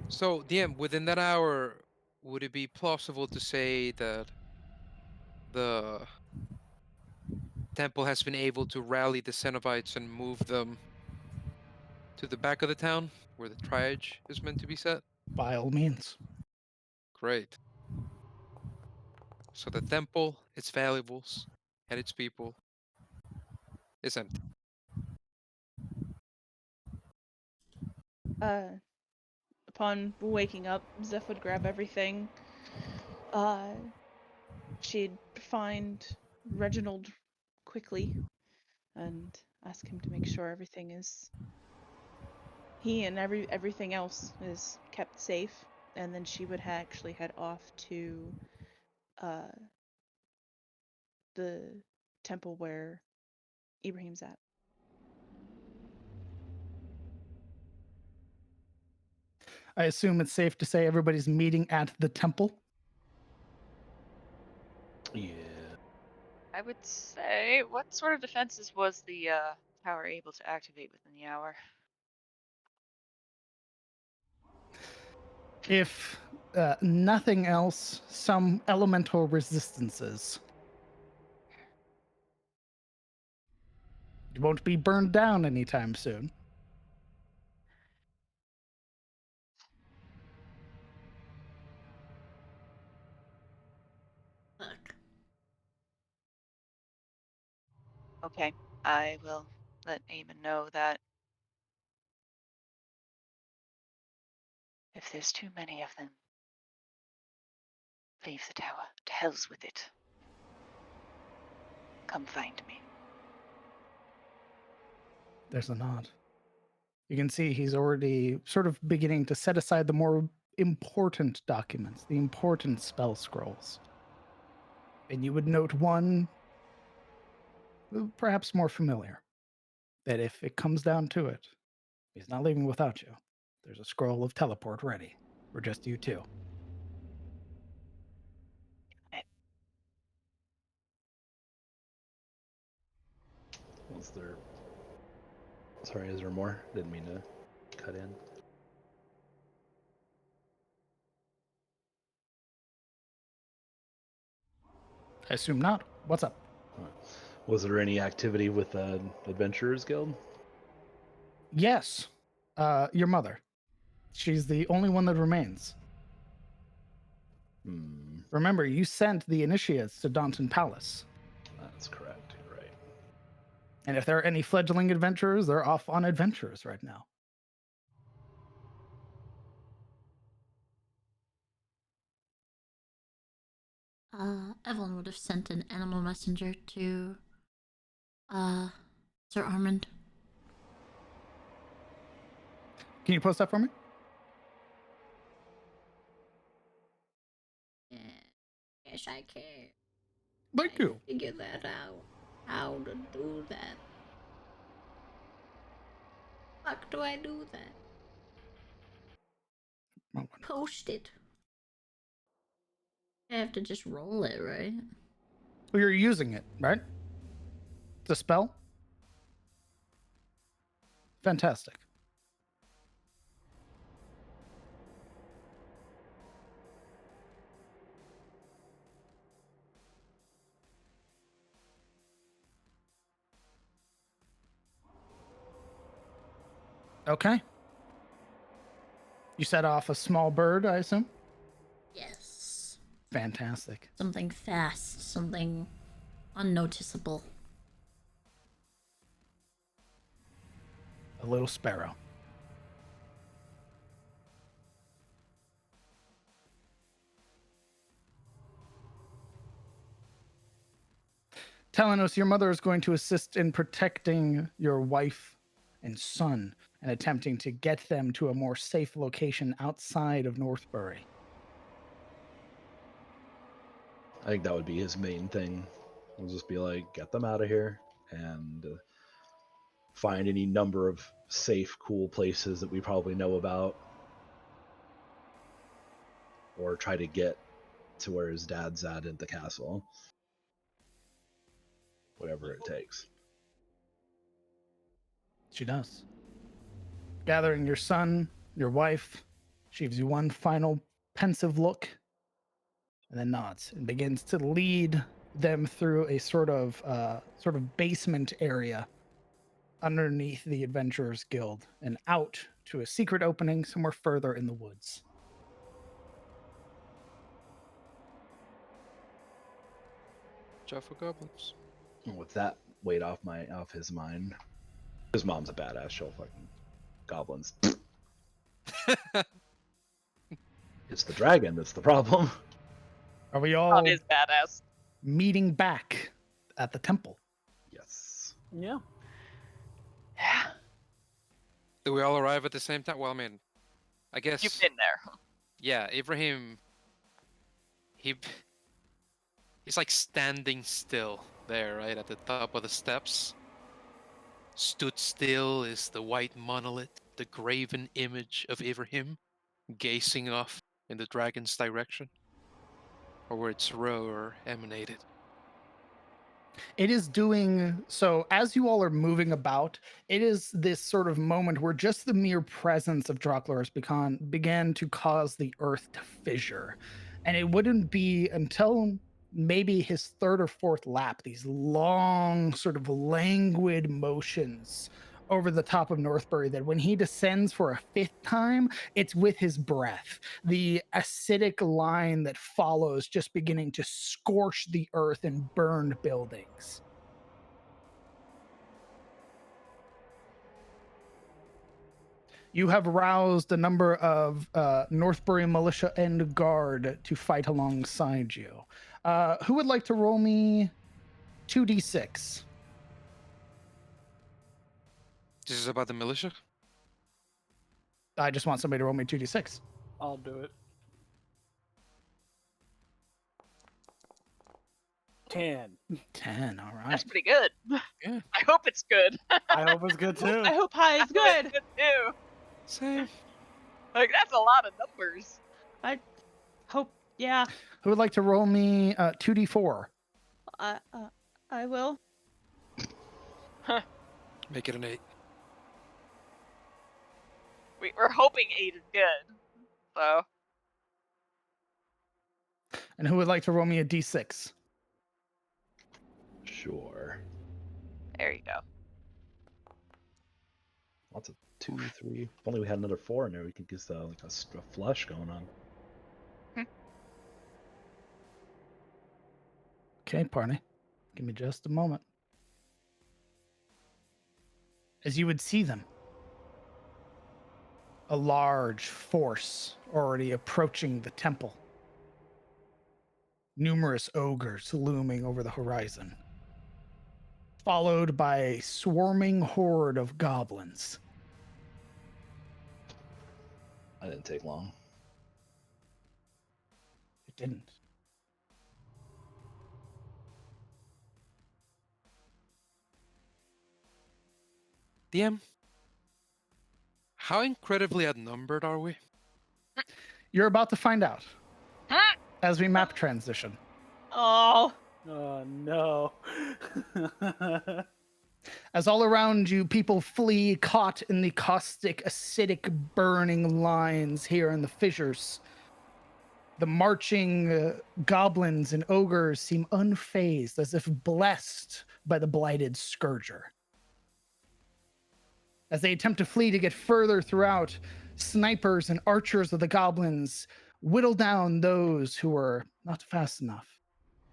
So, DM, within that hour, would it be plausible to say that the temple has been able to rally the Cenobites and move them to the back of the town where the triage is meant to be set? By all means. Great. So the temple, its valuables, and its people It's empty. Upon waking up, Zeph would grab everything. She'd find Reginald quickly and ask him to make sure everything is he and everything else is kept safe, and then she would actually head off to the temple where Ibrahim's at. I assume it's safe to say everybody's meeting at the temple. Yeah. I would say, what sort of defenses was the tower able to activate within the hour? If nothing else, some elemental resistances. It won't be burned down anytime soon. Fuck. Okay, I will let Eamon know that if there's too many of them, leave the tower. To hell's with it. Come find me. There's a nod. You can see he's already sort of beginning to set aside the more important documents, the important spell scrolls. And you would note one, perhaps more familiar, that if it comes down to it, he's not leaving without you. There's a scroll of teleport ready for just you two. Was there? Sorry, is there more? Didn't mean to cut in. I assume not. What's up? Was there any activity with the Adventurers Guild? Yes, your mother. She's the only one that remains. Remember, you sent the initiates to Daunton Palace. That's correct. You're right. And if there are any fledgling adventurers, they're off on adventures right now. Evelyn would have sent an animal messenger to Sir Armand. Can you post that for me? Yeah. Yes, I can. Thank you. Figure that out. How to do that. Fuck do I do that? Oh, Post it. I have to just roll it, right? well, you're using it, right? It's a spell? Fantastic. Okay. You set off a small bird, I assume? Yes. Fantastic. Something fast, something unnoticeable. A little sparrow. Telenos, your mother is going to assist in protecting your wife and son and attempting to get them to a more safe location outside of Northbury. I think that would be his main thing. We'll just be like, get them out of here and find any number of safe, cool places that we probably know about. Or try to get to where his dad's at the castle. Whatever it takes. She does. Gathering your son, your wife, she gives you one final pensive look and then nods and begins to lead them through a sort of basement area underneath the Adventurers Guild and out to a secret opening somewhere further in the woods. Jaffa goblins. And with that weight off his mind. His mom's a badass. She'll fucking goblins. It's the dragon that's the problem. Are we Mom all is badass. meeting back at the temple? Yes. Yeah. Yeah. Do we all arrive at the same time? Well, I mean, I guess. You've been there. Yeah, Ibrahim. He's like standing still there, right at the top of the steps. Stood still is the white monolith, the graven image of Ibrahim, gazing off in the dragon's direction, or where its roar emanated. It is doing so as you all are moving about. It is this sort of moment where just the mere presence of Drocklerus began to cause the earth to fissure. And it wouldn't be until maybe his third or fourth lap, these long, sort of languid motions over the top of Northbury, that when he descends for a fifth time, it's with his breath. The acidic line that follows just beginning to scorch the earth and burn buildings. You have roused a number of Northbury militia and guard to fight alongside you. Who would like to roll me 2d6? This is about the militia? I just want somebody to roll me 2d6. I'll do it. 10. 10, all right. That's pretty good. Yeah. I hope it's good. I hope it's good too. I hope high is good. Good too. Same. Like that's a lot of numbers. Hope, yeah. Who would like to roll me 2d4? I will. Make it an 8. We're hoping 8 is good. So And who would like to roll me a d6? Sure. there you go. Lots of 2, 3. If only we had another 4 in there, we could get like a flush going on. Okay, party. Give me just a moment. As you would see them, a large force already approaching the temple. Numerous ogres looming over the horizon, followed by a swarming horde of goblins. I didn't take long. It didn't. DM, how incredibly outnumbered are we? You're about to find out as we map transition. Oh. Oh no. As all around you, people flee, caught in the caustic, acidic, burning lines here in the fissures. The marching goblins and ogres seem unfazed, as if blessed by the blighted scourger. As they attempt to flee to get further throughout, snipers and archers of the goblins whittle down those who were not fast enough.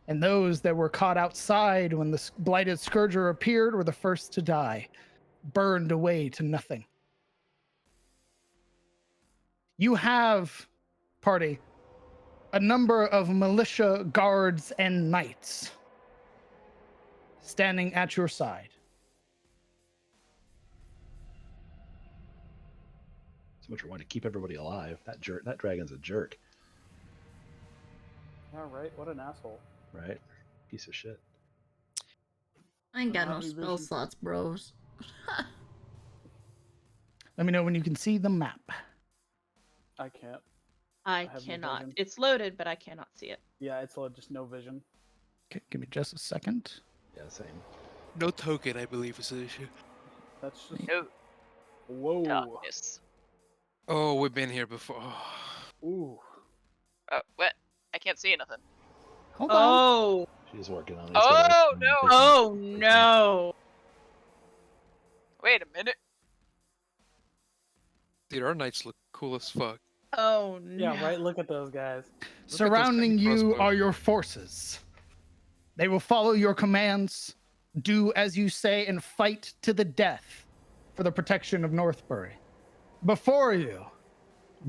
And those that were caught outside when the blighted scourger appeared were the first to die, burned away to nothing. You have, party, a number of militia guards and knights standing at your side. So much for wanting to keep everybody alive. That dragon's a jerk, Yeah, right. What an asshole. right? Piece of shit. I ain't got no Happy spell vision. slots, bros. Let me know when you can see the map. I can't. I have no cannot. vision. It's loaded, but I cannot see it. Yeah, it's just no vision. Okay, give me just a second. Yeah, same. No token, I believe, is the issue. That's just No whoa. darkness. Oh, we've been here before. Ooh. Oh, what? I can't see anything. Hold on. Oh. She's working on it. Oh, no. Oh no. Wait a minute. Dude, our knights look cool as fuck. Oh no. Yeah, right. Look at those guys. Surrounding heavy you crossbow. are your forces. They will follow your commands do as you say and fight to the death for the protection of Northbury. Before you,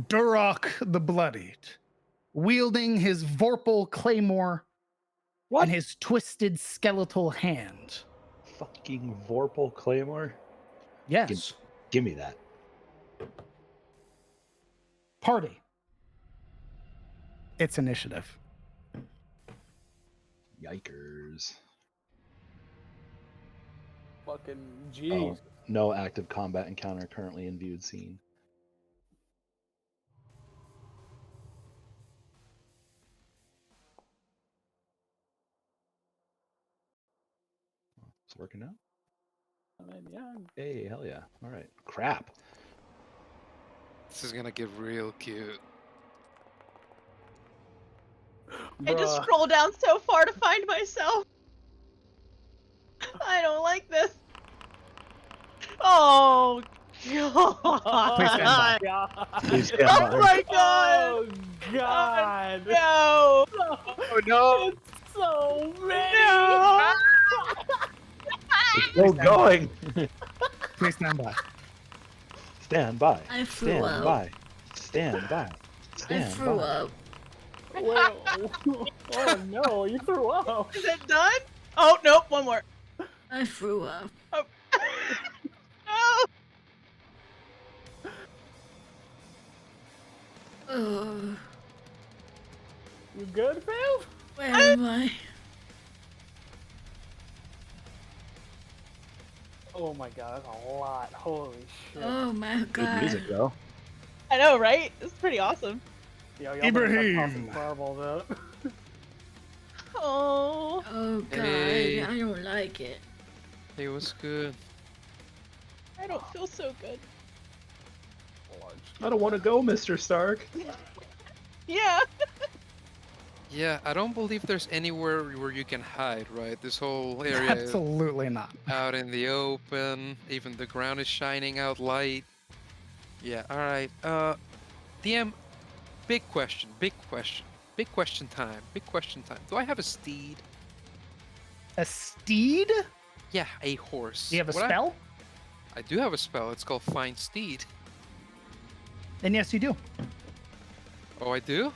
Durok the Bloodied, wielding his Vorpal Claymore What? in his twisted skeletal hand. Fucking Vorpal Claymore? Yes. Give me that. Party. It's initiative. Yikers. Fucking Oh, jeez. no active combat encounter currently in viewed scene. It's working out. I mean, yeah. Hey, hell yeah. All right. Crap. This is gonna get real cute. I just Bruh. scroll down so far to find myself. I don't like this. Oh god. Please stand by. God. Please stand Oh by. my god. Oh god. No. Oh no! It's so many. No. It's still going! Please stand by. Stand by. I threw Stand up. by. Stand by. I Stand threw by. up. Oh no, you threw up. Is it done? Oh nope, one more. I threw up. Oh. No. Ugh. You good, fam? Where am I? Oh my god, that's a lot. Holy shit. Oh my Good god. music, though. I know, right? It's pretty awesome. Yo, y'all better start Ibrahim. tossing fireballs out. Oh. Oh god, Hey. I don't like it. Hey, what's good? I don't feel so good. I don't want to go, Mr. Stark. Yeah. Yeah, I don't believe there's anywhere where you can hide, right? This whole area is Absolutely not. out in the open. Even the ground is shining out light. Yeah, alright. DM, big question time. Do I have a steed? A steed? Yeah, a horse. Do you have a What spell? I do have a spell. It's called Find Steed. Then yes, you do. Oh, I do?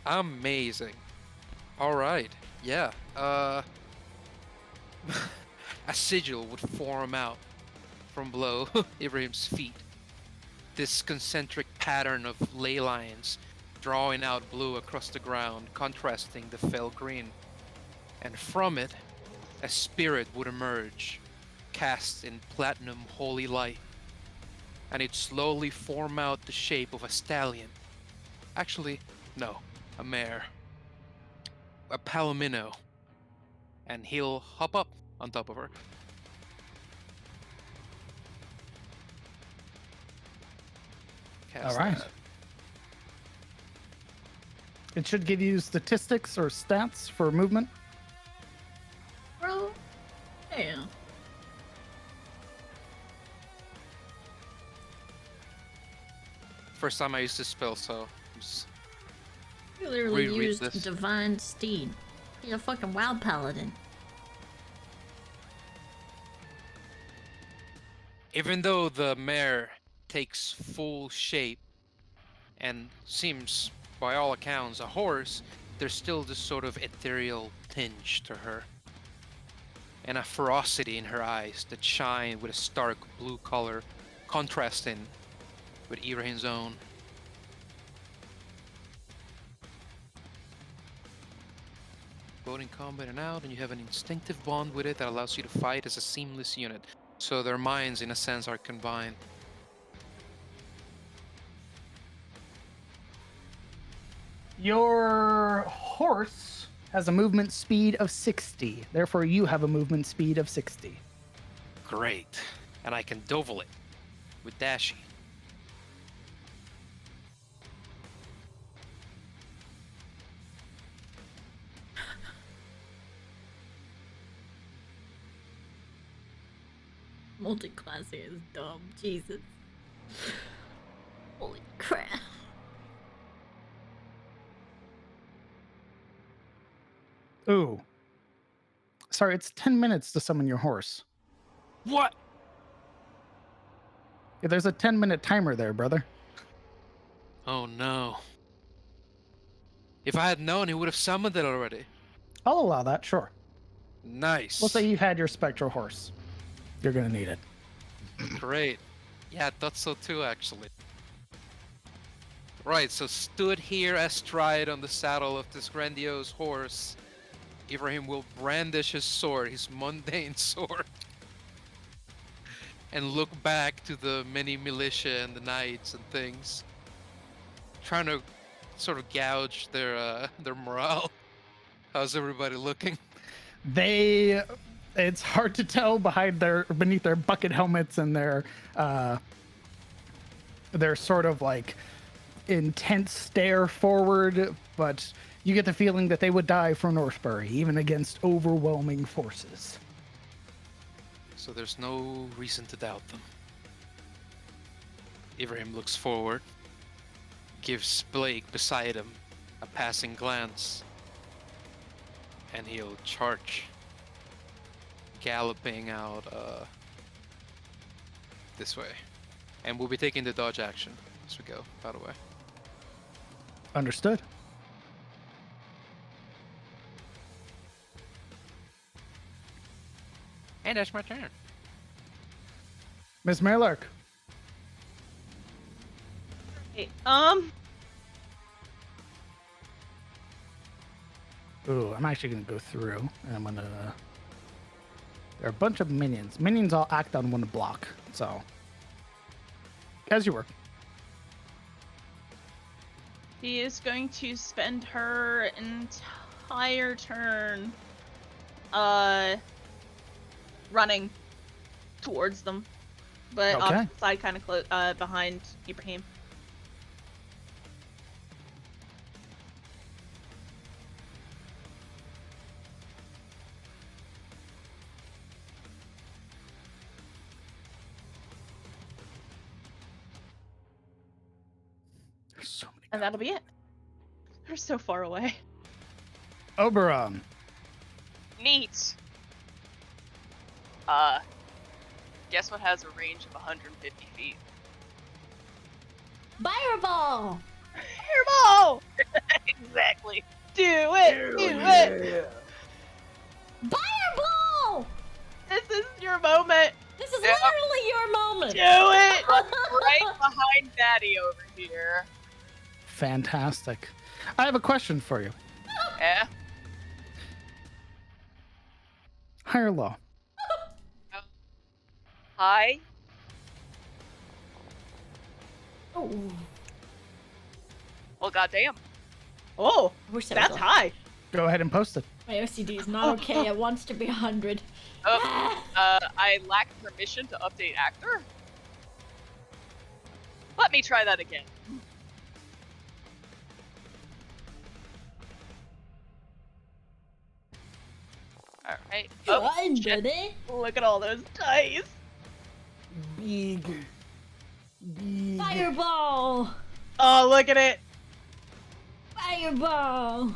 Amazing. Alright, yeah. A sigil would form out from below Ibrahim's feet. This concentric pattern of ley lines drawing out blue across the ground, contrasting the fell green. And from it, a spirit would emerge, cast in platinum holy light. And it'd slowly form out the shape of a stallion. Actually, no, a mare. A palomino. And he'll hop up on top of her. Cast All right. that. It should give you statistics or stats for movement. Bro, damn. First time I used this spell, so just You literally Reread used this. Divine Steed. He's a fucking wild paladin. even though the mare takes full shape and seems, by all accounts, a horse, there's still this sort of ethereal tinge to her. And a ferocity in her eyes that shine with a stark blue color, contrasting with Ibrahim's own. Both in combat and out, and you have an instinctive bond with it that allows you to fight as a seamless unit. So their minds, in a sense, are combined. Your horse has a movement speed of 60. Therefore, you have a movement speed of 60. Great. And I can double it with Dashi. Multi-classing is dumb. Jesus. Holy crap. Ooh. sorry, it's 10 minutes to summon your horse. What? Yeah, there's a 10-minute timer there, brother. Oh no. If I had known, he would have summoned it already. I'll allow that, sure. Nice. Let's say you've had your spectral horse. You're gonna need it. Great. Yeah, I thought so too, actually. Right, so stood here astride on the saddle of this grandiose horse, Ibrahim will brandish his sword, his mundane sword, and look back to the many militia and the knights and things, trying to sort of gouge their morale. How's everybody looking? It's hard to tell beneath their bucket helmets and their sort of like intense stare forward, but you get the feeling that they would die for Northbury, even against overwhelming forces. So there's no reason to doubt them. Ibrahim looks forward, gives Blake beside him a passing glance, and he'll charge, galloping out this way. And we'll be taking the dodge action as we go, by the way. Understood. And that's my turn. Miss Maylark. Hey, Ooh, I'm actually gonna go through, and I'm gonna. There are a bunch of minions. Minions all act on one block, so as you were. She is going to spend her entire turn running towards them, but off Okay. to the side, kind of close behind Ibrahim. There's so many. And that'll be it. They're so far away. Oberon. Neat. Guess what has a range of 150 feet? Fireball! Fireball! Exactly. Do it! Do it! Fireball! This is your moment. This is Yeah. literally your moment. Do it! Right behind Daddy over here. Fantastic. I have a question for you. Eh? High or low? Hi. Oh, Well, goddamn. Oh, I wish that that's was high. Go ahead and post it. My OCD is not okay. It wants to be 100. Oh, I lack permission to update actor. Let me try that again. All right. Oh, Fine, shit. buddy. Look at all those dice. Big. Fireball! Oh, look at it. Fireball!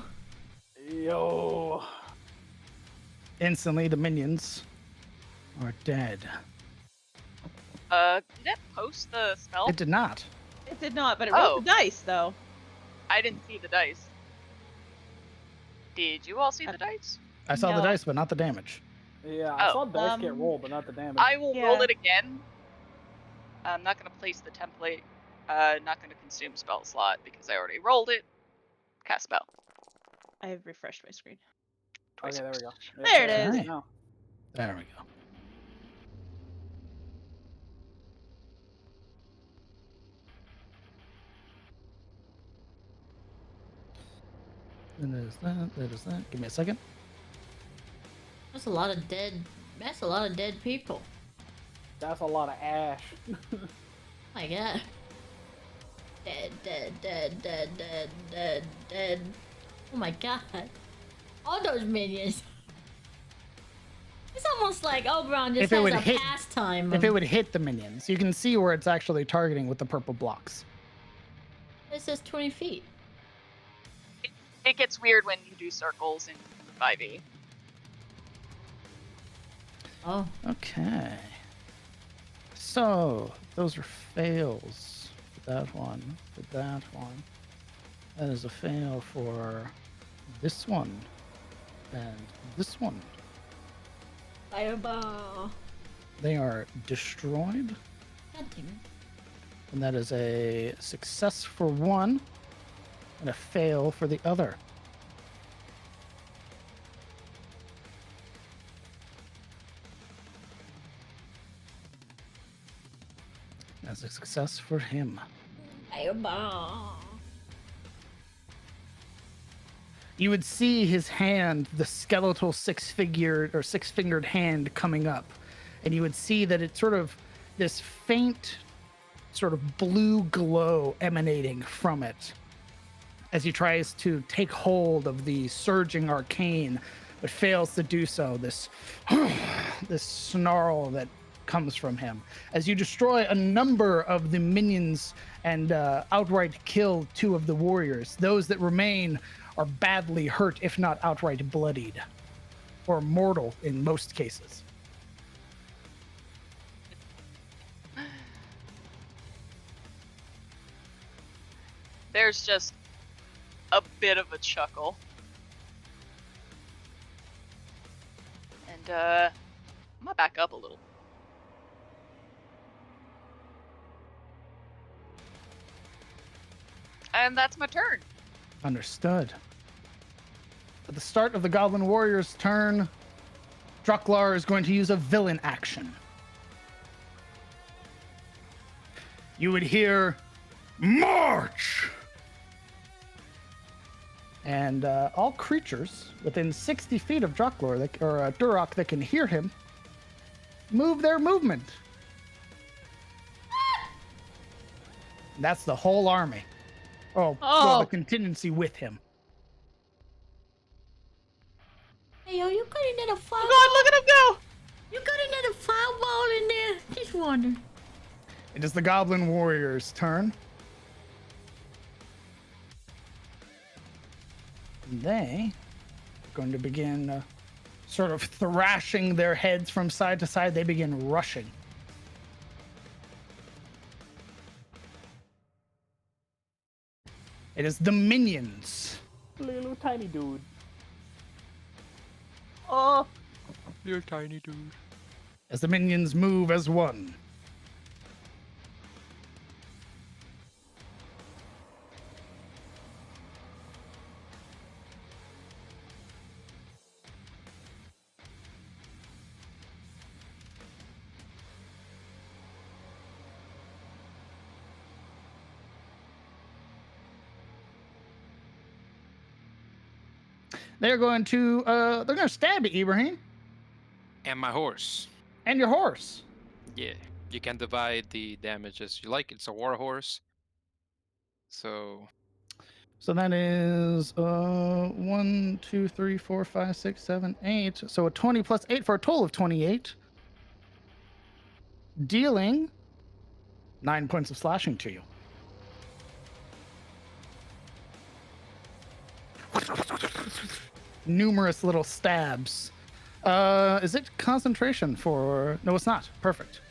Yo. Instantly, the minions are dead. Did it post the spell? It did not. It did not, but it rolled the dice, though. I didn't see the dice. Did you all see the dice? I saw the No. dice, but not the damage. Yeah, I Oh. saw dice get rolled, but not the damage. I will Yeah. roll it again. I'm not going to place the template. Not going to consume spell slot because I already rolled it. Cast spell. I have refreshed my screen. Okay, there we go. There it is. Alright. Now. There we go. That is that. That is that. Give me a second. That's a lot of dead. That's a lot of dead people. That's a lot of ash. My God. Dead, dead, dead, dead, dead, dead, dead. Oh my God. All those minions. It's almost like Oberon just If it has would a hit- pastime. If it would hit the minions, you can see where it's actually targeting with the purple blocks. It says 20 feet. It gets weird when you do circles in 5e. Oh. Okay. So, those are fails for that one, for that one. That is a fail for this one and this one. Fireball. They are destroyed, God damn it. and that is a success for one and a fail for the other. That's a success for him. Fireball. You would see his hand, the skeletal six-fingered hand coming up, and you would see that it's sort of this faint sort of blue glow emanating from it as he tries to take hold of the surging arcane, but fails to do so. This this snarl that comes from him as you destroy a number of the minions and outright kill two of the warriors. Those that remain are badly hurt, if not outright bloodied, or mortal in most cases. There's just a bit of a chuckle. And I'm gonna back up a little. And that's my turn. Understood. At the start of the Goblin Warrior's turn, Draklar is going to use a villain action. You would hear, "March!" And all creatures within 60 feet of Draklar, or Durak, that can hear him, move their movement. And that's the whole army. Well, the contingency with him. Hey, yo, you got another fireball? Oh God, look at him go! You got another fireball in there? Just wondering. It is the Goblin Warrior's turn. And they are going to begin sort of thrashing their heads from side to side. They begin rushing. It is the minions. Little tiny dude. Oh, You're tiny dude. As the minions move as one. They're going to stab you, Ibrahim. And my horse. And your horse. Yeah, you can divide the damage as you like. It's a war horse. So that is 1, 2, 3, 4, 5, 6, 7, 8. So a 20 plus 8 for a total of 28. Dealing 9 points of slashing to you. Numerous little stabs. Is it concentration for... No, it's not. Perfect.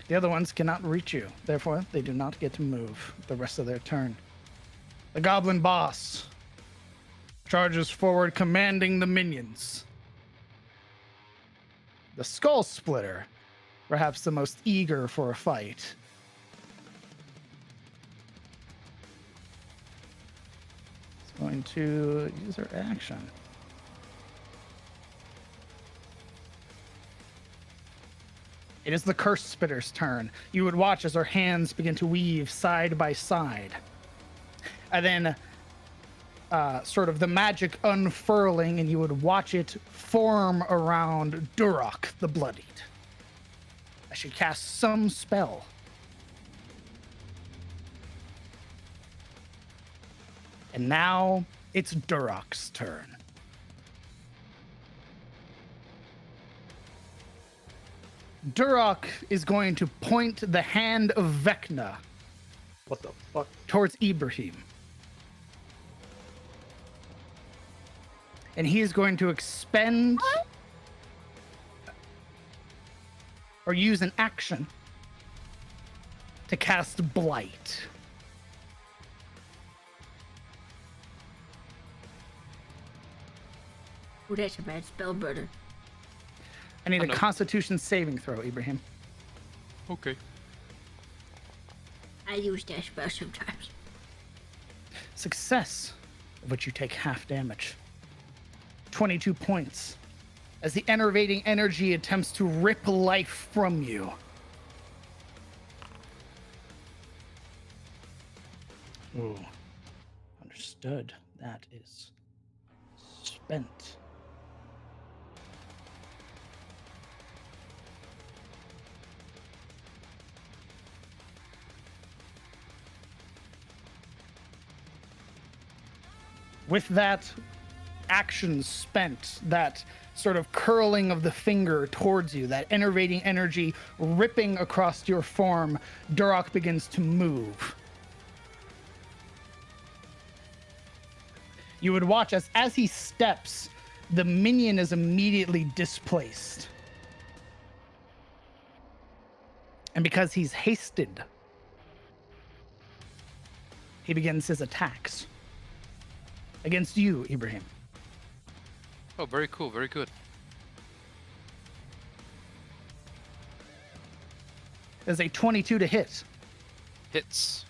The other ones cannot reach you. Therefore, they do not get to move the rest of their turn. The Goblin Boss charges forward, commanding the minions. The Skull Splitter, perhaps the most eager for a fight. It's going to use her action. It is the Curse Spitter's turn. You would watch as her hands begin to weave side by side. And then sort of the magic unfurling, and you would watch it form around Durak the Bloodied as she casts some spell. And now it's Durak's turn. Durak is going to point the hand of Vecna. What the fuck? Towards Ibrahim. And he is going to expend or use an action to cast Blight. Ooh, that's a bad spell, brother. I need Oh, a no. Constitution saving throw, Ibrahim. Okay. I use that spell sometimes. Success, of which you take half damage. 22 points. As the enervating energy attempts to rip life from you. Ooh. Understood. That is spent. With that action spent, that sort of curling of the finger towards you, that enervating energy ripping across your form, Durok begins to move. You would watch as he steps, the minion is immediately displaced. And because he's hasted, he begins his attacks against you, Ibrahim. Oh, very cool. Very good. There's a 22 to hit. Hits.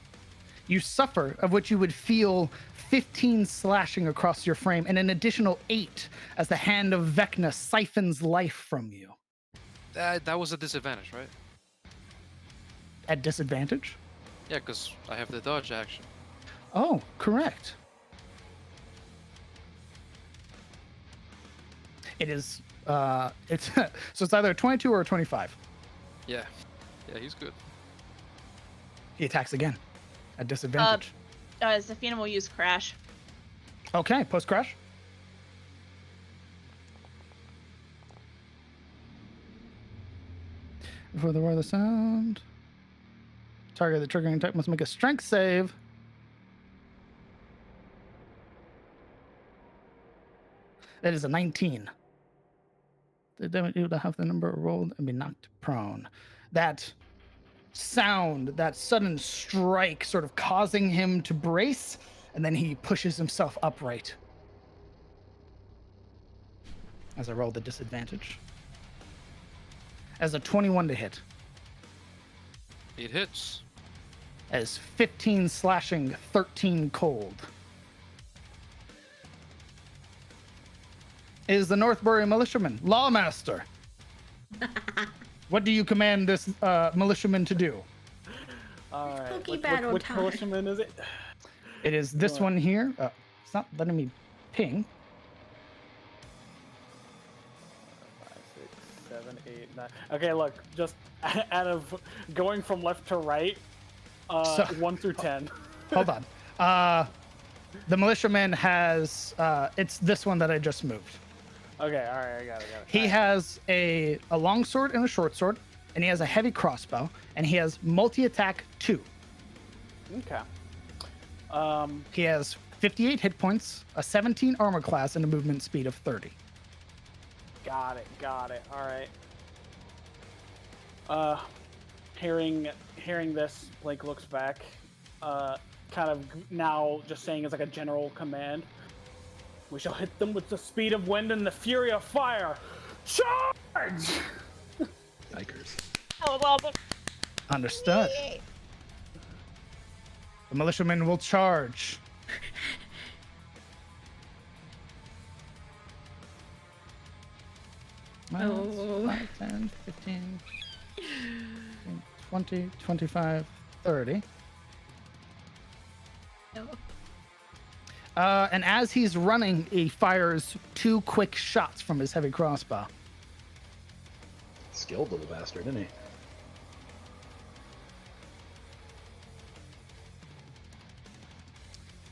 You suffer, of which you would feel 15 slashing across your frame and an additional 8 as the hand of Vecna siphons life from you. That was a disadvantage, right? At disadvantage? Yeah, because I have the dodge action. Oh, correct. It is, it's so it's either a 22 or a 25. Yeah. Yeah, he's good. He attacks again at disadvantage. Zafina will use Crash. Okay, post crash. Before the roar of the sound, target the triggering type must make a strength save. That is a 19. The damage able to have the number rolled and be knocked prone. That sound, that sudden strike, sort of causing him to brace, and then he pushes himself upright. As I roll the disadvantage. As a 21 to hit. It hits. As 15 slashing, 13 cold. Is the Northbury militiaman, Lawmaster. What do you command this militiaman to do? All right. Cookie Which battle time. militiaman is it? It is this one here. It's not letting me ping. 5, 6, 7, 8, 9. Okay, look, just out of going from left to right, 1 through 10. Hold on. The militiaman has, it's this one that I just moved. Okay, all right, I got it. He has a long sword and a short sword, and he has a heavy crossbow, and he has multi-attack 2. Okay. He has 58 hit points, a 17 armor class, and a movement speed of 30. Got it. All right. Hearing this, Blake looks back, kind of now just saying as like a general command. We shall hit them with the speed of wind and the fury of fire. Charge! Yikers. Oh, well, but Understood. The militiaman will charge. Oh. 5, 10, 15, 20, 25, 30. No. And as he's running, he fires 2 quick shots from his heavy crossbow. Skilled little bastard, isn't he?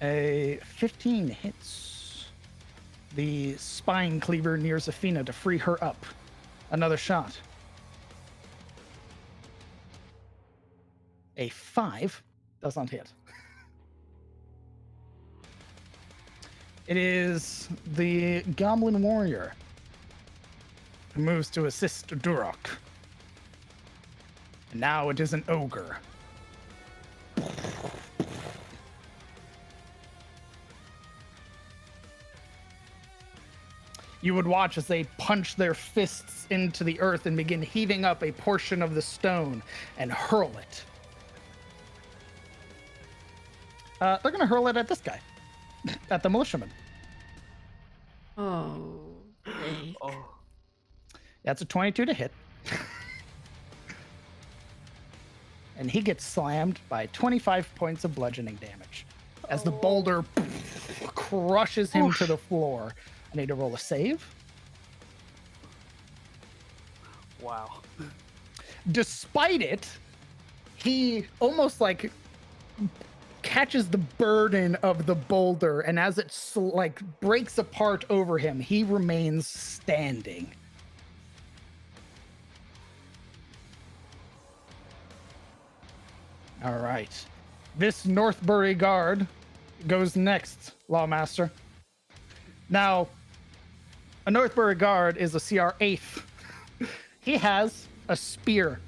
A 15 hits. The spine cleaver near Zafina to free her up. Another shot. A 5 does not hit. It is the Goblin Warrior who moves to assist Durok. And now it is an ogre. You would watch as they punch their fists into the earth and begin heaving up a portion of the stone and hurl it. They're going to hurl it at this guy, at the militiaman. Oh. Blake. Oh. That's a 22 to hit. And he gets slammed by 25 points of bludgeoning damage as the boulder crushes him to the floor. I need to roll a save. Wow. Despite it, he almost like catches the burden of the boulder, and as it like breaks apart over him, he remains standing. All right. This Northbury guard goes next, Lawmaster. Now, a Northbury guard is a CR 8th. He has a spear,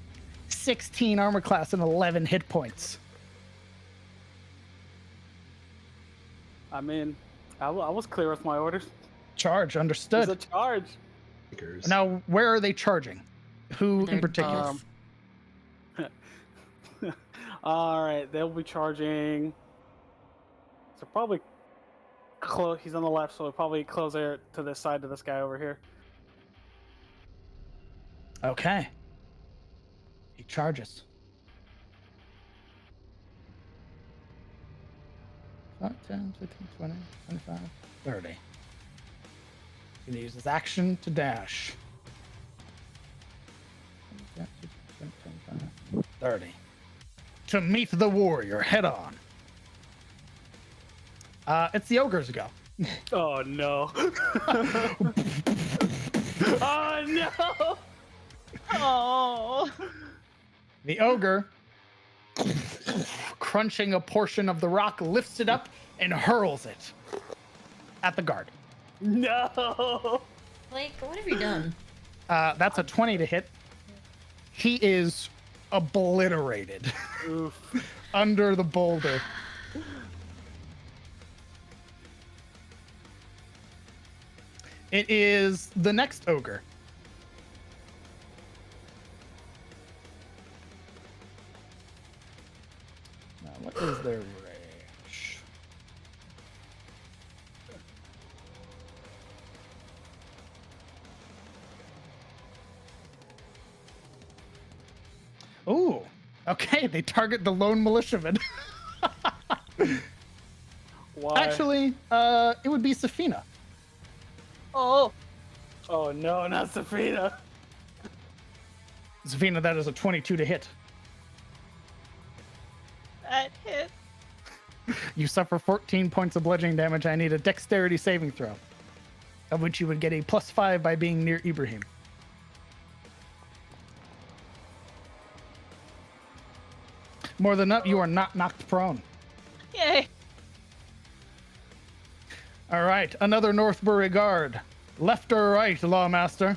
16 armor class, and 11 hit points. I mean, I was clear with my orders. Charge, understood. It's a charge. Now, where are they charging? Who in particular? All right, they'll be charging. So probably close. He's on the left, so we'll probably closer to this side of this guy over here. Okay. He charges. 5, 10, 15, 20, 25, 30. He's going to use his action to dash. 10, 15, 20, 25, 30. To meet the warrior head on. It's the ogre's go. Oh no! Oh no! Oh. The ogre, crunching a portion of the rock, lifts it up and hurls it at the guard. No! Blake, what have you done? That's a 20 to hit. He is obliterated Oof. under the boulder. It is the next ogre. Now, what is their range? Ooh, okay, they target the lone militiaman. Why? Actually, it would be Safina. Oh. Oh no, not Safina. Safina, that is a 22 to hit. That hit. You suffer 14 points of bludgeoning damage. I need a dexterity saving throw, of which you would get a +5 by being near Ibrahim. More than that, you are not knocked prone. Yay. All right, another Northbury guard. Left or right, Lawmaster?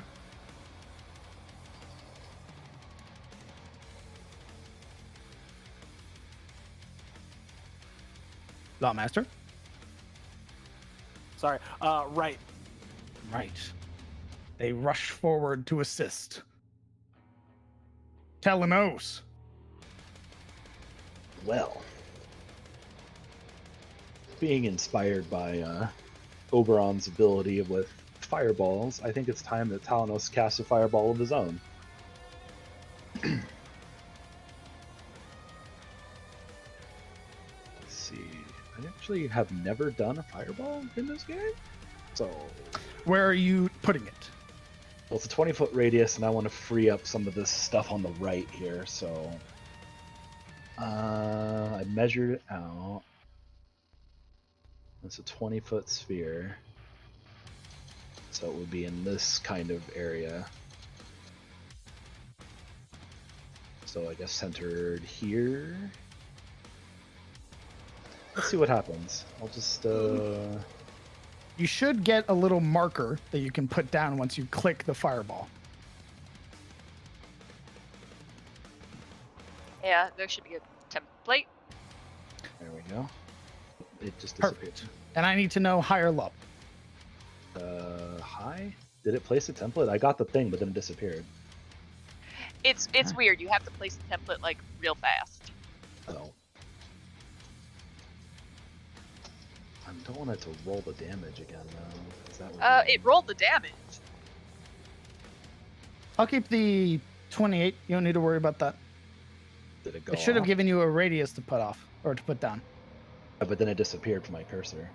Lawmaster? Sorry. Right. Right. They rush forward to assist. Telenos. Well, being inspired by Oberon's ability with fireballs, I think it's time that Talanos casts a fireball of his own. Let's see. I actually have never done a fireball in this game, so... Where are you putting it? Well, it's a 20-foot radius, and I want to free up some of this stuff on the right here, so... I measured it out. It's a 20-foot sphere. So it would be in this kind of area. So I guess centered here. Let's see what happens. I'll just You should get a little marker that you can put down once you click the fireball. Yeah, there should be a template. There we go. It just disappeared. Perfect. And I need to know high or low. High? Did it place a template? I got the thing, but then it disappeared. It's weird. You have to place the template like real fast. Oh. I don't want it to roll the damage again, though. Is that what It rolled the damage. I'll keep the 28. You don't need to worry about that. Did it go It should have off? given you a radius to put off or to put down. But then it disappeared from my cursor.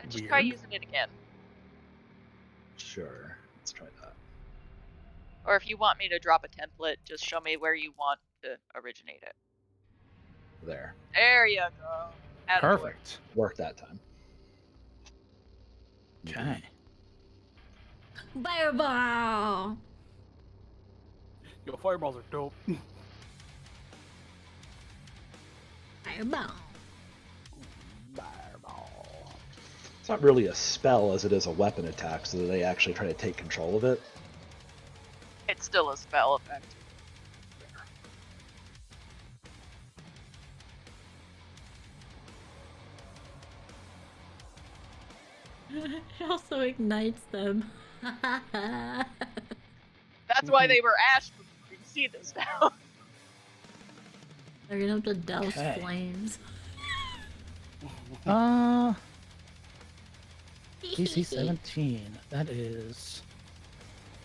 Just try Weird. using it again. Sure. Let's try that. Or if you want me to drop a template, just show me where you want to originate it. There. There you go. Attaboy. Perfect. Worked that time. Okay. Fireball! Yo, fireballs are dope. Fireball. Fireball. It's not really a spell as it is a weapon attack, so they actually try to take control of it. It's still a spell effect. It also ignites them. That's why they were ash before. You can see this now. They're gonna have to douse Okay. flames. DC 17. That is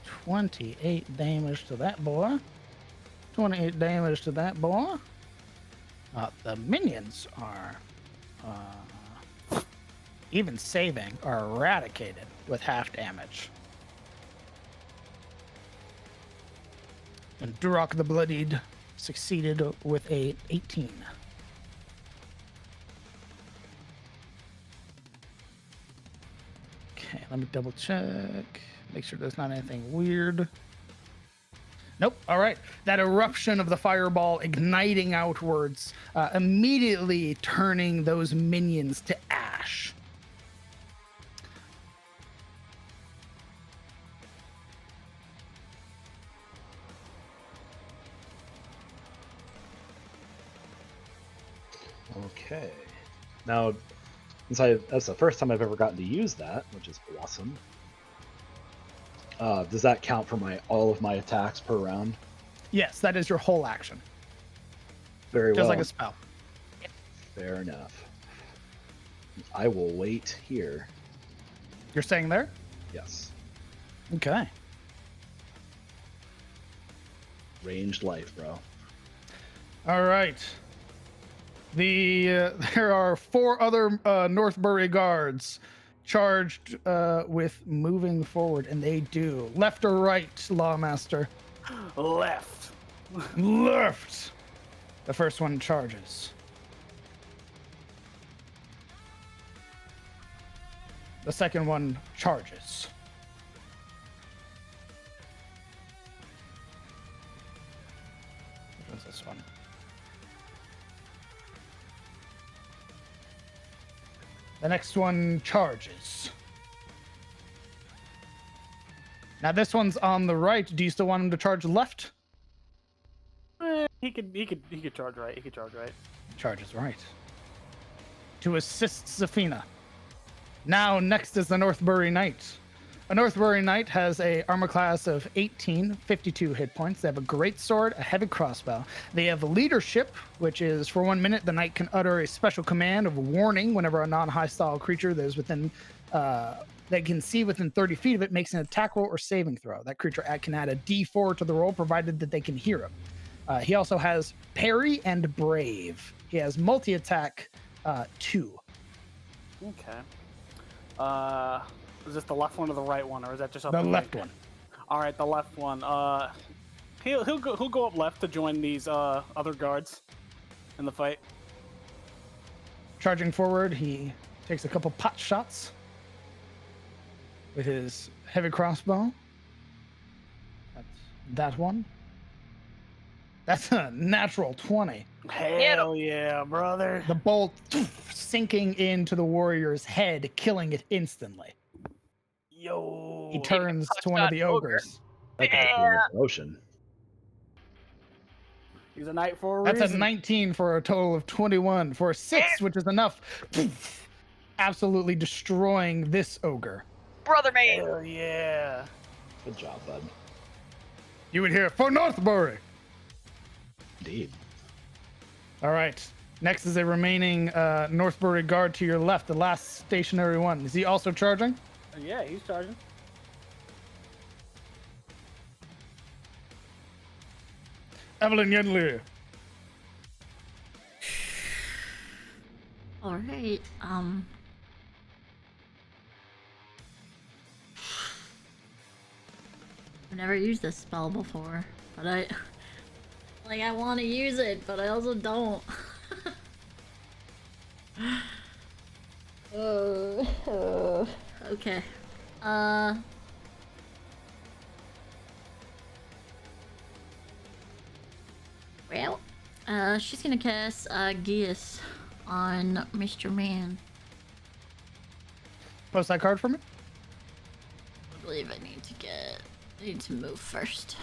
28 damage to that boy. 28 damage to that boy. The minions are, even saving, are eradicated with half damage. And Durok the Bloodied succeeded with a 18. Okay, let me double check. Make sure there's not anything weird. Nope. All right. That eruption of the fireball igniting outwards, immediately turning those minions to ash. Okay. Now, that's the first time I've ever gotten to use that, which is awesome. Does that count for all of my attacks per round? Yes, that is your whole action. Very Just well. like a spell. Fair enough. I will wait here. You're staying there? Yes. Okay. Ranged life, bro. All right. There are 4 other Northbury guards charged with moving forward, and they do. Left or right, Lawmaster? Left. Left. The first one charges. The second one charges. Which one's this one? The next one charges. Now this one's on the right. Do you still want him to charge left? He could charge right. He could charge right. Charges right. To assist Zafina. Now next is the Northbury Knight. A Northbury Knight has a armor class of 18, 52 hit points. They have a great sword, a heavy crossbow. They have leadership, which is for 1 minute, the knight can utter a special command of warning whenever a non-hostile creature that is within, that can see within 30 feet of it makes an attack roll or saving throw. That creature can add a D4 to the roll, provided that they can hear him. He also has parry and brave. He has multi-attack 2. Okay. Is this the left one or the right one, or is that just up The and left right? one. All right, the left one. He'll go up left to join these other guards in the fight. Charging forward, he takes a couple pot shots with his heavy crossbow. That's that one. That's a natural 20. Hell yeah, brother. The bolt sinking into the warrior's head, killing it instantly. Yo. He turns to one of the ogres. That could just be an emotion. He's a knight for a That's reason. a 19 for a total of 21 for a 6, which is enough. Absolutely destroying this ogre. Brother man. Hell yeah. Good job, bud. You would hear for Northbury. Indeed. All right. Next is a remaining Northbury guard to your left, the last stationary one. Is he also charging? Yeah, he's charging. Evelyn Yenli. All right. I've never used this spell before, but I want to use it, but I also don't. Okay. Well, she's gonna cast Geas on Mr. Man. Post that card for me. I believe I need to move first.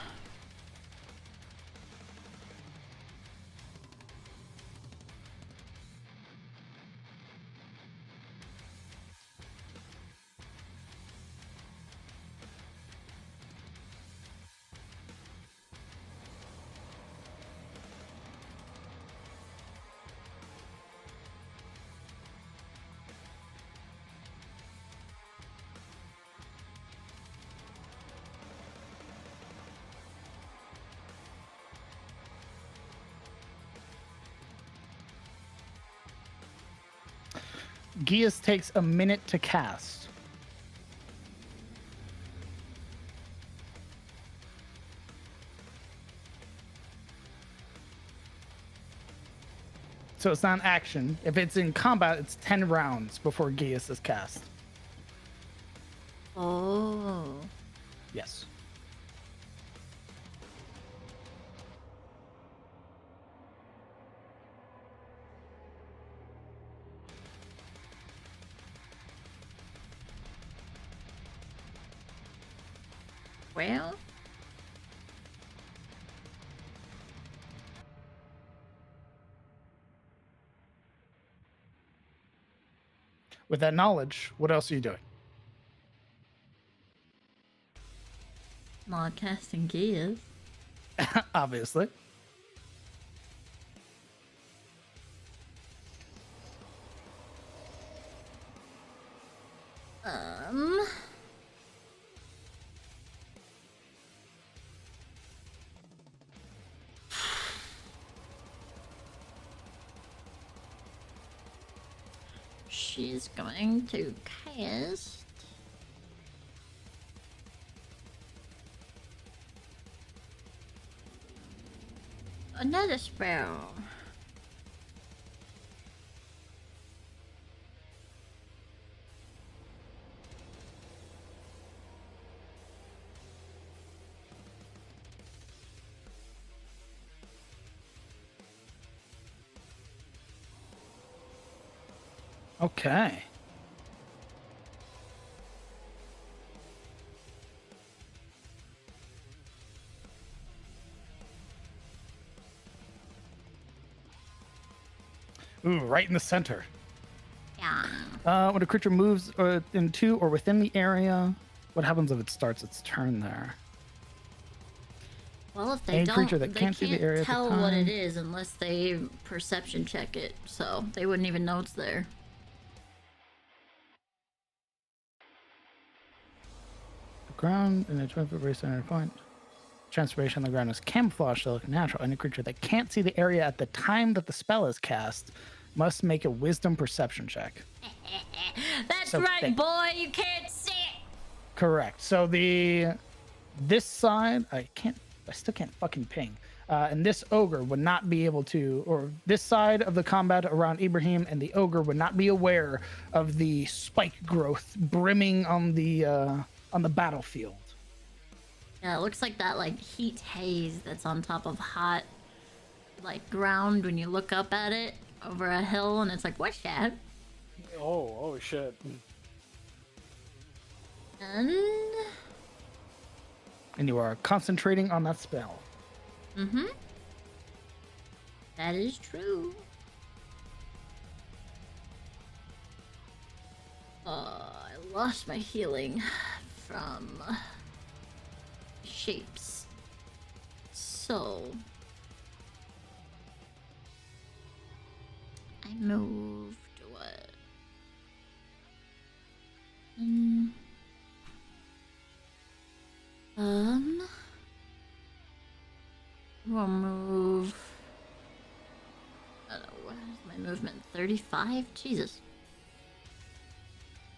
Geas takes a minute to cast. So it's not an action. If it's in combat, it's 10 rounds before Geas is cast. Oh. Yes. Well. With that knowledge, what else are you doing? Not casting Geas. Obviously. She's going to cast another spell. Okay. Ooh, right in the center. Yeah. When a creature moves into or within the area, what happens if it starts its turn there? Well, if they Any don't, creature that they can't see the area at the tell what it time. is unless they perception check it, so they wouldn't even know it's there. The ground in a 20-foot radius center point. Transformation on the ground is camouflage to look natural. Any creature that can't see the area at the time that the spell is cast must make a wisdom perception check. That's So right, they- boy. You can't see it. Correct. So this side, I still can't fucking ping. And this ogre would not be able to, or this side of the combat around Ibrahim and the ogre would not be aware of the spike growth brimming on the battlefield. Yeah, it looks like that like heat haze that's on top of hot like ground when you look up at it over a hill, and it's like, what's that? Oh shit. And you are concentrating on that spell. that is true. I lost my healing from shapes. So I moved what? We'll move. I don't know, what is my movement? 35? Jesus.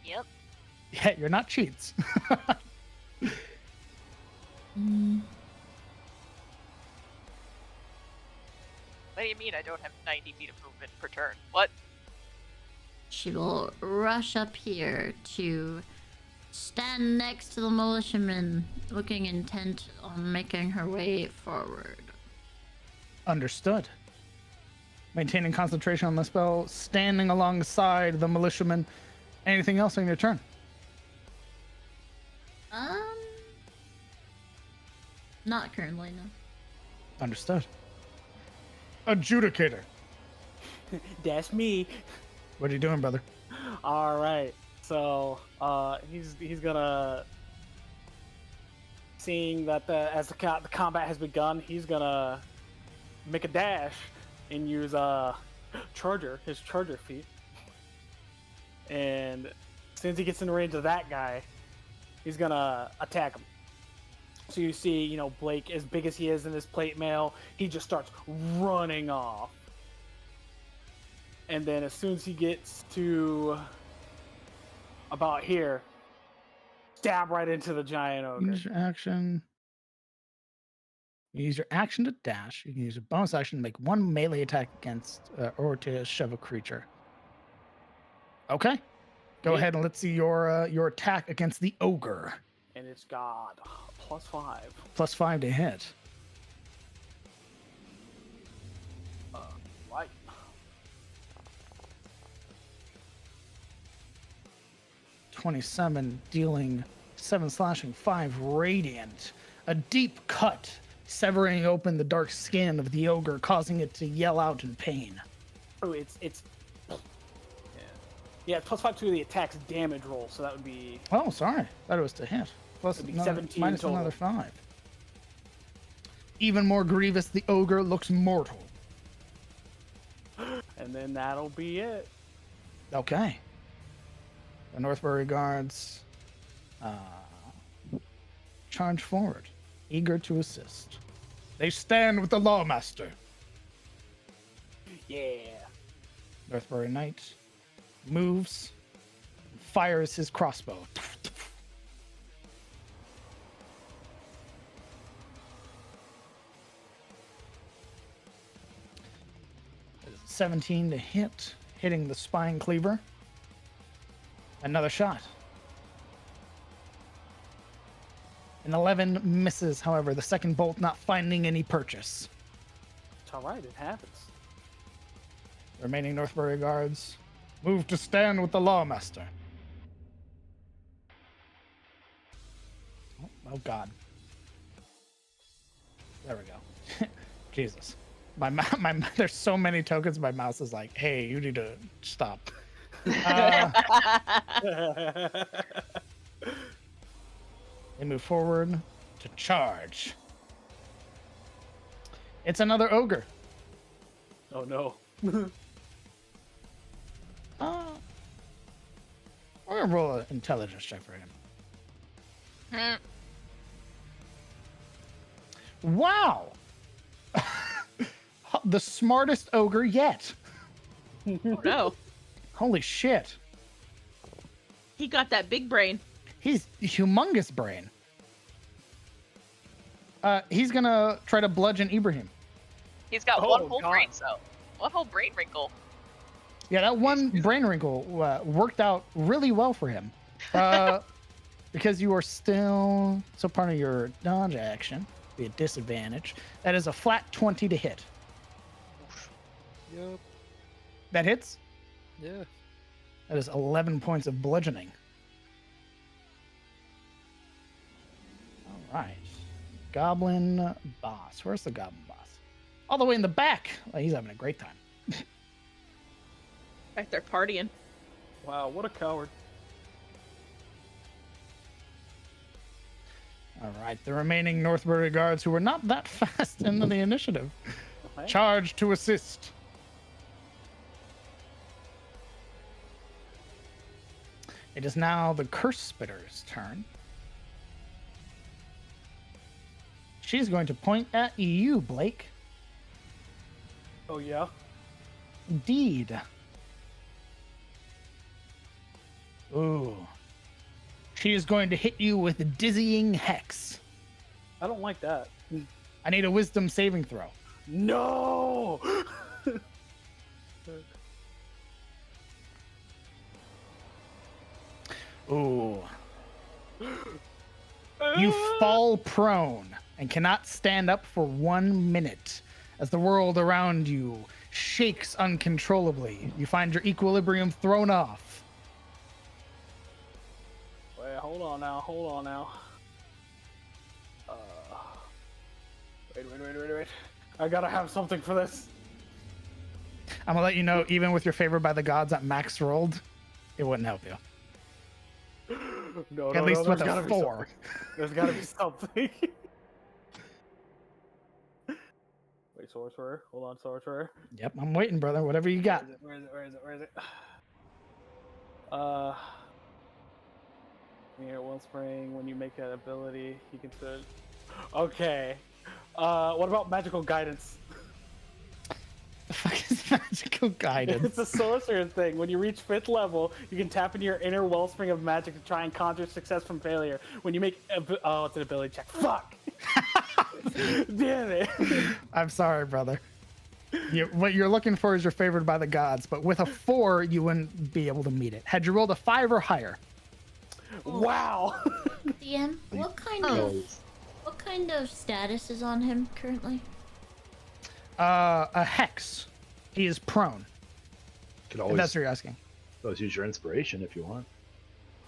Yep. Yeah, you're not cheats. What do you mean I don't have 90 feet of movement per turn? What? She will rush up here to stand next to the militiaman, looking intent on making her way forward. Understood. Maintaining concentration on the spell, standing alongside the militiaman. Anything else on your turn? Not currently, no. Understood. Adjudicator. That's me. What are you doing, brother? All right. So he's gonna, seeing that as the combat has begun, he's gonna make a dash and use his charger feat. And as soon as he gets in the range of that guy, he's gonna attack him. So you see, you know, Blake, as big as he is in his plate mail, he just starts running off. And then as soon as he gets to about here, stab right into the giant ogre. Use your action. You use your action to dash. You can use a bonus action to make one melee attack against or to shove a creature. Okay. Go ahead and let's see your attack against the ogre. And it's got +5. +5 to hit. Right. 27, dealing 7 slashing, 5 radiant. A deep cut, severing open the dark skin of the ogre, causing it to yell out in pain. Oh, it's yeah. +5 to the attack's damage roll, so that would be. Oh, sorry, thought it was to hit. Plus It'd be another, 17 minus total. another 5. Even more grievous, the ogre looks mortal. And then that'll be it. Okay. The Northbury guards charge forward, eager to assist. They stand with the Lawmaster. Yeah. Northbury Knight moves, fires his crossbow. 17 to hit, hitting the spine cleaver. Another shot. An 11 misses, however, the second bolt not finding any purchase. It's alright, it happens. The remaining Northbury guards move to stand with the Lawmaster. Oh God. There we go. Jesus. There's so many tokens, my mouse is like, hey, you need to stop. They move forward to charge. It's another ogre. Oh no. We're gonna roll an intelligence check for him. Wow! The smartest ogre yet. Oh no. Holy shit. He got that big brain. He's humongous brain. He's gonna try to bludgeon Ibrahim. He's got Oh, one whole God. brain cell. One whole brain wrinkle. Yeah, that one brain wrinkle worked out really well for him. Because you are still... So part of your dodge action, be a disadvantage. That is a flat 20 to hit. Yup. That hits. Yeah. That is 11 points of bludgeoning. All right. Goblin boss. Where's the goblin boss? All the way in the back. Oh, he's having a great time. Back there partying. Wow, what a coward. All right. The remaining Northbury guards who were not that fast in the initiative. Okay. Charge to assist. It is now the Curse Spitter's turn. She's going to point at you, Blake. Oh, yeah? Indeed. Ooh. She is going to hit you with Dizzying Hex. I don't like that. I need a Wisdom saving throw. No! Ooh. You fall prone and cannot stand up for 1 minute as the world around you shakes uncontrollably. You find your equilibrium thrown off. Wait, hold on now. Wait. I gotta have something for this. I'm gonna let you know, even with your favor by the gods at max rolled, it wouldn't help you. No, At least with there's gotta a be 4. something. There's gotta be something. Wait, sorcerer. Hold on, sorcerer. Yep, I'm waiting, brother. Whatever you got. Where is it? Near Wellspring, when you make an ability, you can put. Okay. What about magical guidance? The fuck is magical guidance? It's a sorcerer thing. When you reach 5th level, you can tap into your inner wellspring of magic to try and conjure success from failure. When you make it's an ability check. Fuck. Damn it. I'm sorry, brother. What you're looking for is your favored by the gods, but with a 4, you wouldn't be able to meet it. Had you rolled a 5 or higher? Wow. DM, what kind of status is on him currently? A hex. He is prone. Could If always, that's what you're asking. always use your inspiration if you want.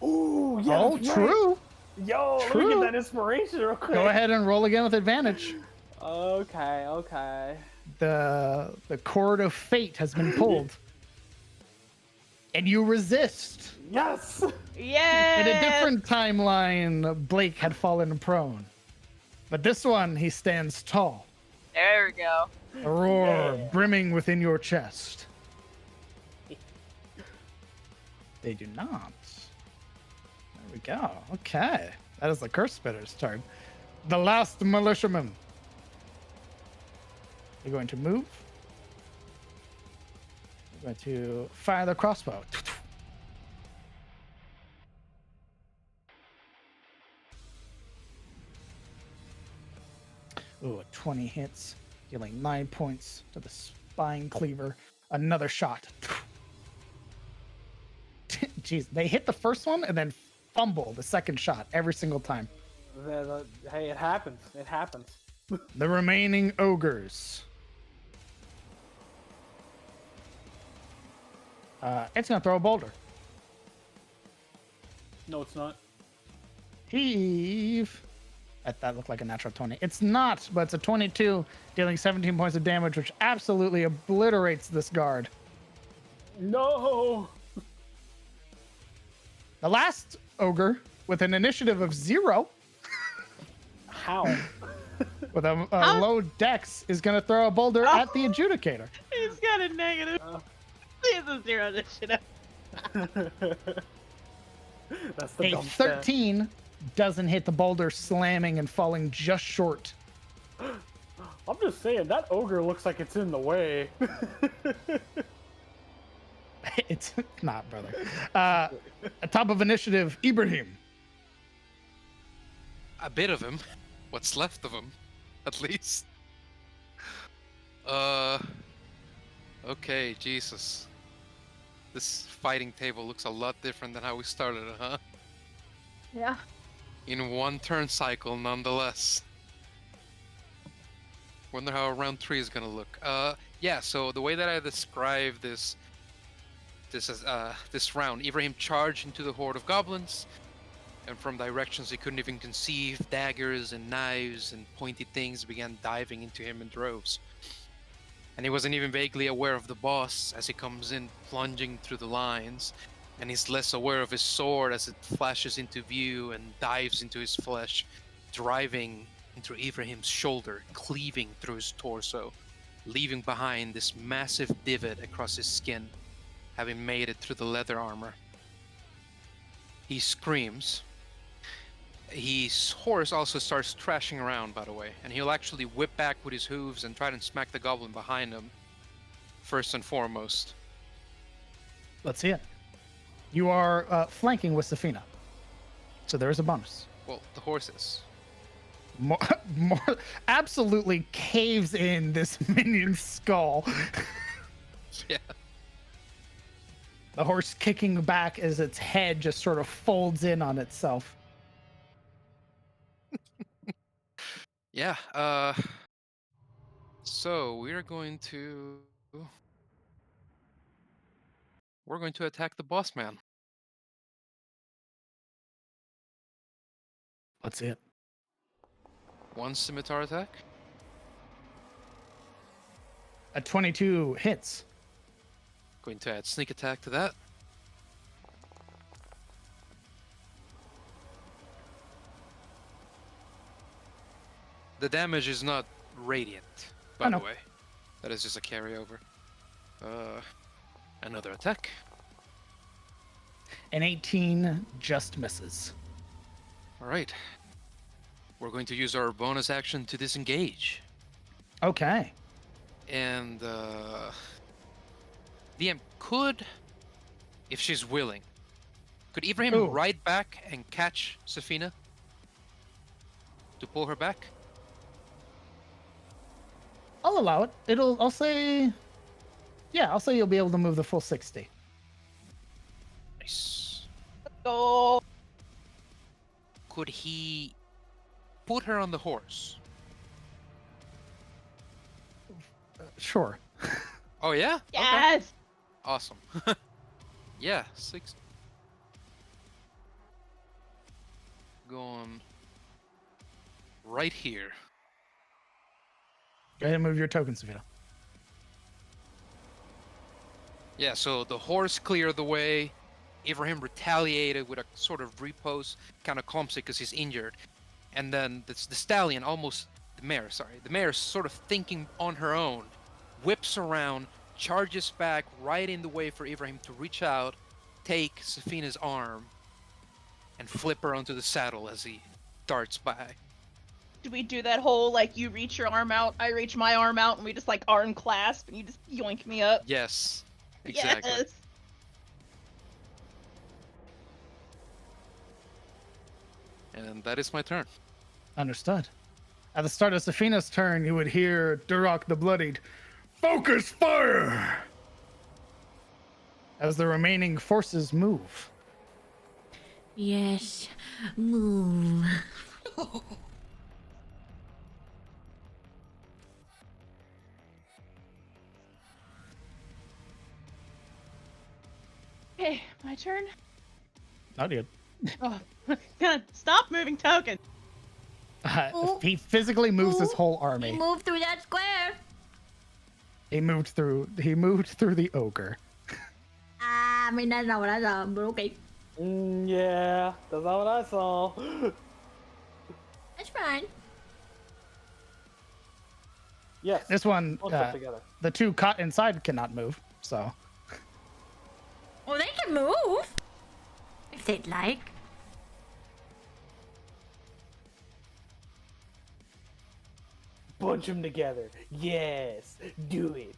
Ooh, yeah. Oh, that's right. true. Yo, let me True. get that inspiration real quick. Go ahead and roll again with advantage. Okay. The cord of fate has been pulled. And you resist. Yes. Yeah. In a different timeline, Blake had fallen prone. But this one, he stands tall. There we go. A roar brimming within your chest. They do not. There we go. Okay. That is the Curse Spitter's turn. The last militiaman. You're going to move. You're going to fire the crossbow. Ooh, 20 hits, dealing 9 points to the spine cleaver. Another shot. Jeez, they hit the first one and then fumble the second shot every single time. Hey, it happens. It happens. The remaining ogres. It's gonna throw a boulder. No, it's not. Heave. That looked like a natural 20. It's not, but it's a 22, dealing 17 points of damage, which absolutely obliterates this guard. No. The last ogre, with an initiative of 0, How? with a low dex, is going to throw a boulder at the adjudicator. He's got a negative. He's a 0 initiative. That's the A dumb stat. 13 doesn't hit the boulder, slamming and falling just short. I'm just saying that ogre looks like it's in the way. It's not, brother. Top of initiative, Ibrahim. A bit of him. What's left of him, at least. Okay, Jesus. This fighting table looks a lot different than how we started it, huh? Yeah. In one turn cycle, nonetheless. Wonder how round 3 is gonna look. Yeah, so the way that I describe this round, Ibrahim charged into the horde of goblins, and from directions he couldn't even conceive, daggers and knives and pointy things began diving into him in droves. And he wasn't even vaguely aware of the boss as he comes in plunging through the lines, and he's less aware of his sword as it flashes into view and dives into his flesh, driving into Ibrahim's shoulder, cleaving through his torso, leaving behind this massive divot across his skin, having made it through the leather armor. He screams. His horse also starts thrashing around, by the way, and he'll actually whip back with his hooves and try to smack the goblin behind him, first and foremost. Let's see it. You are flanking with Safina, so there is a bonus. Well, the horse is. More, more absolutely caves in this minion's skull. Yeah. The horse kicking back as its head just sort of folds in on itself. Yeah, so we're going to attack the boss man. Let's see it. One scimitar attack. A 22 hits. Going to add sneak attack to that. The damage is not radiant, by the way. That is just a carryover. Another attack. An 18 just misses. All right. We're going to use our bonus action to disengage. Okay. And DM could, if she's willing, could Ibrahim ride back and catch Safina to pull her back? I'll allow it. I'll say you'll be able to move the full 60. Nice. Go. Could he put her on the horse? Sure. Oh, yeah? Yes. Okay. Awesome. Yeah, 6. Going right here. Go ahead and move your token, Safina. Yeah, so the horse cleared the way. Ibrahim retaliated with a sort of repose, kind of clumsy because he's injured. And then the stallion, the mare sort of thinking on her own, whips around, charges back right in the way for Ibrahim to reach out, take Safina's arm, and flip her onto the saddle as he darts by. Do we do that whole, like, you reach your arm out, I reach my arm out, and we just, like, arm clasp, and you just yoink me up? Yes, exactly. Yes! And that is my turn. Understood. At the start of Safina's turn, you would hear Durak the Bloodied, "Focus fire!" as the remaining forces move. Yes, move. Okay, my turn. Not yet. Oh, God, stop moving token. He physically moves his whole army. Move through that square. He moved through the ogre. I mean, that's not what I saw, but okay. Yeah, that's not what I saw. That's fine. Yes. This one, We'll put together. the two caught inside cannot move, so. Well, they can move. If they'd like. Bunch them together. Yes, do it.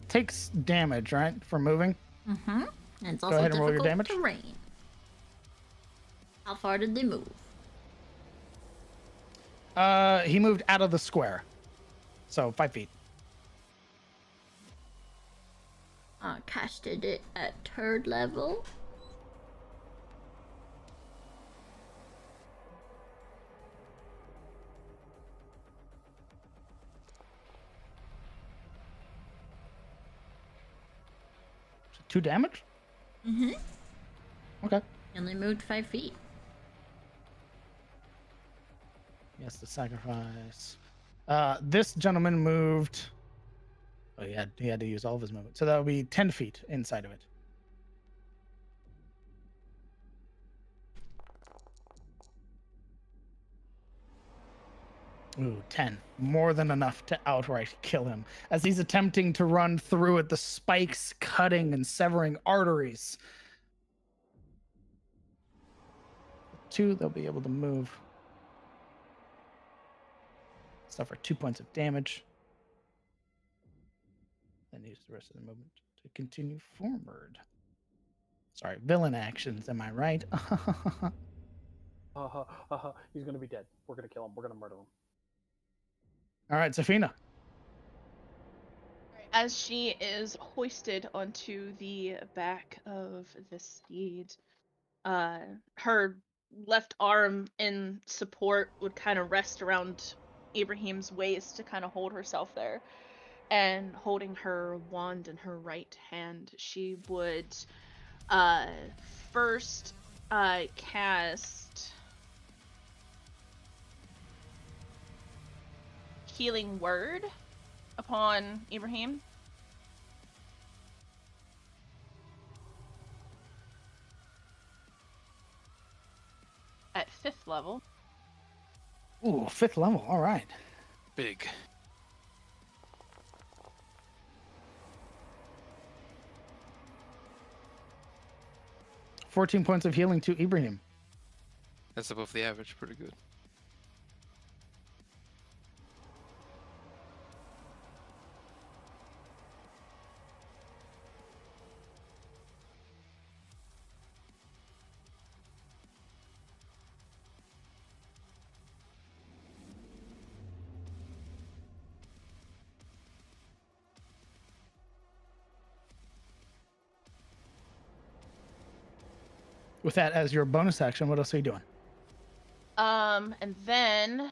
Takes damage, right, for moving? Mm-hmm. And it's Go also ahead and roll your difficult damage. terrain. How far did they move? He moved out of the square, so 5 feet. Casted it at 3rd level. 2 damage? Mm-hmm. Okay. He only moved 5 feet. Yes, the sacrifice. This gentleman moved. Oh, he had to use all of his movement. So that would be 10 feet inside of it. Ooh, 10. More than enough to outright kill him. As he's attempting to run through it, the spikes cutting and severing arteries. 2, they'll be able to move. Suffer 2 points of damage. Then use the rest of the movement to continue forward. Sorry, villain actions, am I right? He's gonna be dead. We're gonna kill him. We're gonna murder him. All right, Safina. As she is hoisted onto the back of the steed, her left arm in support would kind of rest around Ibrahim's waist to kind of hold herself there. And holding her wand in her right hand, she would first cast Healing Word upon Ibrahim. At 5th level. Ooh, 5th level. All right. Big. $14 points of healing to Ibrahim. That's above the average. Pretty good. With that as your bonus action, what else are you doing? And then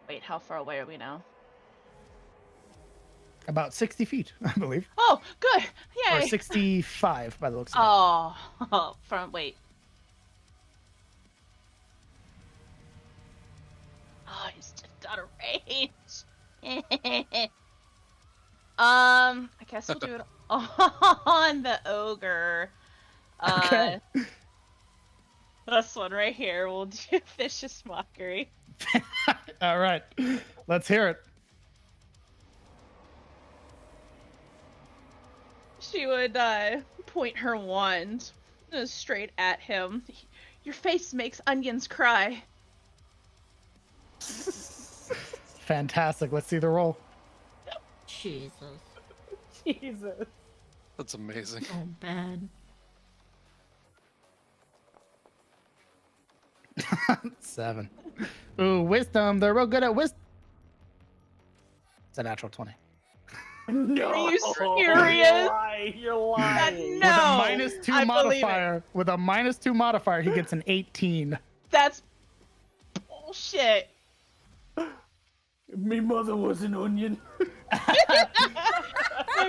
wait, how far away are we now? About 60 feet, I believe. Oh, good. Yay. Or 65 by the looks of it. Oh, wait. Oh, he's just out of range. I guess we'll do it on the ogre. Okay. This one right here. We'll do Vicious Mockery. All right. Let's hear it. She would point her wand straight at him. Your face makes onions cry. Fantastic. Let's see the roll. Jesus. Jesus. That's amazing. So bad. 7. Ooh, wisdom. They're real good at wisdom. It's a natural 20. No. Are you serious? You're lying. You're lying. No. With a minus 2 I believe it. modifier. With a minus 2 modifier, he gets an 18. That's bullshit. Me mother was an onion.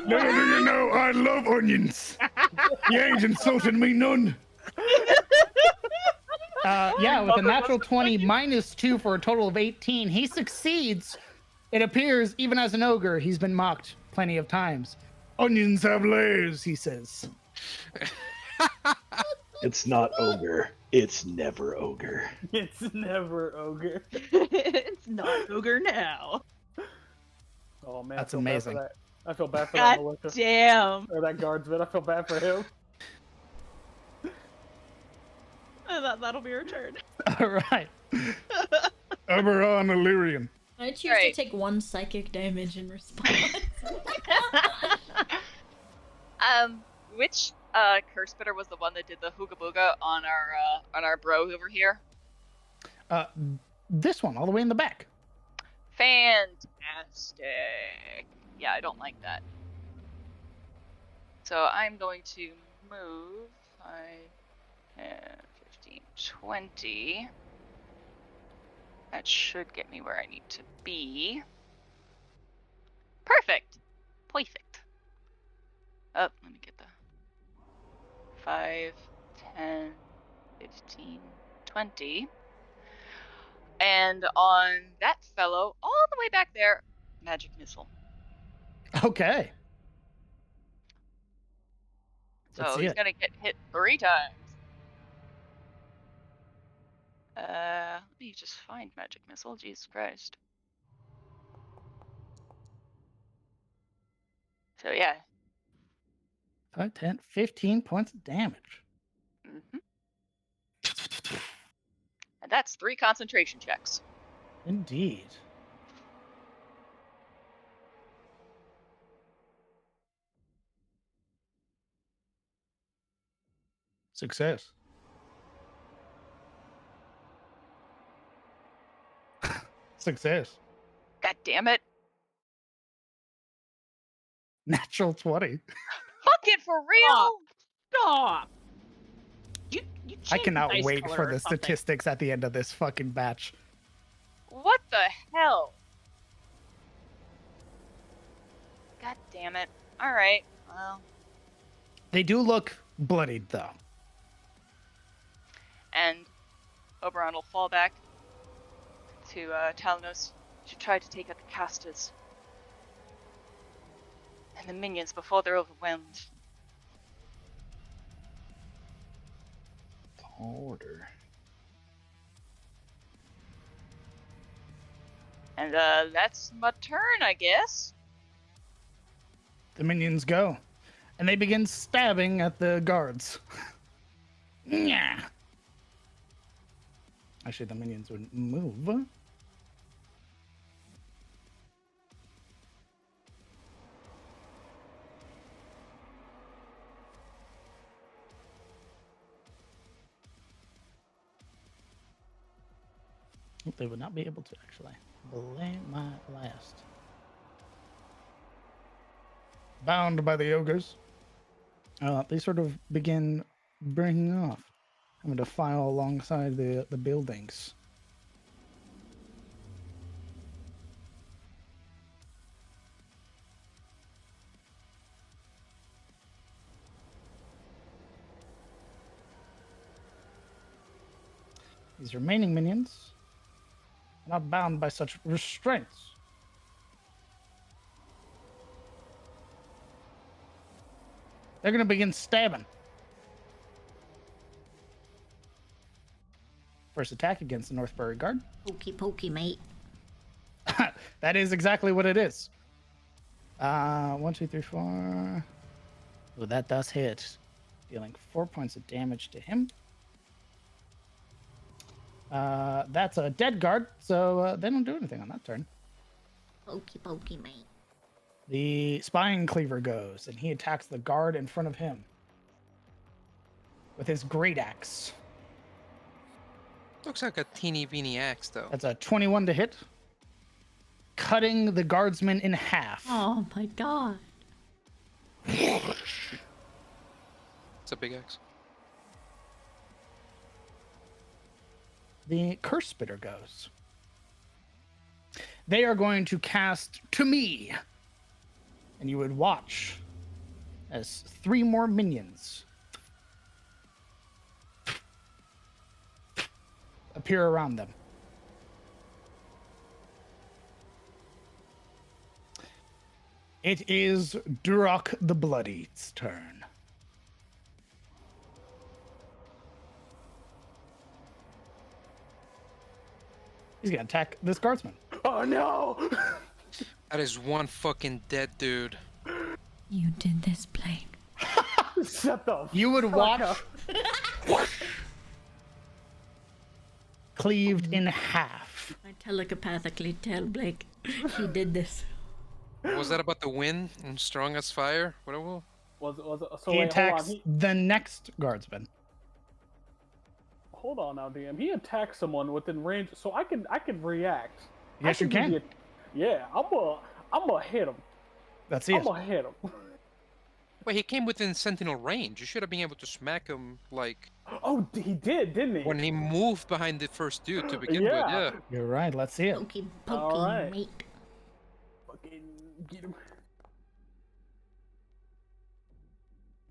No, I love onions. You ain't insulting me none. Yeah, with a natural 20 minus 2 for a total of 18, he succeeds. It appears, even as an ogre, he's been mocked plenty of times. Onions have layers, he says. It's not ogre. It's never ogre. It's never ogre. It's not ogre now. Oh man, That's I feel bad amazing. for that. I feel bad for that God militia. damn. Or that guardsman. I feel bad for him. That'll be her turn. All right. Oberon Illyrian. I choose Right. to take 1 psychic damage in response. Which curse spitter was the one that did the hooga booga on our bro over here? This one, all the way in the back. Fantastic. Yeah, I don't like that. So I'm going to move 5, 10, 15, 20. That should get me where I need to be. Perfect. Perfect. Oh, let me get the 5, 10, 15, 20. And on that fellow, all the way back there, magic missile. Okay. Let's So see he's it. gonna get hit 3 times. Let me just find magic missile. Jesus Christ. So yeah. 5, 10, 15 points of damage. hmm And that's 3 concentration checks. Indeed. Success. Success. God damn it. Natural 20. Fuck it, for real? Stop. You I changed the cannot dice wait color for or the something. statistics at the end of this fucking batch. What the hell? God damn it. Alright, well. They do look bloodied, though. And Oberon will fall back to Talanos to try to take out the casters and the minions before they're overwhelmed. Order. And that's my turn, I guess. The minions go, and they begin stabbing at the guards. Yeah. Actually, the minions would move. They would not be able to, actually. Belay my last. Bound by the ogres, they sort of begin breaking off, having to file alongside the buildings. These remaining minions are not bound by such restraints. They're going to begin stabbing. First attack against the Northbury Guard. Pokey pokey, mate. That is exactly what it is. 1, 2, 3, 4. Oh, that does hit. Dealing 4 points of damage to him. That's a dead guard, so they don't do anything on that turn. Pokey pokey, mate. The spine cleaver goes, and he attacks the guard in front of him with his great axe. Looks like a teeny weeny axe, though. That's a 21 to hit, cutting the guardsman in half. Oh my god. It's a big axe. The curse spitter goes. They are going to cast to me, and you would watch as 3 more minions appear around them. It is Duroc the Bloody's turn. He's gonna attack this guardsman. Oh no! That is one fucking dead dude. You did this, Blake. Shut the You would fuck watch up. cleaved in half. I telepathically tell Blake he did this. Was that about the wind and strong as fire? What it will? Was it, so He wait, hold on. attacks the next guardsman. Hold on now, DM. He attacks someone within range, so I can react. Yes, you can. Yeah, I'm gonna hit him. That's I'm it. gonna hit him. Well, he came within sentinel range. You should have been able to smack him, like, Oh, he did, didn't he? when he moved behind the first dude to begin with, Yeah. yeah. You're right. Let's see it. Pokey, All right. mate. Fucking get him.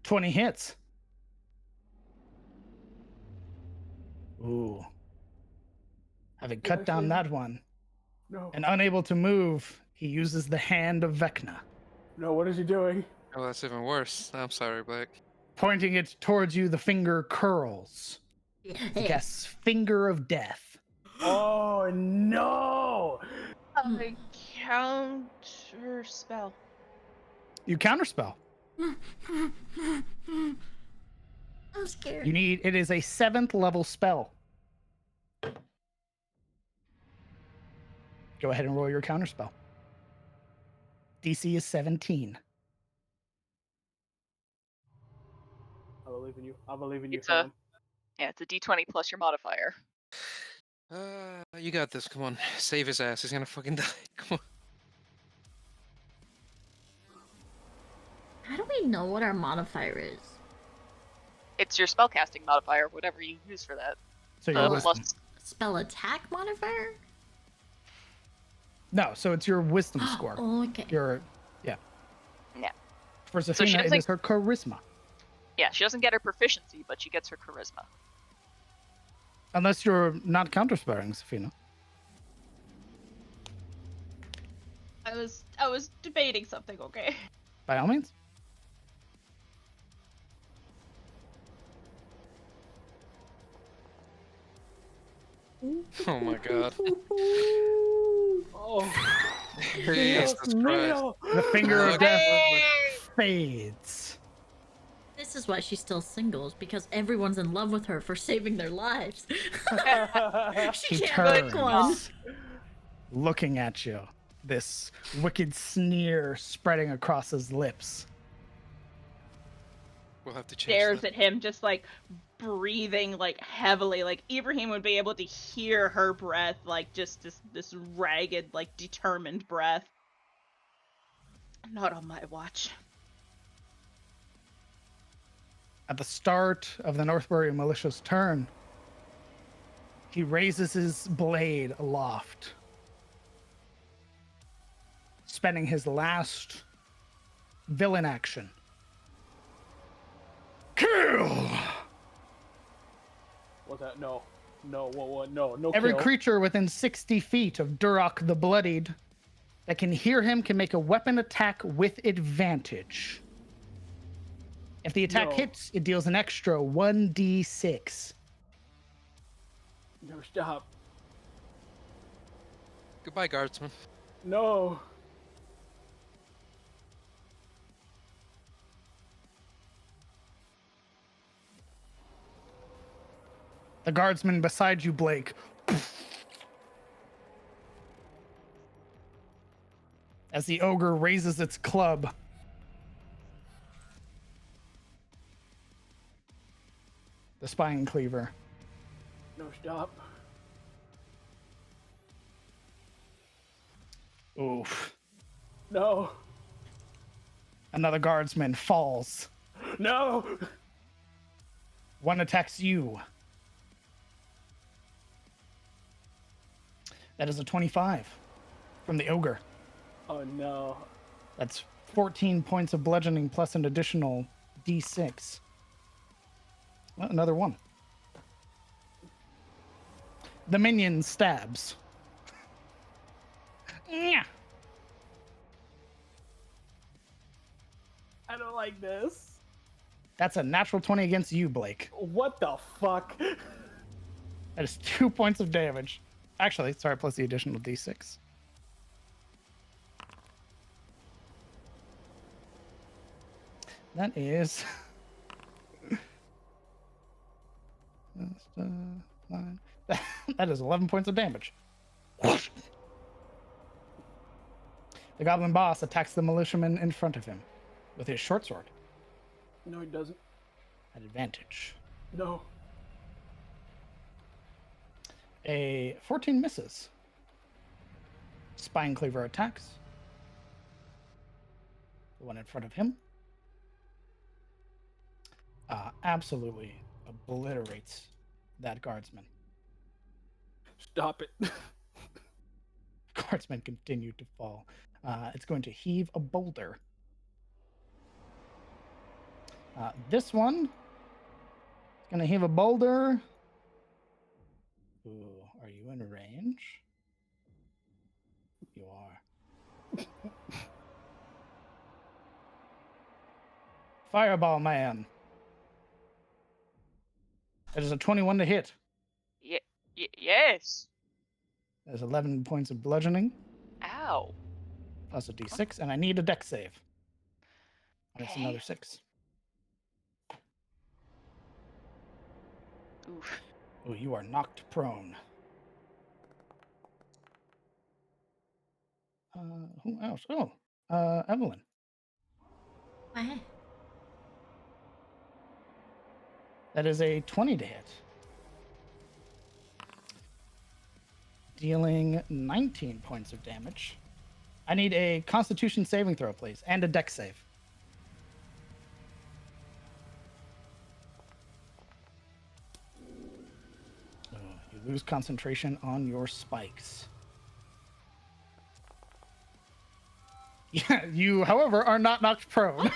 20 hits. Ooh. Having cut down that one No. and unable to move, he uses the hand of Vecna, No, what is he doing? Oh, that's even worse. I'm sorry, Blake. pointing it towards you. The finger curls. He casts Finger of Death. Oh no! I counter spell. You counterspell. I'm scared. You need. It is a 7th level spell. Go ahead and roll your counterspell. DC is 17. I believe in you. I believe in you, It's fam. it's a D20 plus your modifier. You got this. Come on. Save his ass. He's gonna fucking die. Come on. How do we know what our modifier is? It's your spellcasting modifier, whatever you use for that. So your wisdom. Plus, Spell attack modifier? No, so it's your wisdom score. Oh, okay. Your yeah. For she Zafina, it doesn't- is her charisma. Yeah, she doesn't get her proficiency, but she gets her charisma. Unless you're not counterspelling, Zafina. I was debating something, okay? By all means. Oh my god. Oh, Jesus Christ. mío. The Finger of Death Hey! fades. This is why she's still single, is because everyone's in love with her for saving their lives. He she can't pick one. turns, looking at you. This wicked sneer spreading across his lips. We'll have to change Stares that. at him, just like breathing like heavily. Like Ibrahim would be able to hear her breath, like just this ragged, like determined breath. Not on my watch. At the start of the Northbury militia's turn, he raises his blade aloft, spending his last villain action. Kill! What's that? No. No, what? No Every kill. creature within 60 feet of Durak the Bloodied that can hear him can make a weapon attack with advantage. If the attack No. hits, it deals an extra 1d6. No, stop. Goodbye, guardsman. No. The guardsman beside you, Blake, as the ogre raises its club. The spine cleaver. No, stop. Oof. No. Another guardsman falls. No. One attacks you. That is a 25 from the ogre. Oh no. That's 14 points of bludgeoning plus an additional d6. Well, another one. The minion stabs. Yeah. I don't like this. That's a natural 20 against you, Blake. What the fuck? That is 2 points of damage. Actually, sorry, plus the additional d6. That is... nine. That is 11 points of damage. The goblin boss attacks the militiaman in front of him with his short sword No, he doesn't. at advantage. No. A 14 misses. Spine cleaver attacks. The one in front of him. absolutely obliterates that guardsman. Stop it. Guardsmen continue to fall. It's going to heave a boulder. This one is going to heave a boulder. Ooh, are you in range? You are. Fireball man. That is a 21 to hit. Yes. There's 11 points of bludgeoning Ow. plus a d6, and I need a dex save. And it's Okay. another 6. Oof. Oh, you are knocked prone. Who else? Oh, Evelyn. What? That is a 20 to hit. Dealing 19 points of damage. I need a Constitution saving throw, please, and a dex save. Oh, you lose concentration on your spikes. Yeah, you, however, are not knocked prone.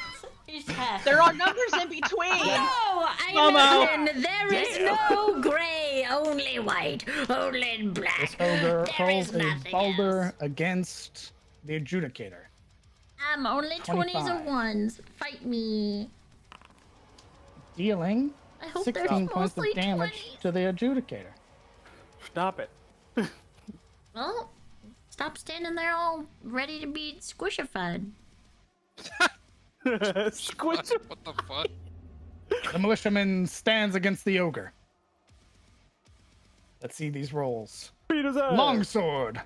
There are numbers in between. No, Momo. I listen. There is no gray, only white, only black. This ogre There rolls is a nothing boulder else. against the adjudicator. Only 20s 25. or ones. Fight me. Dealing I hope there's 16 points mostly of damage 20s. to the adjudicator. Stop it. Well, stop standing there all ready to be squishified. Squish. What the fuck? The militiaman stands against the ogre. Let's see these rolls. Beat his ass. Longsword.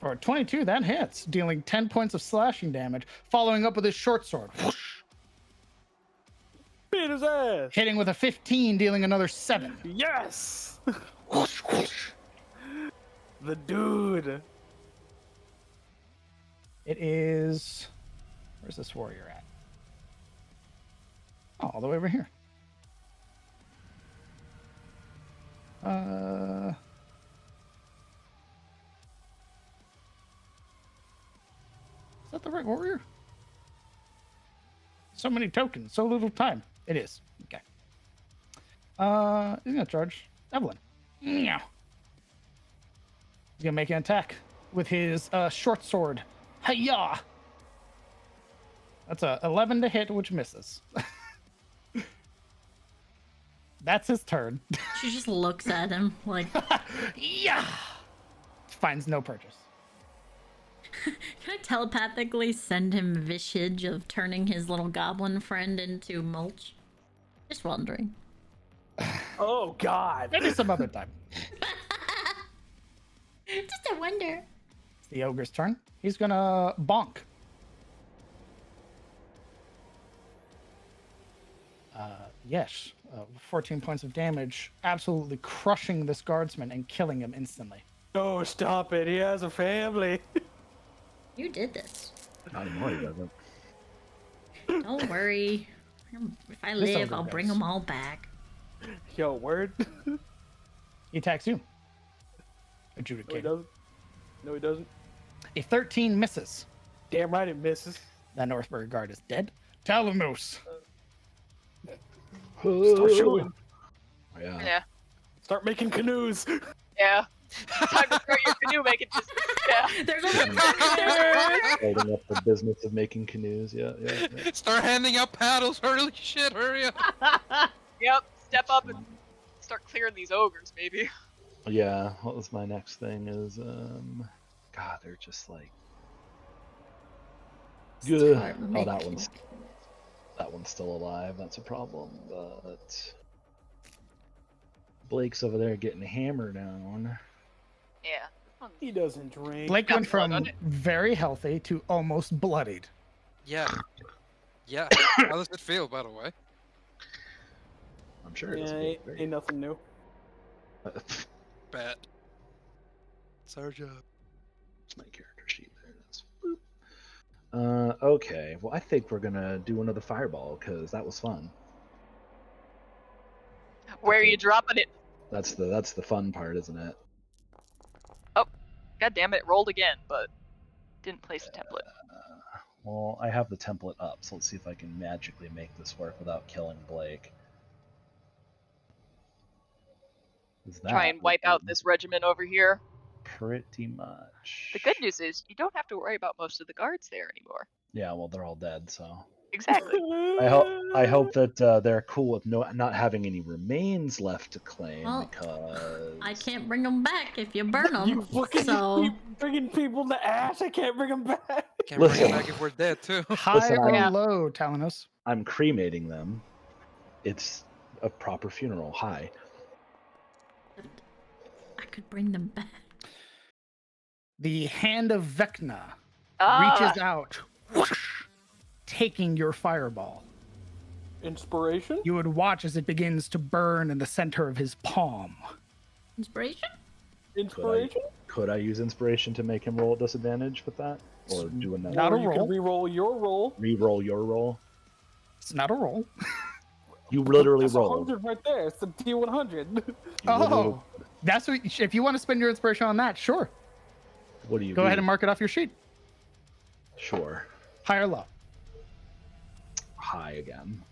For a 22, that hits, dealing 10 points of slashing damage, following up with his short sword. Whoosh. Beat his ass. Hitting with a 15, dealing another 7. Yes. Whoosh, whoosh. The dude. It is... Where's this warrior at? Oh, all the way over here. Is that the right warrior? So many tokens, so little time. It is. Okay. He's gonna charge Evelyn. Meow. He's gonna make an attack with his short sword. Hiya! That's a 11 to hit, which misses. That's his turn. She just looks at him like, Yeah! Finds no purchase. can I telepathically send him visage of turning his little goblin friend into mulch? Just wondering. Oh God. Maybe some other time. Just a wonder. It's the ogre's turn. He's gonna bonk. 14 points of damage, absolutely crushing this guardsman and killing him instantly. No, stop it. He has a family. You did this. Not anymore, he doesn't. Don't worry. If I This live, ogre I'll bring goes. them all back. Yo, word. He attacks you. No, he Adjudicator. doesn't. No, he doesn't. A 13 misses. Damn right it misses. That Northbury guard is dead. Talanos. Start shooting. Yeah. Yeah. Start making canoes. Yeah. Time to start your canoe making business. Yeah. There's a Holding up the business of making canoes. Yeah. Start handing out paddles. Holy shit, hurry up. Yep. Step up and start clearing these ogres, maybe. Yeah. What was my next thing? Is God, they're just like. Good. Start Oh, that making- one's still alive. That's a problem. But Blake's over there getting hammered on. Yeah. He doesn't drink. Blake Got went blood on from it. very healthy to almost bloodied. Yeah. Yeah. How does it feel, by the way? I'm sure it Yeah, doesn't ain't, feel ain't nothing new. great. Bet. It's our job. It's my character sheet there. That's boop. Okay. Well, I think we're gonna do another fireball because that was fun. Where are you dropping it? That's the fun part, isn't it? Oh, god damn it! Rolled again, but didn't place a template. Well, I have the template up, so let's see if I can magically make this work without killing Blake. Try and wipe out this regiment over here. Pretty much. The good news is you don't have to worry about most of the guards there anymore. Yeah, well, they're all dead, so. Exactly. I hope that they're cool with not having any remains left to claim Well, because I can't bring them back if you burn them. You fucking So keep bringing people to ash. I can't bring them back. Can't bring Listen. it back if we're dead too. High Listen, or Yeah. low, Talanos? I'm cremating them. It's a proper funeral. Hi. I could bring them back. The hand of Vecna Ah, reaches out, whoosh, taking your fireball. Inspiration? You would watch as it begins to burn in the center of his palm. Inspiration? Inspiration? Could I use inspiration to make him roll at disadvantage with that, or do another? Not a Or you roll. can re-roll your roll. Re-roll your roll. It's not a roll. You literally That's rolled. 100 right there. It's the T100. You literally- Oh, that's what. If you want to spend your inspiration on that, sure. What do you? Go ahead and read? mark it off your sheet. Sure. High or low? High again.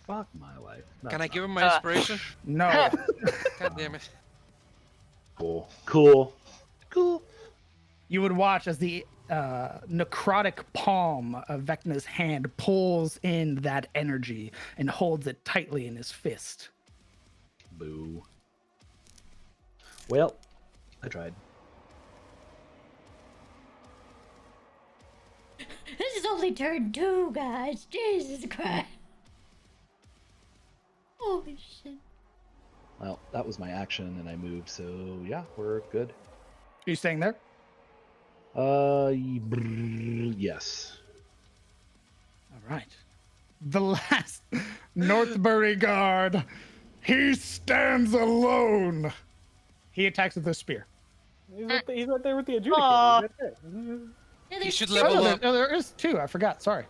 Fuck my life. Can I give him my inspiration? No. God damn it. Cool. Cool. Cool. You would watch as the necrotic palm of Vecna's hand pulls in that energy and holds it tightly in his fist. Boo. Well, I tried. This is only turn 2, guys. Jesus Christ. Holy shit. Well, that was my action, and I moved, so yeah, we're good. Are you staying there? Yes. All right. The last Northbury guard. He stands alone. He attacks with a spear. He's right there with the adjudicator. Aw. He's right there. Yeah, You there's should two. level up. There is 2. I forgot. Sorry.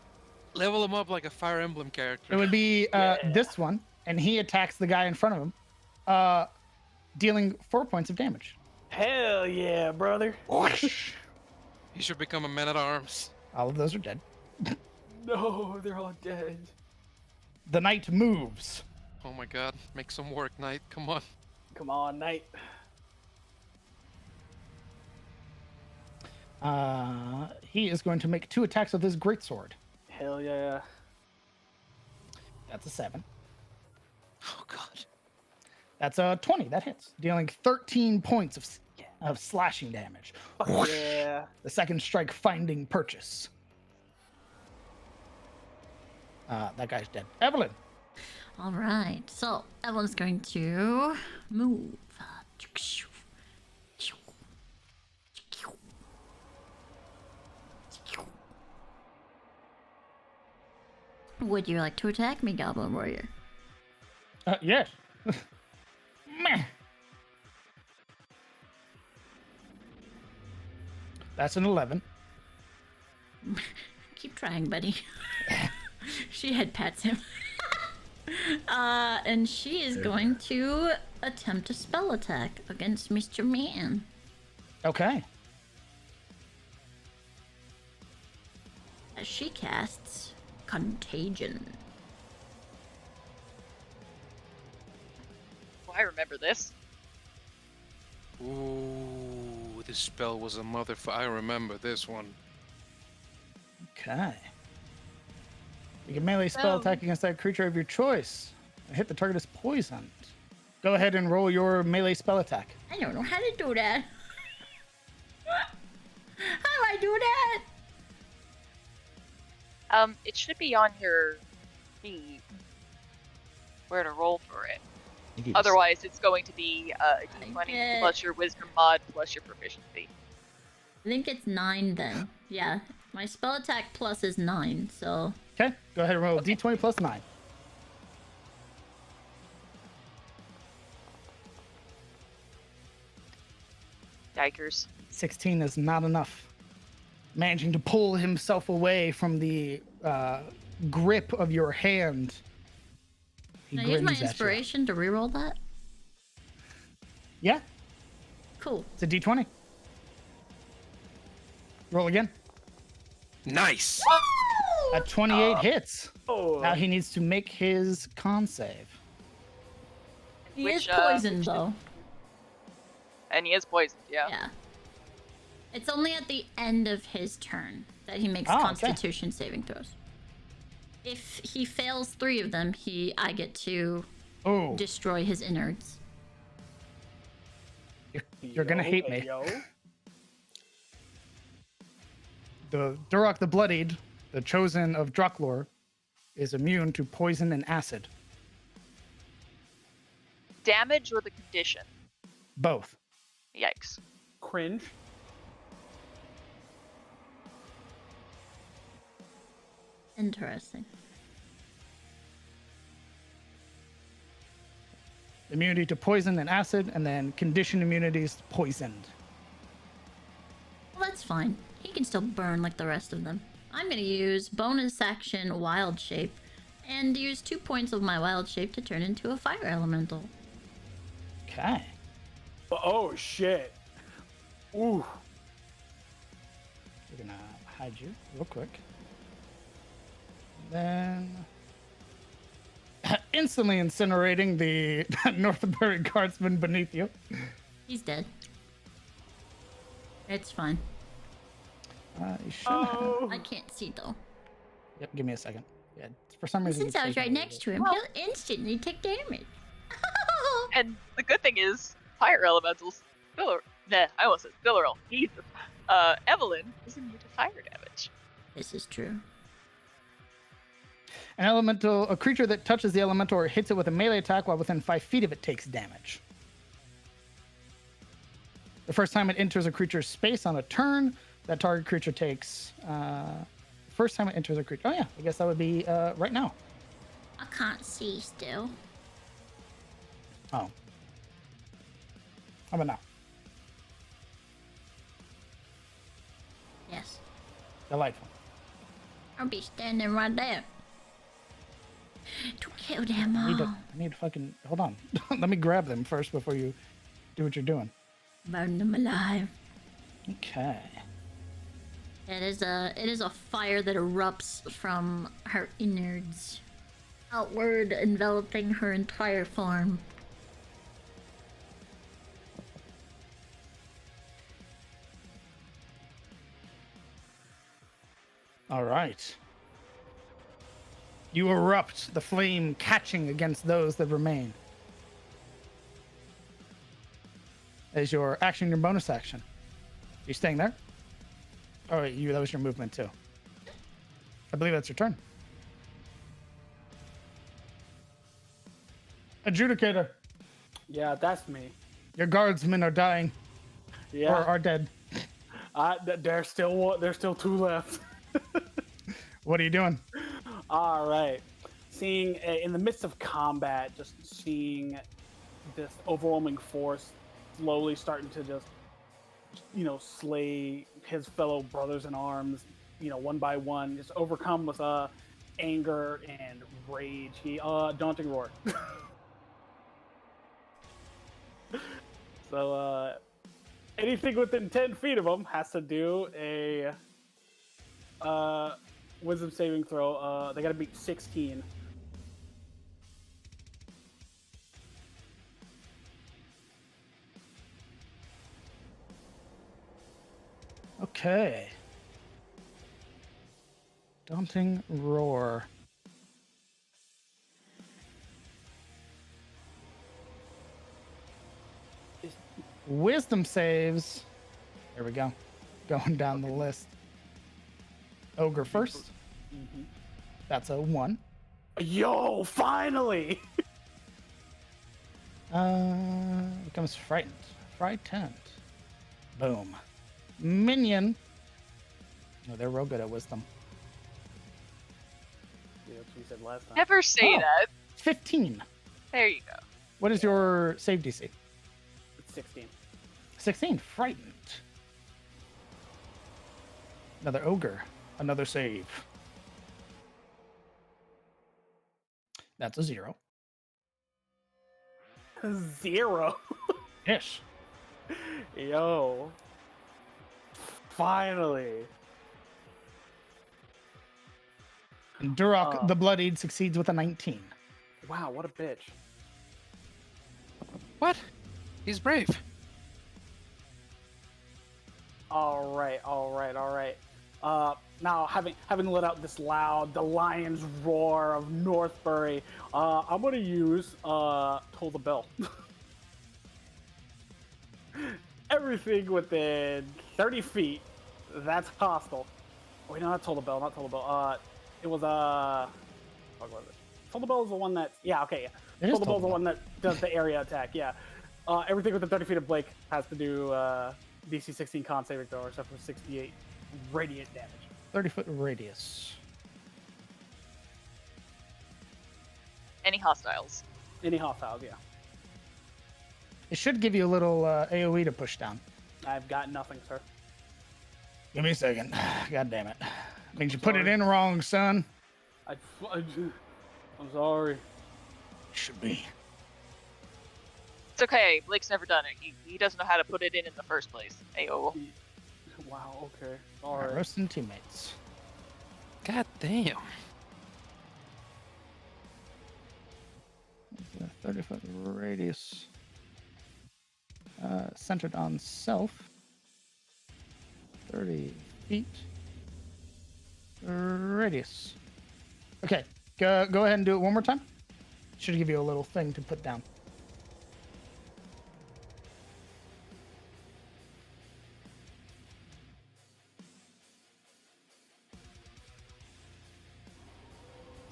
Level him up like a Fire Emblem character. It would be this one, and he attacks the guy in front of him, dealing 4 points of damage. Hell yeah, brother. Whoosh. He should become a man-at-arms. All of those are dead. No, they're all dead. The knight moves. Oh my god. Make some work, Knight. Come on. Come on, knight. He is going to make 2 attacks with his greatsword. Hell yeah. That's a 7. Oh god. That's a 20. That hits, dealing 13 points of slashing damage. Fuck yeah. The second strike finding purchase. That guy's dead. Evelyn. All right. So Evelyn's going to move. Would you like to attack me, Goblin Warrior? Yes. Meh. That's an 11. Keep trying, buddy. She head pats him. And she is going to attempt a spell attack against Mr. Man. Okay. As she casts Contagion. Oh, I remember this. Ooh, this spell was a I remember this one. Okay. You can melee spell Oh. attack against that creature of your choice. And hit the target is poisoned. Go ahead and roll your melee spell attack. I don't know how to do that. How do I do that? It should be on your sheet where to roll for it. You can just- Otherwise, it's going to be D20 get- plus your wisdom mod plus your proficiency. I think it's 9 then. Yeah. My spell attack plus is 9, so Okay. Go ahead and roll d20 plus 9. Yikers. 16 is not enough. managing to pull himself away from the grip of your hand. He Can I use my grins at you. inspiration to reroll that? Yeah, Cool. it's a d20. Roll again. Nice. At 28 hits. Oh, Now he needs to make his con save. He Which, is poisoned, which- though. And he is poisoned, yeah. Yeah. It's only at the end of his turn that he makes Oh, okay. Constitution saving throws. If he fails 3 of them, I get to Oh, destroy his innards. you're gonna hate me. Yo. The Durok the Bloodied, the chosen of Droklor, is immune to poison and acid. Damage or the condition? Both. Yikes. Cringe. Interesting. Immunity to poison and acid, and then condition immunities to poisoned. Well, that's fine. He can still burn like the rest of them. I'm gonna use bonus action Wild Shape and use 2 points of my Wild Shape to turn into a Fire Elemental. Okay. Oh shit. Ooh. We're gonna hide you real quick. Then instantly incinerating the Northbury guardsman beneath you. He's dead. It's fine. You should have... Oh. I can't see though. Yep, give me a second. Yeah, for some reason. Since I was right next to him, Well- he'll instantly take damage. And the good thing is, fire elementals, I almost said Villaril. Jesus. Evelyn is immune to fire damage. This is true. A creature that touches the elemental or hits it with a melee attack while within 5 feet of it takes damage. The first time it enters a creature's space on a turn, that target creature takes. First time it enters a creature. Oh yeah, I guess that would be right now. I can't see still. Oh. How about now? Yes. Delightful. I'll be standing right there. To kill them all. I need to fucking hold on. Let me grab them first before you do what you're doing. Burn them alive. Okay. It is a fire that erupts from her innards, outward, enveloping her entire form. All right. You erupt, the flame catching against those that remain. As your action, your bonus action. You staying there? Oh, wait, that was your movement too. I believe that's your turn. Adjudicator, Yeah, that's me. your guardsmen are dying Yeah. or are dead. There's still 2 left. What are you doing? All right. Seeing in the midst of combat, just seeing this overwhelming force slowly starting to just, slay his fellow brothers in arms, one by one, just overcome with anger and rage. Daunting roar. So anything within 10 feet of him has to do a wisdom saving throw. They gotta beat 16. Okay. Daunting roar. Wisdom saves. There we go. Going down the list. Ogre first. Mhm. That's a 1. Yo, finally! Becomes frightened. Frightened. Boom. Minion. Oh, they're real good at wisdom. Yeah, that's what you said last time. Never say Oh. that. 15. There you go. What is your save DC? It's 16. 16. Frightened. Another ogre. Another save. That's a 0. 0. Yes. Yo. Finally. And Duroc the Bloodied succeeds with a 19. Wow, what a bitch. What? He's brave. All right. Now having let out this the lion's roar of Northbury, I'm gonna use Toll the Bell. Everything within 30 feet, that's hostile. Wait, no, not Toll the Bell, not Toll the Bell. It was what was it? Toll the Bell is the one that Toll the Bell is the one that does the area attack. Yeah. Everything within 30 feet of Blake has to do DC 16 con saving throw, except for 68 radiant damage. 30-foot radius. Any hostiles? Any hostiles, yeah. It should give you a little AoE to push down. I've got nothing, sir. Give me a second. God damn it. Means you put it in wrong, son. I'm sorry. Should be. It's okay. Blake's never done it. He doesn't know how to put it in the first place. Ayo. Wow, okay. All right. Roasting teammates. God damn. 30-foot radius. Centered on self. 30 feet. Radius. Okay, go ahead and do it one more time. Should give you a little thing to put down.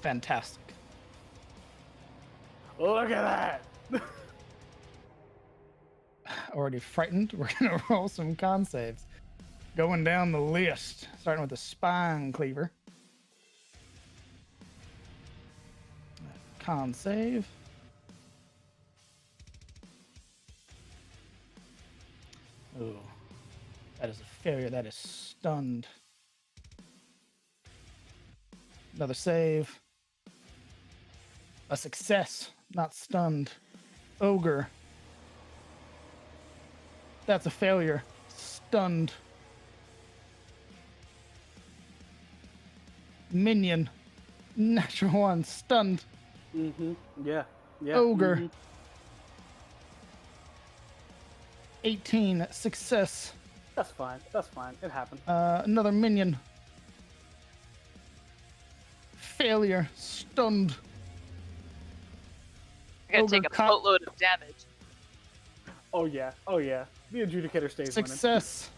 Fantastic. Look at that. Already frightened. We're gonna roll some con saves. Going down the list, starting with the spine cleaver. Con save. Ooh, that is a failure. That is stunned. Another save. A success, not stunned. Ogre. That's a failure. Stunned. Minion. Natural 1. Stunned. Mm-hmm. Yeah. Ogre. Mm-hmm. 18. Success. That's fine. It happened. Another minion. Failure. Stunned. I gotta take a boatload of damage. Oh yeah. The adjudicator stays winning. Success.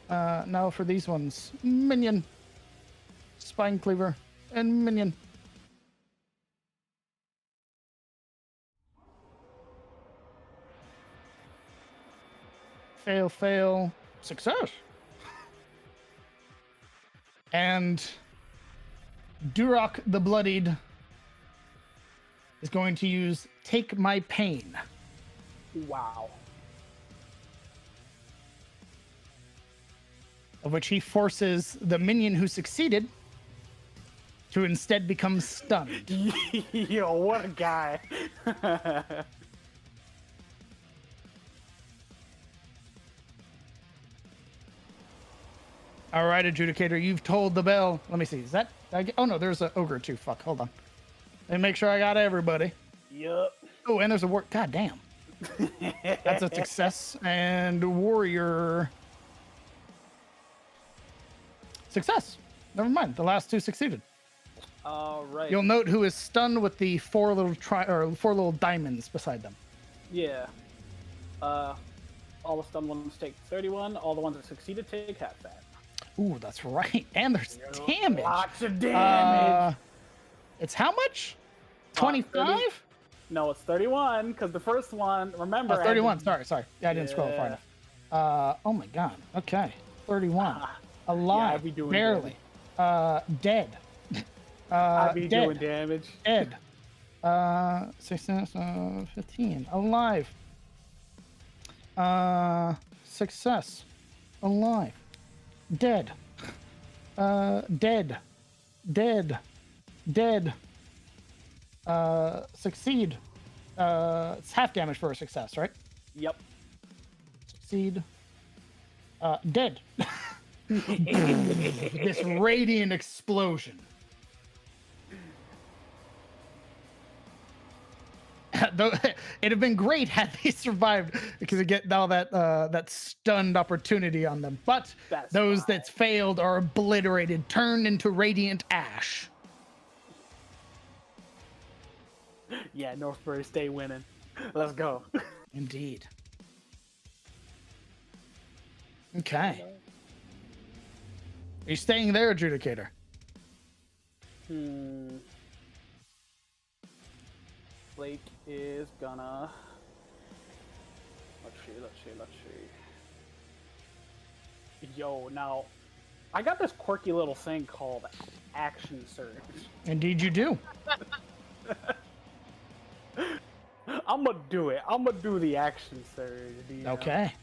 Now for these ones. Minion. Spine cleaver. And minion. Fail. Success. And Duroc the Bloodied is going to use Take My Pain. Wow. Of which he forces the minion who succeeded to instead become stunned. Yo, what a guy. All right, adjudicator, you've tolled the bell. Let me see. Is that? Oh no, there's an ogre too. Fuck. Hold on. Let me make sure I got everybody. Yup. Oh, and there's a God damn. That's a success. And warrior. Success. Never mind. The last two succeeded. All right. You'll note who is stunned with the four little diamonds beside them. Yeah. All the stunned ones take 31. All the ones that succeeded take half that. Ooh, that's right. And there's damage. Lots of damage. It's how much? 25? No, it's 31 because the first one. Remember? 31. Sorry. Yeah, I didn't scroll far enough. Oh my god. Okay. 31. Alive. Yeah, I'd be doing barely. Dead. I'd be dead. doing damage. Dead. 15. Alive. Success. Alive. Dead. Dead. Dead. Dead. Succeed. It's half damage for a success, right? Yep. Succeed. Dead. This radiant explosion. It'd have been great had they survived because they get all that stunned opportunity on them. But That's those fine. that failed are obliterated, turned into radiant ash. Yeah, Northbury, stay winning. Let's go. Indeed. Okay. Are you staying there, Adjudicator? Blake is gonna. Let's see. Yo, now, I got this quirky little thing called Action Surge. Indeed, you do. I'm gonna do it. I'm gonna do the Action Surge. Okay.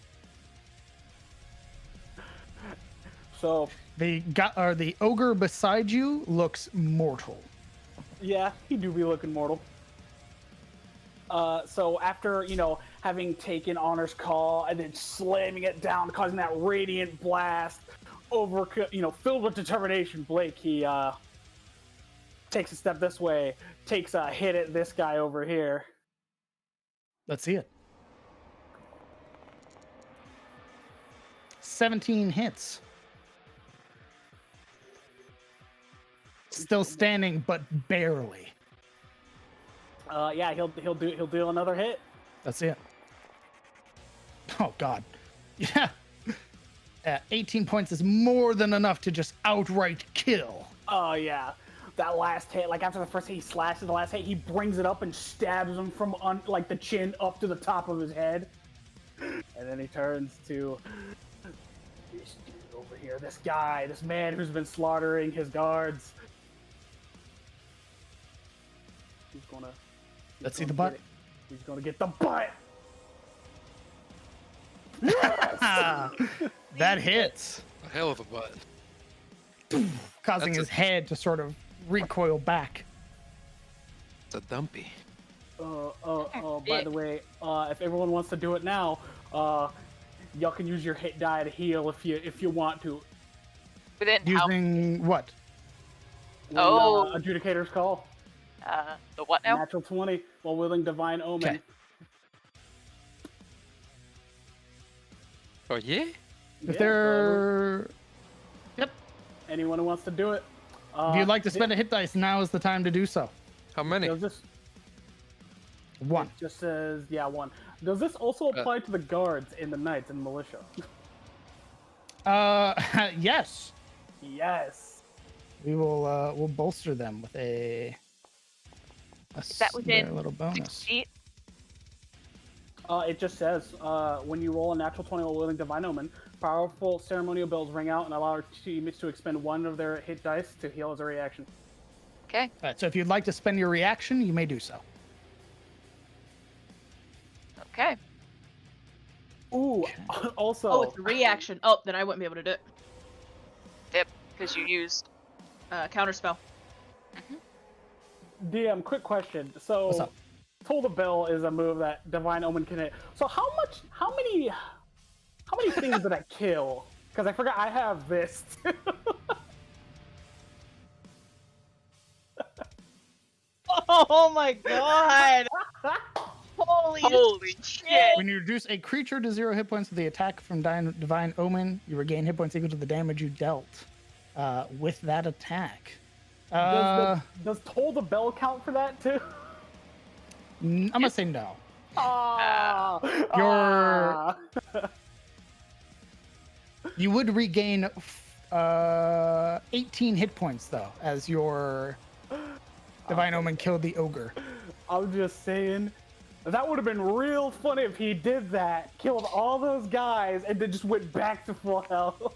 So The ogre beside you looks mortal. yeah, he do be looking mortal. So after, having taken Honor's Call and then slamming it down, causing that radiant blast, filled with determination, Blake, he takes a step this way, takes a hit at this guy over here. Let's see it. 17 hits. Still standing, but barely. Yeah, he'll do another hit. That's it. Oh God. Yeah. 18 points is more than enough to just outright kill. Oh yeah, that last hit, like after the first hit he slashes, the last hit he brings it up and stabs him from the chin up to the top of his head, and then he turns to this dude over here, this man who's been slaughtering his guards. Let's see the butt. He's gonna get the butt. That hits. A hell of a butt. Causing his head to sort of recoil back. It's a dumpy. By the way, if everyone wants to do it now, y'all can use your hit die to heal if you want to. Within Using what? Adjudicator's Call. the what now? Natural 20 while wielding Divine Omen. Okay. Oh yeah? If they're... Yep. Anyone who wants to do it. If you'd like to spend a hit dice, now is the time to do so. How many? Does this, One. it just says, one. Does this also apply to the guards in the knights and militia? Yes. Yes. We will we'll bolster them with a Is that within their little 6 bonus. feet? It just says, when you roll a natural 20 while wielding Divine Omen, powerful ceremonial bells ring out and allow our teammates to expend one of their hit dice to heal as a reaction. Okay. All right, so if you'd like to spend your reaction, you may do so. Okay. Ooh, also... Oh, it's a reaction. Oh, then I wouldn't be able to do it. Yep, because you used... Counterspell. DM, quick question. What's So, up? Toll the Bell is a move that Divine Omen can hit. So how many things did I kill? Because I forgot I have this too. Oh my god! Holy shit! When you reduce a creature to 0 hit points with the attack from Divine Omen, you regain hit points equal to the damage you dealt with that attack. Does Toll the Bell count for that too? I'm gonna say no. Ah. You would regain 18 hit points though, as your Divine Omen killed the ogre. I'm just saying, that would have been real funny if he did that, killed all those guys, and then just went back to full health.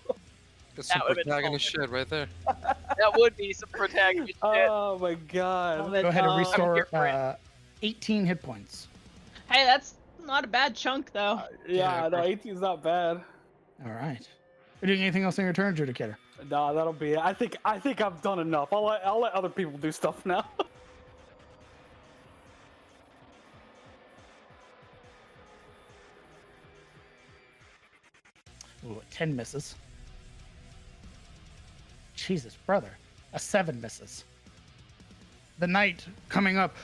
That's some That would've been protagonist shit right there. That would be some protagonist shit. Oh my god. Go ahead and restore different. 18 hit points. Hey, that's not a bad chunk though. Yeah, Yeah, no, 18's not bad. All right. you doing anything else on your turn, Adjudicator? Nah, that'll be it. I think I've done enough. I'll let other people do stuff now. Ooh, a 10 misses. Jesus, brother. A 7 misses. The knight coming up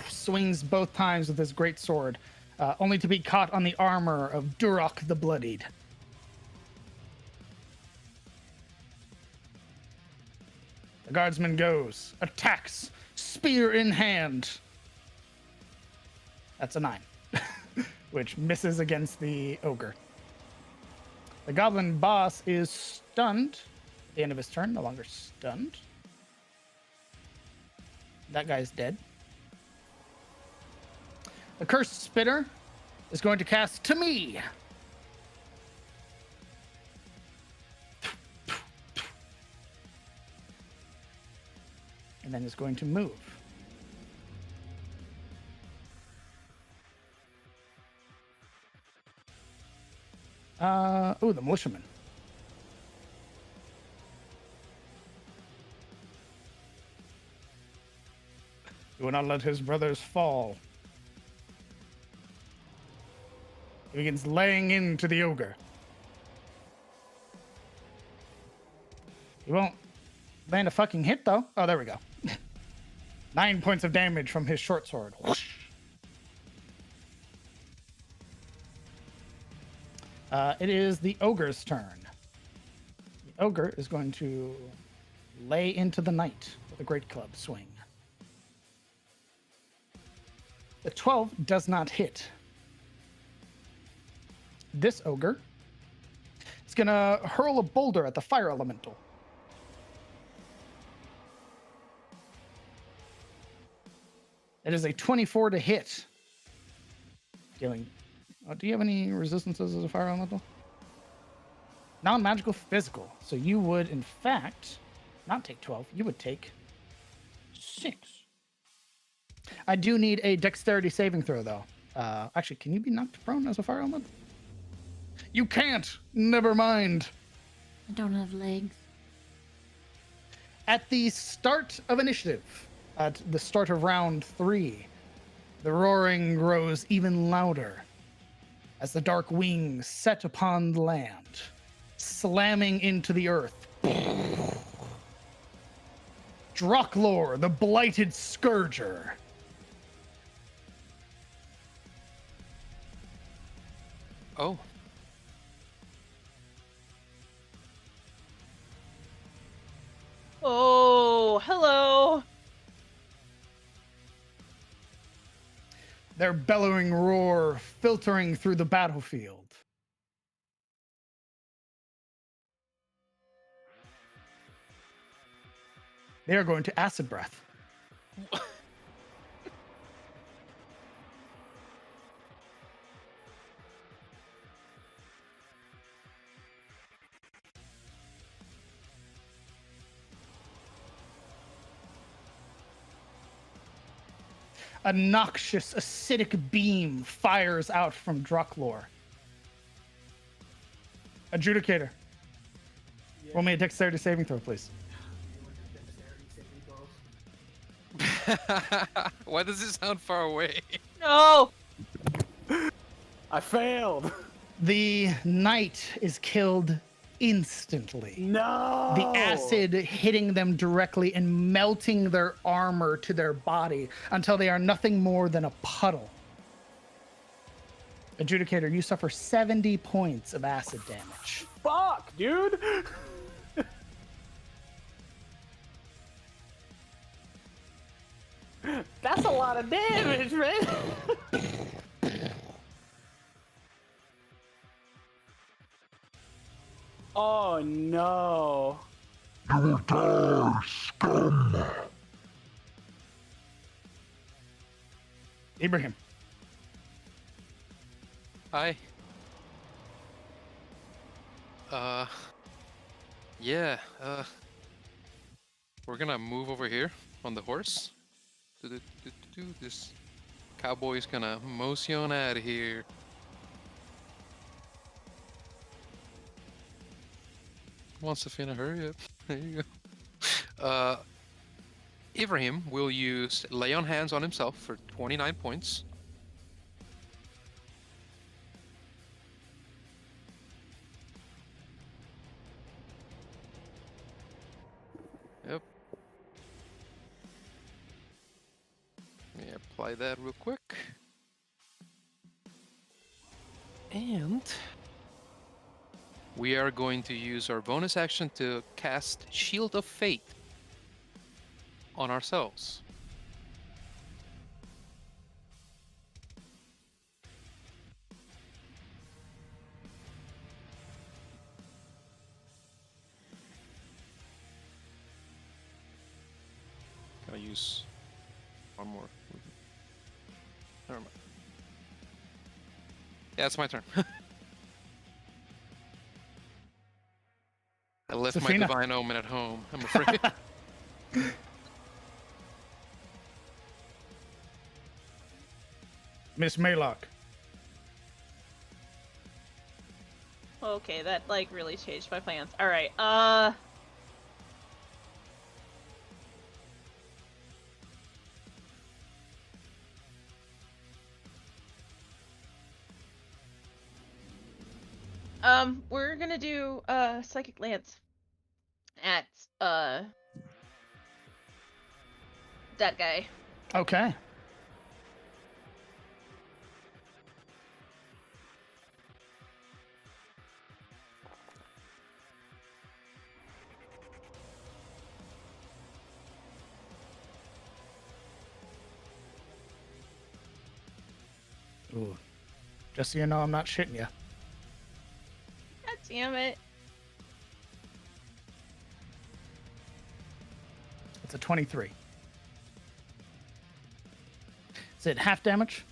swings both times with his great sword, only to be caught on the armor of Duroc the Bloodied. The guardsman goes, attacks, spear in hand. That's a 9, which misses against the ogre. The goblin boss is stunned at the end of his turn, no longer stunned. That guy's dead. The cursed spitter is going to cast to me. And then is going to move. The militiaman. He will not let his brothers fall. He begins laying into the ogre. He won't land a fucking hit, though. Oh, there we go. 9 points of damage from his short sword. Whoosh. It is the ogre's turn. The ogre is going to lay into the knight with a great club swing. The 12 does not hit. This ogre is going to hurl a boulder at the fire elemental. It is a 24 to hit. Dealing. Do you have any resistances as a fire elemental? Non-magical physical. So you would, in fact, not take 12. You would take 6. I do need a dexterity saving throw, though. Actually, can you be knocked prone as a fire elemental? You can't. Never mind. I don't have legs. At the start of initiative, at the start of round 3, the roaring grows even louder as the dark wings set upon the land, slamming into the earth. Anor'lur, the blighted scourger. Oh. Oh, hello. Their bellowing roar filtering through the battlefield. They are going to acid breath. A noxious, acidic beam fires out from Anor'lur. Adjudicator. Roll me a dexterity saving throw, please. Why does it sound far away? No. I failed. The knight is killed instantly. No. The acid hitting them directly and melting their armor to their body until they are nothing more than a puddle. Adjudicator, you suffer 70 points of acid damage. Fuck, dude. That's a lot of damage, man. Oh no. You will die, scum! Ibrahim. Hi. Yeah, we're gonna move over here on the horse. This cowboy's gonna motion out of here. on, Safina, hurry up. There you go. Ibrahim will use Lay on Hands on himself for 29 points. Yep. Let me apply that real quick. And we are going to use our bonus action to cast Shield of Fate on ourselves. Can I use one more? Never mind. Yeah, it's my turn. I left my Safina. divine omen at home, I'm afraid. Miss Maylock. Okay, that like really changed my plans. All right. We're gonna do Psychic Lance at that guy. Okay. Ooh. Just so you know, I'm not shitting you. God damn it. It's a 23. Is it half damage?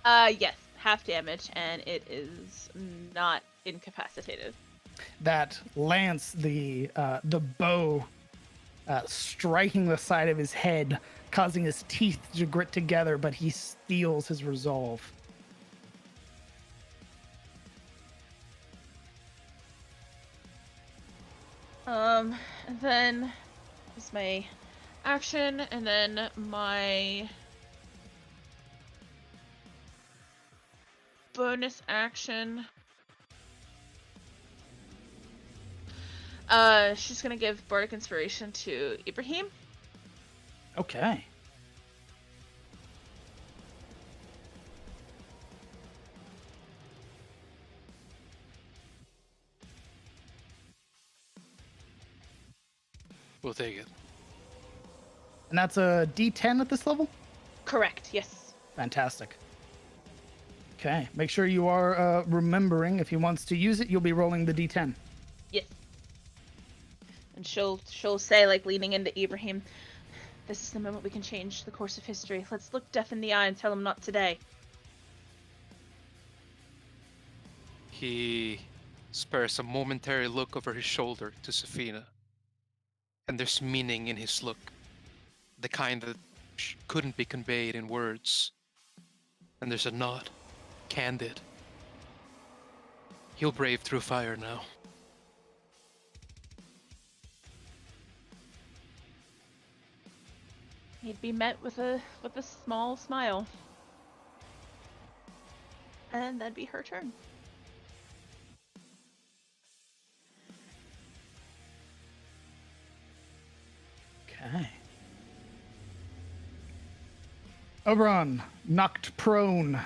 Yes, half damage, and it is not incapacitated. That lance, the bow, striking the side of his head, causing his teeth to grit together, but he steals his resolve. And then is my action, and then my bonus action. She's gonna give Bardic Inspiration to Ibrahim. Okay. We'll take it. And that's a D10 at this level? Correct, yes. Fantastic. Okay. Make sure you are remembering if he wants to use it, you'll be rolling the D10. Yes. And she'll say, like, leaning into Ibrahim, "This is the moment we can change the course of history. Let's look death in the eye and tell him not today." He spares a momentary look over his shoulder to Safina. And there's meaning in his look. The kind that couldn't be conveyed in words. And there's a nod. Candid. He'll brave through fire now. He'd be met with a small smile. And that'd be her turn. Okay. Oberon, knocked prone.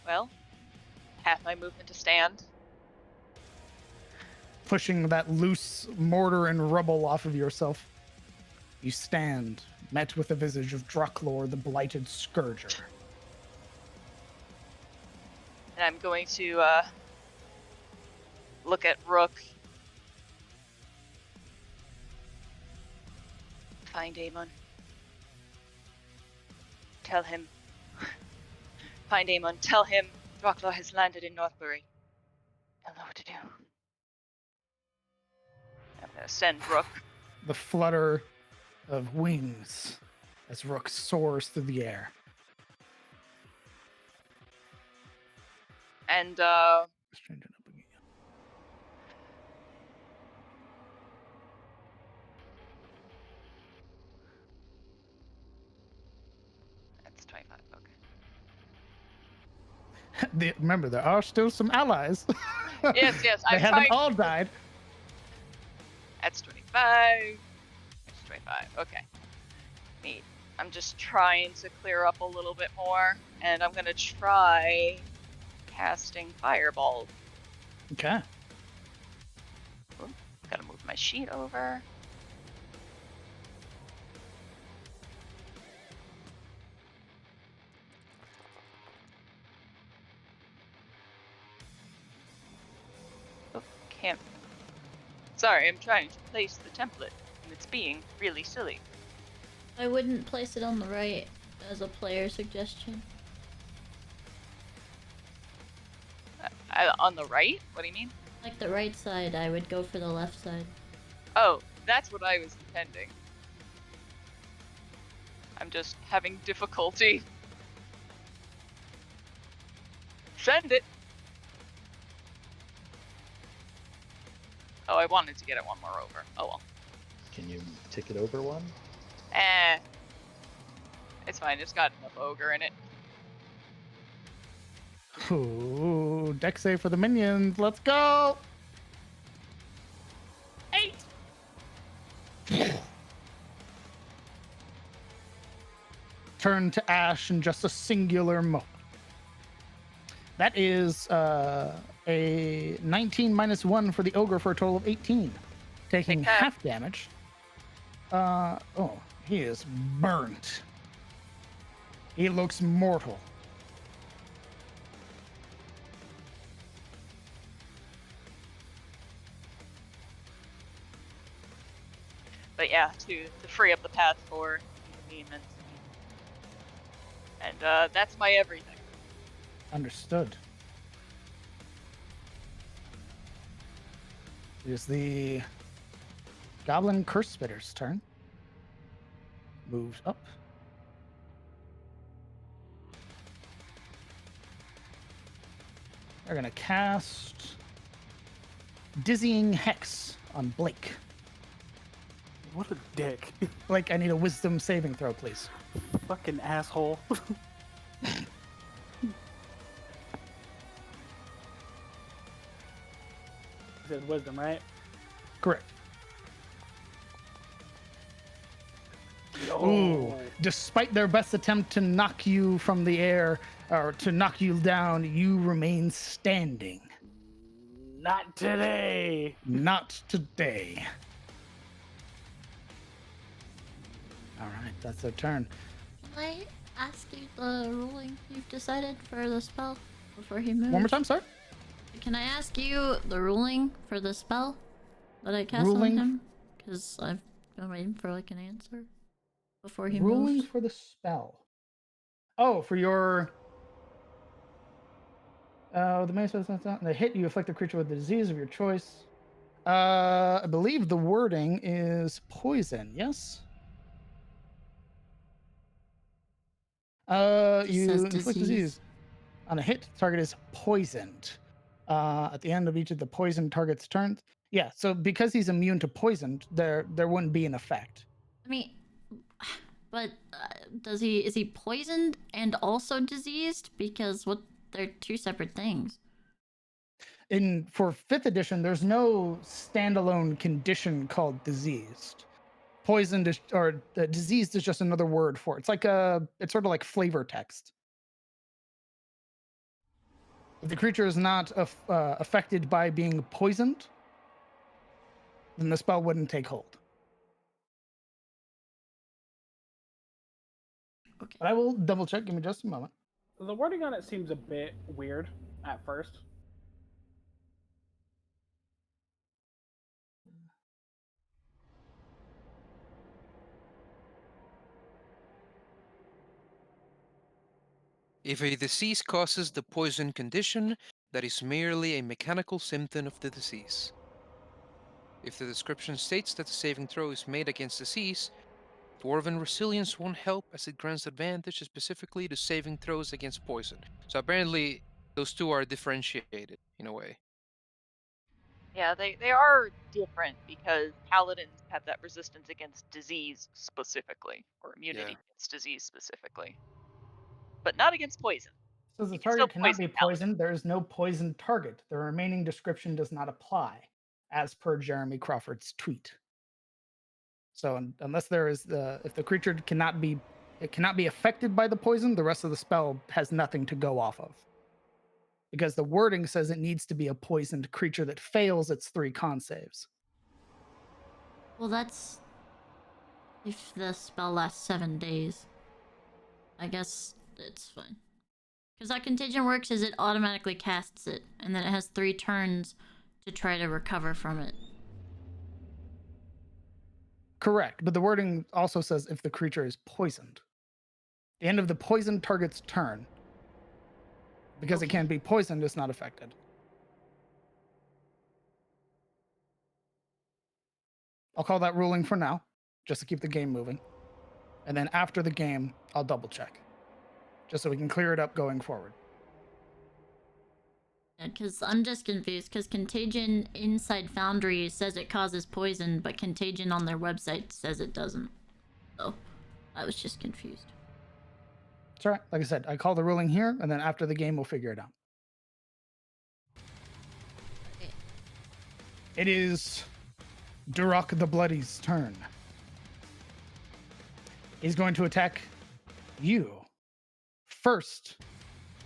Well, half my movement to stand. Pushing that loose mortar and rubble off of yourself. You stand, met with the visage of Drucklor, the blighted Scourger. And I'm going to look at Rook. Find Amon. Tell him. Find Amon. Tell him Drucklor has landed in Northbury. He'll know what to do. I'm gonna send Rook. The flutter of wings as Rook soars through the air. And Let's change it up again. that's 25. Okay. Remember, there are still some allies. Yes. They I'm haven't trying. all died. That's 25. That's 25. Okay. Neat. I'm just trying to clear up a little bit more, and I'm gonna try casting Fireball. Okay. Ooh, gotta move my sheet over. Oh, can't. Sorry, I'm trying to place the template, and it's being really silly. I wouldn't place it on the right as a player suggestion. On the right? What do you mean? Like the right side, I would go for the left side. Oh, that's what I was intending. I'm just having difficulty. Send it! Oh, I wanted to get it one more over. Oh well. Can you tick it over one? It's fine, it's got enough ogre in it. Ooh, deck save for the minions. Let's go. 8. Turn to ash in just a singular moment. That is a 19 minus 1 for the ogre for a total of 18. Taking Take half. half damage. Oh, he is burnt. He looks mortal. But yeah, to free up the path for demons. And that's my everything. Understood. It is the Goblin Curse Spitter's turn. Moves up. They're gonna cast Dizzying Hex on Blake. What a dick. Blake, I need a wisdom saving throw, please. Fucking asshole. You said wisdom, right? Correct. Oh. Ooh. Despite their best attempt to knock you from the air or to knock you down, you remain standing. Not today. Not today. All right, that's their turn. Can I ask you the ruling you've decided for the spell before he moves? One more time, sir. Can I ask you the ruling for the spell that I cast Ruling? on him? Because I've been waiting for like an answer before he Ruling moves. for the spell. Oh, for your the mace the hit you afflict the creature with the disease of your choice. I believe the wording is poison. Yes. Just You says inflict disease. disease. On a hit, target is poisoned. At the end of each of the poisoned target's turns. Yeah, so because he's immune to poison, there wouldn't be an effect. I mean, but is he poisoned and also diseased? Because they're two separate things. For 5th edition, there's no standalone condition called diseased. Poisoned is, or diseased is just another word for it. It's sort of like flavor text. If the creature is not affected by being poisoned, then the spell wouldn't take hold. Okay. But I will double check. Give me just a moment. The wording on it seems a bit weird at first. If a disease causes the poison condition, that is merely a mechanical symptom of the disease. If the description states that the saving throw is made against disease, Dwarven Resilience won't help as it grants advantage specifically to saving throws against poison. So apparently, Those two are differentiated in a way. Yeah, they are different because paladins have that resistance against disease specifically, or immunity against disease specifically, but not against poison. Says the You can still target cannot poison be a paladin. poisoned. There is no poisoned target. The remaining description does not apply, as per Jeremy Crawford's tweet. So unless there is if the creature cannot be affected by the poison, the rest of the spell has nothing to go off of. Because the wording says it needs to be a poisoned creature that fails its 3 con saves. Well, that's if the spell lasts 7 days. I guess it's fine. Because how contagion works is it automatically casts it, and then it has 3 turns to try to recover from it. Correct, but the wording also says if the creature is poisoned. The end of the poisoned target's turn, because it Okay. can be poisoned, it's not affected. I'll call that ruling for now, just to keep the game moving. And then after the game, I'll double check, just so we can clear it up going forward. Yeah, because I'm just confused, because Contagion inside Foundry says it causes poison, but Contagion on their website says it doesn't. So, I was just confused. It's all right. Like I said, I call the ruling here, and then after the game, we'll figure it out. Okay. It is Durak the Bloody's turn. He's going to attack you. First,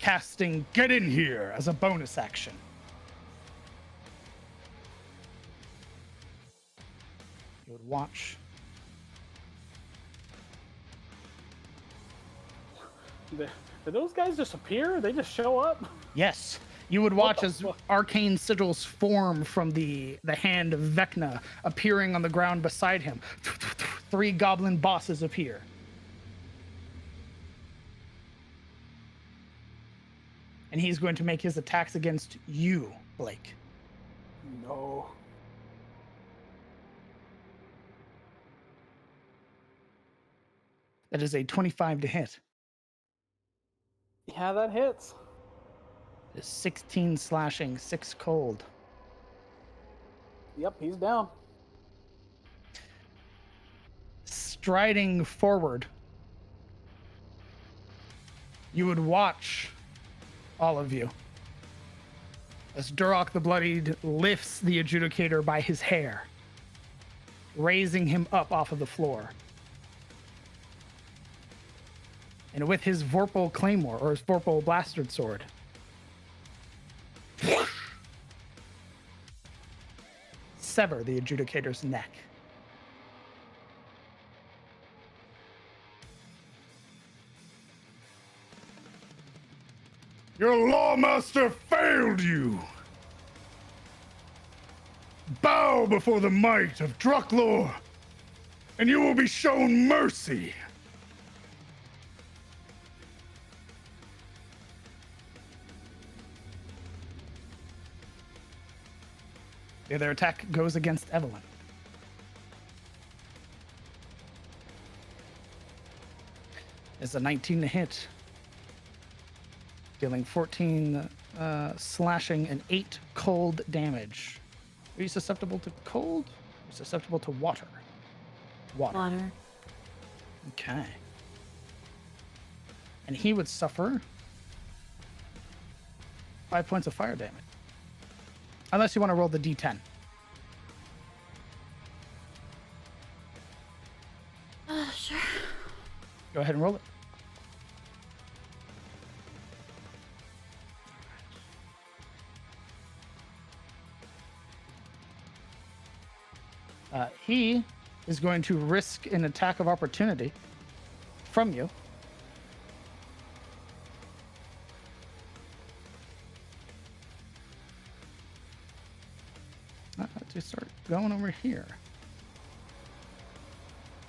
casting Get In Here as a bonus action. You would watch. Did those guys just appear? They just show up? Yes. You would watch the as fuck? arcane sigils form from the hand of Vecna, appearing on the ground beside him. 3 goblin bosses appear. And he's going to make his attacks against you, Blake. No. That is a 25 to hit. Yeah, that hits. It is 16 slashing, 6 cold. Yep, he's down. Striding forward, you would watch, all of you, as Durak the Bloodied lifts the Adjudicator by his hair, raising him up off of the floor. And with his Vorpal Claymore, or his Vorpal Bastard Sword, sever the Adjudicator's neck. Your Lawmaster failed you! Bow before the might of Druklor, and you will be shown mercy! The other attack goes against Evelyn. It's a 19 to hit, dealing 14 slashing and 8 cold damage. Are you susceptible to cold? Or susceptible to water? Water. Okay. And he would suffer 5 points of fire damage. Unless you want to roll the d10. Sure. Go ahead and roll it. He is going to risk an attack of opportunity from you. To start going over here.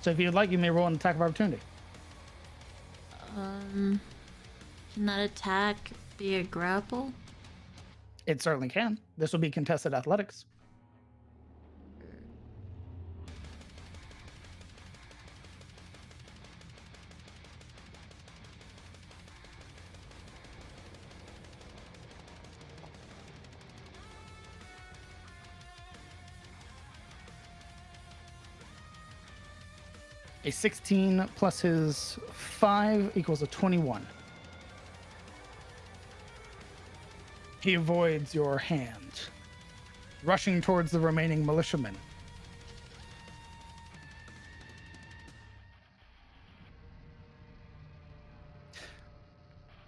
So if you'd like, you may roll an attack of opportunity. Can that attack be a grapple? It certainly can. This will be contested athletics. A 16 plus his 5 equals a 21. He avoids your hand, rushing towards the remaining militiamen.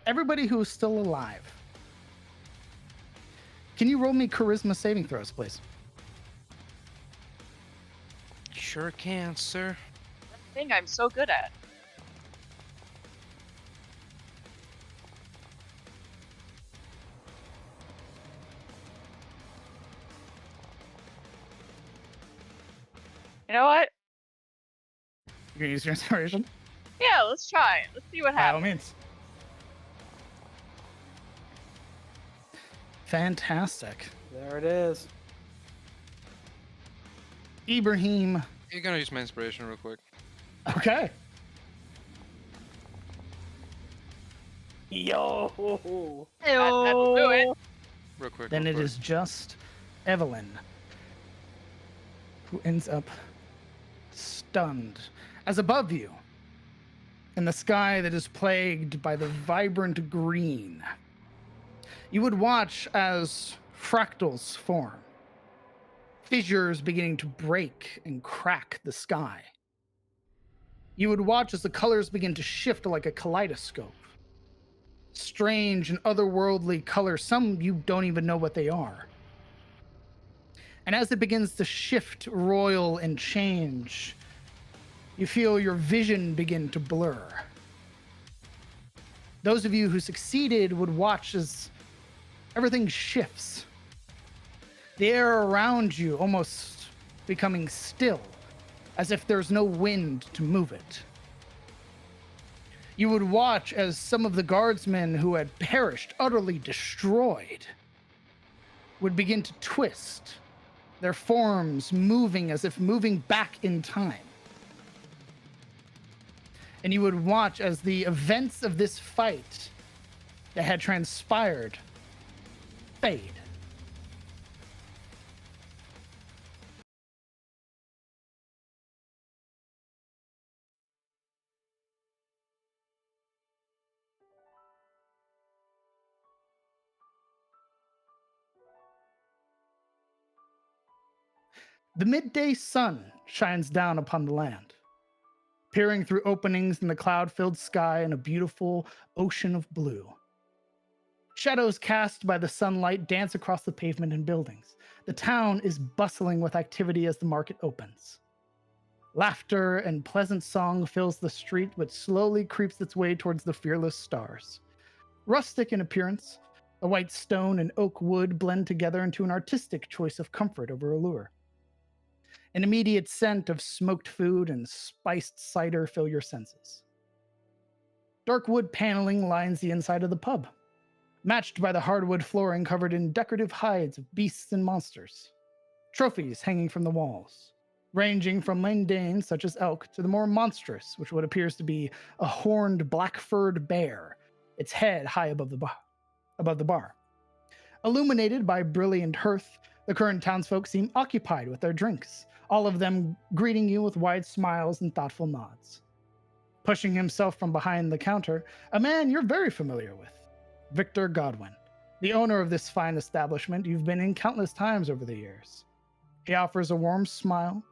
Everybody who is still alive, can you roll me charisma saving throws, please? Sure can, sir. Thing I'm so good at. You know what? You can use your inspiration. Yeah, let's try it. Let's see what By all happens. means. Fantastic. There it is. Ibrahim. You're gonna use my inspiration real quick. Okay. Yo. That'll do it. Real quick. Then real it quick. is just Evelyn who ends up stunned. As above you, in the sky that is plagued by the vibrant green, you would watch as fractals form, fissures beginning to break and crack the sky. You would watch as the colors begin to shift like a kaleidoscope. Strange and otherworldly colors, some you don't even know what they are. And as it begins to shift, roil, and change, you feel your vision begin to blur. Those of you who succeeded would watch as everything shifts. The air around you almost becoming still, as if there's no wind to move it. You would watch as some of the guardsmen who had perished, utterly destroyed, would begin to twist, their forms moving as if moving back in time. And you would watch as the events of this fight that had transpired fade. The midday sun shines down upon the land, peering through openings in the cloud-filled sky in a beautiful ocean of blue. Shadows cast by the sunlight dance across the pavement and buildings. The town is bustling with activity as the market opens. Laughter and pleasant song fills the street, which slowly creeps its way towards the fearless stars. Rustic in appearance, the white stone and oak wood blend together into an artistic choice of comfort over allure. An immediate scent of smoked food and spiced cider fill your senses. Dark wood paneling lines the inside of the pub, matched by the hardwood flooring covered in decorative hides of beasts and monsters. Trophies hanging from the walls, ranging from mundane such as elk to the more monstrous, which what appears to be a horned black-furred bear, its head high above the bar. Illuminated by brilliant hearth, the current townsfolk seem occupied with their drinks, all of them greeting you with wide smiles and thoughtful nods. Pushing himself from behind the counter, a man you're very familiar with, Victor Godwin, the owner of this fine establishment you've been in countless times over the years. He offers a warm smile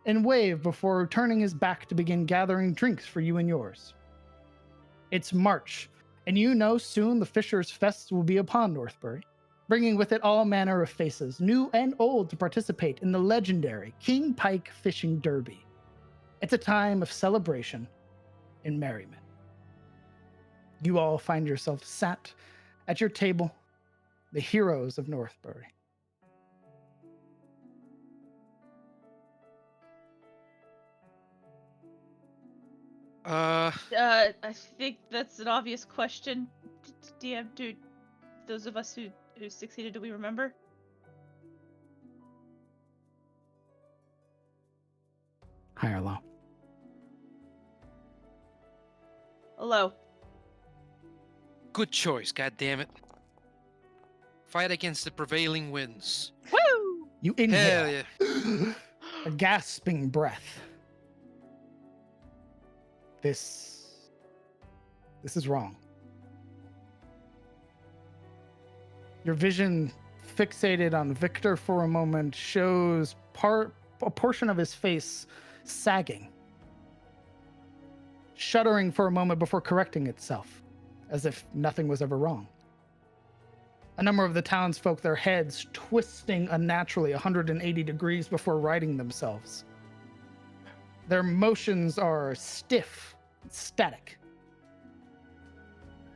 and wave before turning his back to begin gathering drinks for you and yours. It's March, and you know soon the Fishers' Fest will be upon Northbury, bringing with it all manner of faces, new and old, to participate in the legendary King Pike Fishing Derby. It's a time of celebration and merriment. You all find yourself sat at your table, the heroes of Northbury. I think that's an obvious question. DM, do those of us who succeeded, do we remember? High or low? Hello. Good choice, goddammit. Fight against the prevailing winds. Woo! You inhale Hell yeah. a gasping breath. This is wrong. Your vision, fixated on Victor for a moment, shows a portion of his face sagging, shuddering for a moment before correcting itself, as if nothing was ever wrong. A number of the townsfolk, their heads twisting unnaturally 180 degrees before righting themselves. Their motions are stiff, static.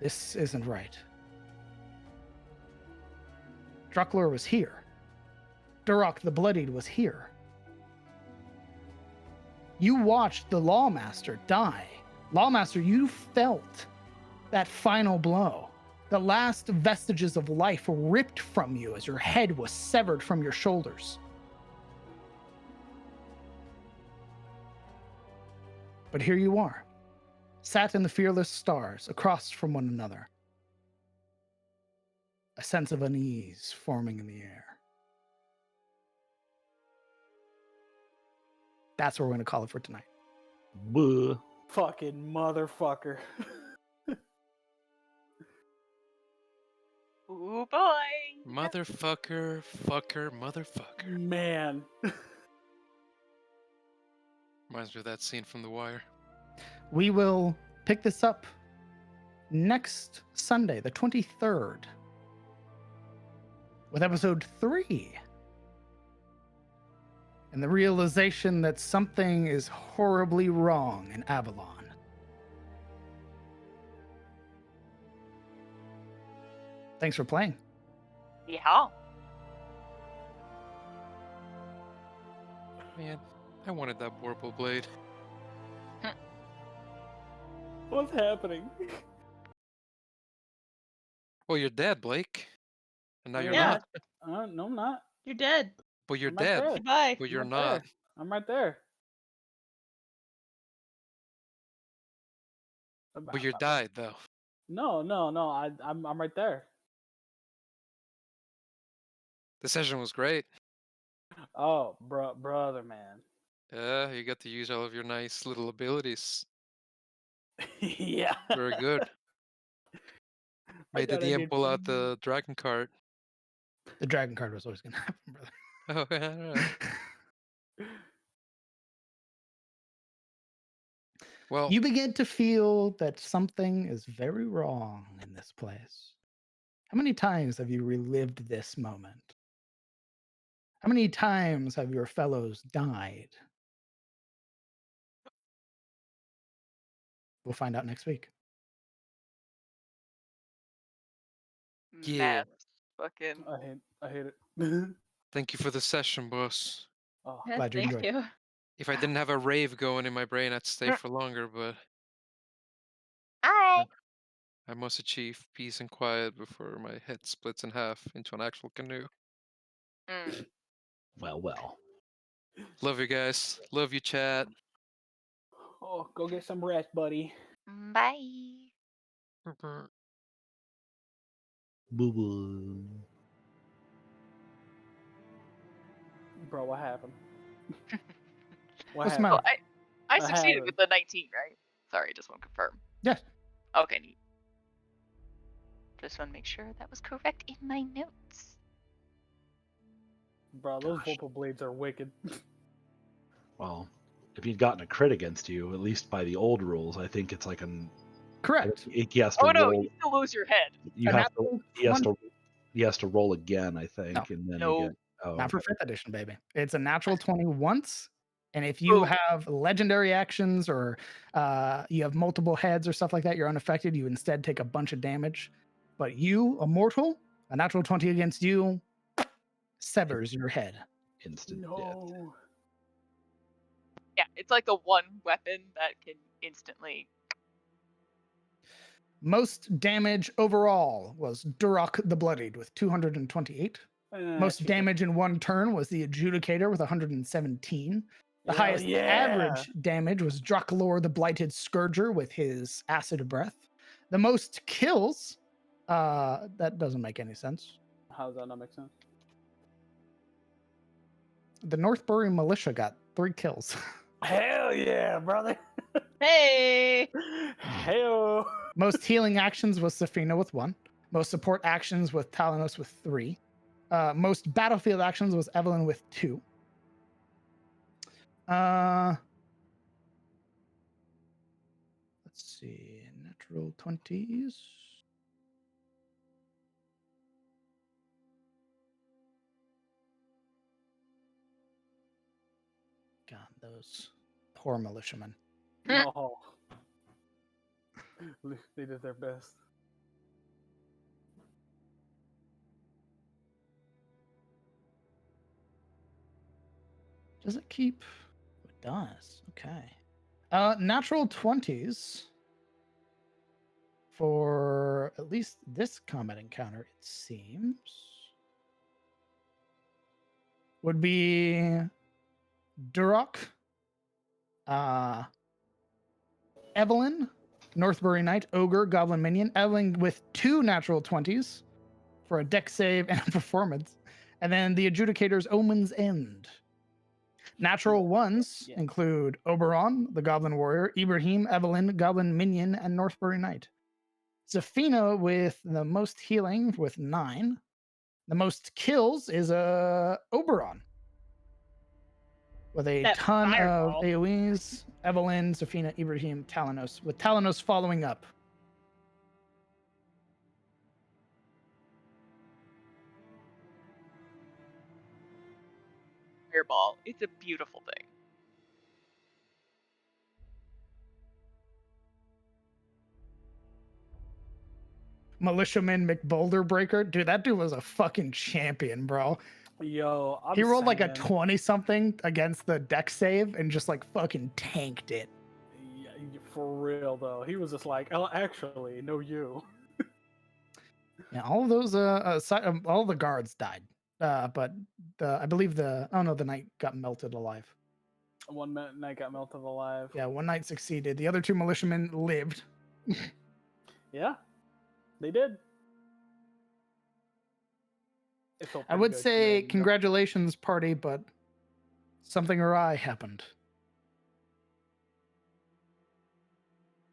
This isn't right. Anor'lur was here. Duroc the Bloodied was here. You watched the Lawmaster die. Lawmaster, you felt that final blow. The last vestiges of life ripped from you as your head was severed from your shoulders. But here you are, sat in the fearless stars across from one another. A sense of unease forming in the air. That's what we're going to call it for tonight. Buh. Fucking motherfucker. Ooh boy. Motherfucker, fucker, motherfucker. Man. Reminds me of that scene from The Wire. We will pick this up next Sunday, the 23rd, with episode 3. And the realization that something is horribly wrong in Avalon. Thanks for playing. Yeah. Man, I wanted that Warble Blade. What's happening? Well, you're dead, Blake. And now you're Yeah. not. No, I'm not. You're dead. But you're I'm right dead. there. Goodbye. But you're I'm right not. there. I'm right there. But you're died, though. No. I'm right there. The session was great. Oh, brother, man. Yeah, you got to use all of your nice little abilities. Yeah. Very good. Made the gotta DM get pull some- out the dragon card. The dragon card was always going to happen, brother. Oh, yeah. Well, You begin to feel that something is very wrong in this place. How many times have you relived this moment? How many times have your fellows died? We'll find out next week. Yeah. Math. Fucking. I hate it. thank you for the session, boss. Oh, Yeah, Glad you thank enjoyed. you. If I didn't have a rave going in my brain, I'd stay for longer, but Alright. I must achieve peace and quiet before my head splits in half into an actual canoe. Mm. Well. Love you guys. Love you, chat. oh, go get some rest, buddy. Bye. Boo boo. Bro, what happened? What's the Well, matter? I I succeeded haven't. with the 19, right? Sorry, just want to confirm. Yes. Okay, neat. Just want to make sure that was correct in my notes. Bro, those Gosh. vocal blades are wicked. Well, if you'd gotten a crit against you, at least by the old rules, I think it's like an. Correct. He has to Oh no, roll. you still lose your head. You And have that's to. He has to roll again, I think, No. and then No. you get. Oh, Not for okay. 5th edition, baby. It's a natural 20 once. And if you Boom. have legendary actions or you have multiple heads or stuff like that, you're unaffected. You instead take a bunch of damage. But you, a mortal, a natural 20 against you severs your head. Instant death. No. Yeah, it's like the one weapon that can instantly. Most damage overall was Duroc the Bloodied with 228. Most damage in one turn was the Adjudicator with 117. The highest average damage was Anor'lur the Blighted Scourger with his Acid Breath. The most kills, that doesn't make any sense. How does that not make sense? The Northbury Militia got 3 kills. Hell yeah, brother. Hey. Hell. Most healing actions was Safina with 1. Most support actions was Talanos with 3. Most battlefield actions was Evelyn with 2. Let's see. Natural 20s. God, those poor militiamen. No. They did their best. Does it keep? It does. Okay. Natural 20s for at least this combat encounter, it seems, would be Durok, Evelyn, Northbury Knight, Ogre, Goblin Minion. Evelyn with 2 natural 20s for a deck save and a performance. And then the Adjudicator's Omen's End. Natural ones Yeah. include Oberon, the Goblin Warrior, Ibrahim, Evelyn, Goblin Minion, and Northbury Knight. Zafina with the most healing with 9. The most kills is Oberon with a That ton fireball. of AoEs. Evelyn, Zafina, Ibrahim, Talanos, with Talanos following up. Fireball. It's a beautiful thing. Militiaman McBoulderbreaker. Dude, that dude was a fucking champion, bro. Yo, I'm He rolled like a saying, 20 something against the deck save and just like fucking tanked it. Yeah, for real though, he was just like, oh, actually, no, you. Yeah, all of those all the guards died. But I believe the knight got melted alive. One knight got melted alive. Yeah, one knight succeeded. The other 2 militiamen lived. Yeah, they did. It felt I pretty would good, say you know? congratulations, party, but something awry happened.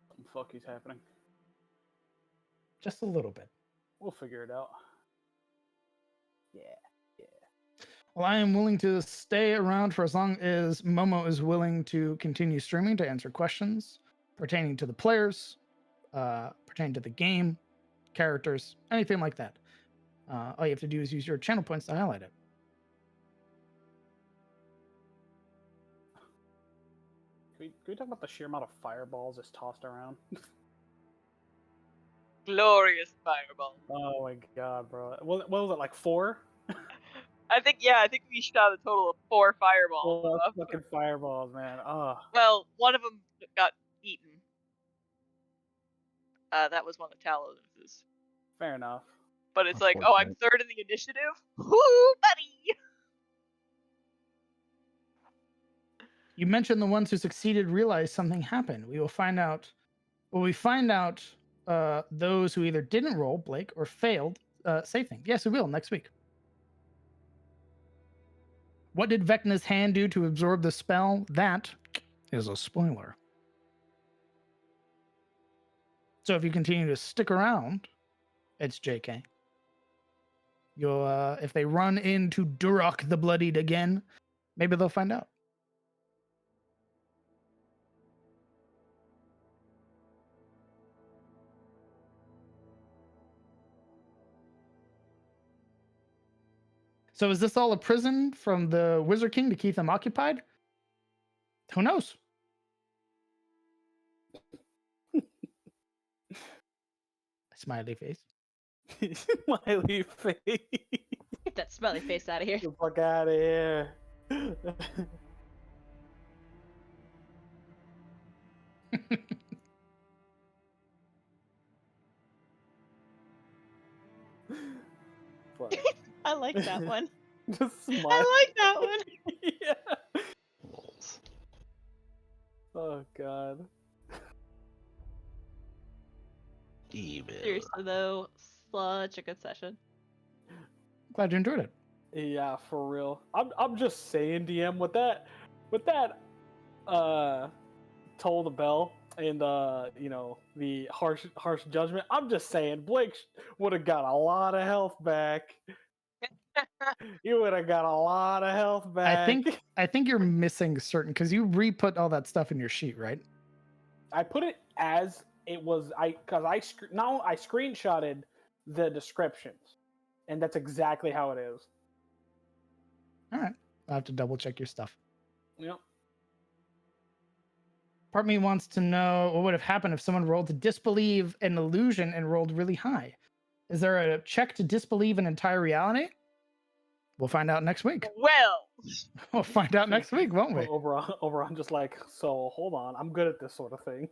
What the fuck is happening? Just a little bit. We'll figure it out. Yeah. Well, I am willing to stay around for as long as Momo is willing to continue streaming to answer questions pertaining to the players, pertaining to the game, characters, anything like that. All you have to do is use your channel points to highlight it. Can we talk about the sheer amount of fireballs just tossed around? Glorious fireball. Oh my god, bro. What was it, like 4? I think we shot a total of 4 fireballs Well, off. fucking fireballs, man. Oh. Well, one of them got eaten. That was one of Talos's. Fair enough. But it's That's like, oh, I'm fortunate. 3rd in the initiative? Whoo, buddy! You mentioned the ones who succeeded realized something happened. We will find out. Well, we find out those who either didn't roll, Blake, or failed say things. Yes, we will next week. What did Vecna's hand do to absorb the spell? That is a spoiler. So if you continue to stick around, it's JK. You'll if they run into Durok the Bloodied again, maybe they'll find out. So is this all a prison from the Wizard King to keep them occupied? Who knows? Smiley face. Smiley face. Get that smelly face out of here. Get the fuck out of here. What? I like that one. Just smile. I like that one. Yeah. Lols. Oh god. Evil. Seriously though, such a good session. Glad you enjoyed it. Yeah, for real. I'm just saying, DM, with that toll the bell and the harsh judgment. I'm just saying, Blake would have got a lot of health back. You would have got a lot of health back. I think you're missing certain because you re-put all that stuff in your sheet, right? I put it as it was. I screenshotted the descriptions, and that's exactly how it is. All right, I'll have to double check your stuff. Yep. Part of me wants to know what would have happened if someone rolled to disbelieve an illusion and rolled really high. Is there a check to disbelieve an entire reality? We'll find out next week. Well, We'll find out next week, won't we? Oberon just like, so hold on, I'm good at this sort of thing.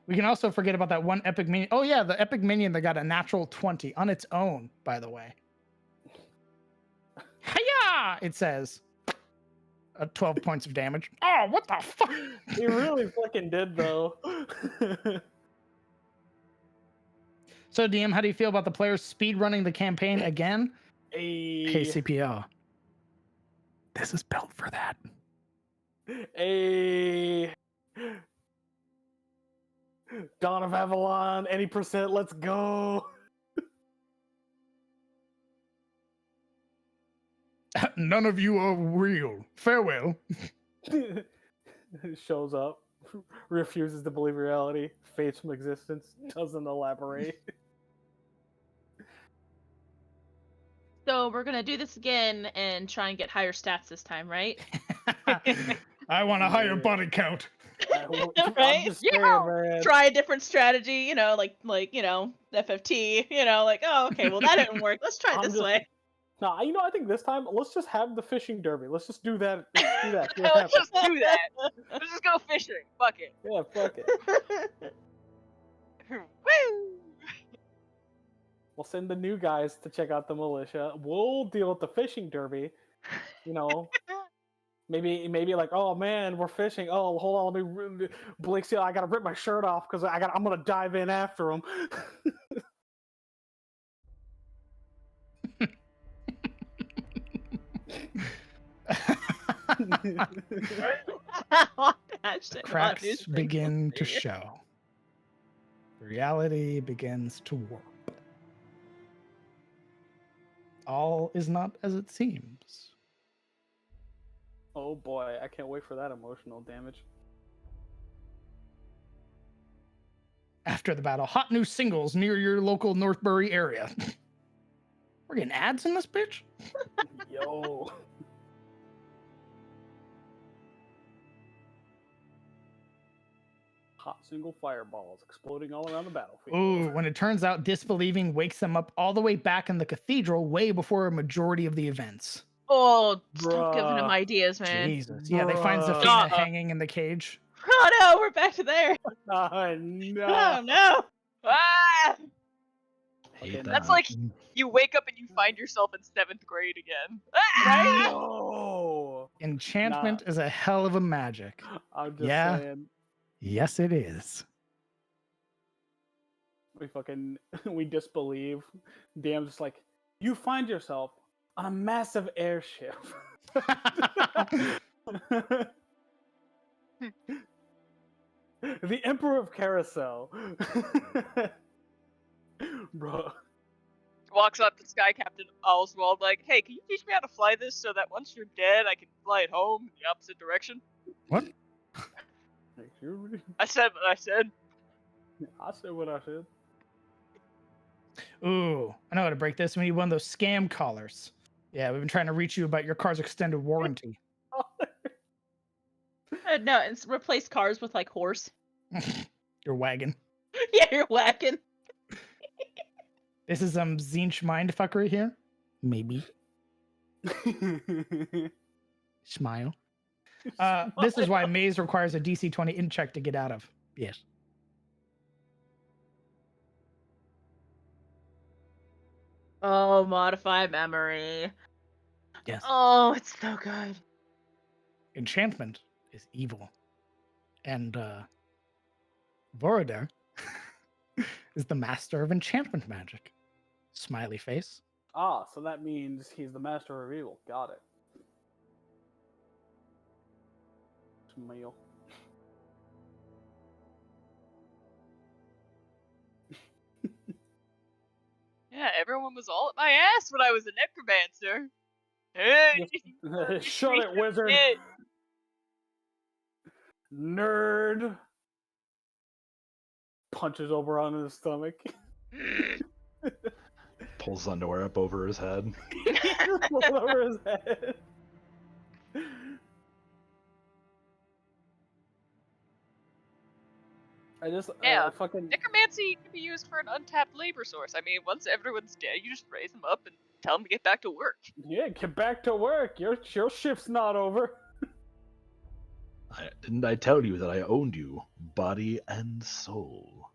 We can also forget about that one epic minion. Oh yeah, the epic minion that got a natural 20 on its own, by the way. Hiya! It says 12 points of damage. Oh, what the fuck? He really fucking did, though. So, DM, how do you feel about the players speed running the campaign again? Hey, CPO. This is built for that. Hey. Dawn of Avalon, any percent, let's go. None of you are real. Farewell. Shows up, refuses to believe reality, fades from existence, doesn't elaborate. So we're gonna do this again and try and get higher stats this time, right? I want a higher body count. Right? Just saying, Yeah. man. Try a different strategy, like FFT, like, oh, okay, well that didn't work. Let's try it this way. No, I think this time let's just have the fishing derby. Let's just do that. Let's do that. let's just do that. Let's just go fishing. Fuck it. Yeah, fuck it. Woo! We'll send the new guys to check out the militia. We'll deal with the fishing derby. Maybe like, oh man, we're fishing. Oh, hold on, let me Blake Steel. I gotta rip my shirt off because I'm gonna dive in after him. Cracks begin to show. Reality begins to warp. All is not as it seems. Oh boy, I can't wait for that emotional damage. After the battle, hot new singles near your local Northbury area. We're getting ads in this bitch? Yo. Hot single fireballs exploding all around the battlefield. Ooh, when it turns out disbelieving wakes them up all the way back in the cathedral way before a majority of the events. Oh, stop giving him ideas, man. Jesus. Yeah, they find Zafina hanging in the cage. Oh no, we're back to there. Oh no. Oh no. Ah! Hate That's that. like you wake up and you find yourself in 7th grade again. Right? No. Enchantment is a hell of a magic. I'm just saying. Yes, it is. We disbelieve. Damn's just like, you find yourself on a massive airship. The Emperor of Carousel. Bro. Walks up to Sky Captain Oswald like, hey, can you teach me how to fly this so that once you're dead, I can fly it home in the opposite direction? What? I said what I said. I said what I said. Ooh, I know how to break this. We need one of those scam callers. Yeah, we've been trying to reach you about your car's extended warranty. No, it's replace cars with like horse. Your wagon. Yeah, your wagon. This is some Zinch mindfuckery here. Maybe. Smile. This is why Maze requires a DC 20 in check to get out of. Yes. Oh, modify memory. Yes. Oh, it's so good. Enchantment is evil. And Voradar is the master of enchantment magic. Smiley face. Ah, so that means he's the master of evil. Got it. meal. Yeah, everyone was all at my ass when I was a necromancer. Hey, Shut it, wizard! shit. Nerd! Punches over on his stomach. Pulls his underwear up over his head. Pulls over his head. I just Yeah. fucking Necromancy can be used for an untapped labor source. I mean, once everyone's dead, you just raise them up and tell them to get back to work. yeah, get back to work. Your shift's not over. Didn't I tell you that I owned you, body and soul?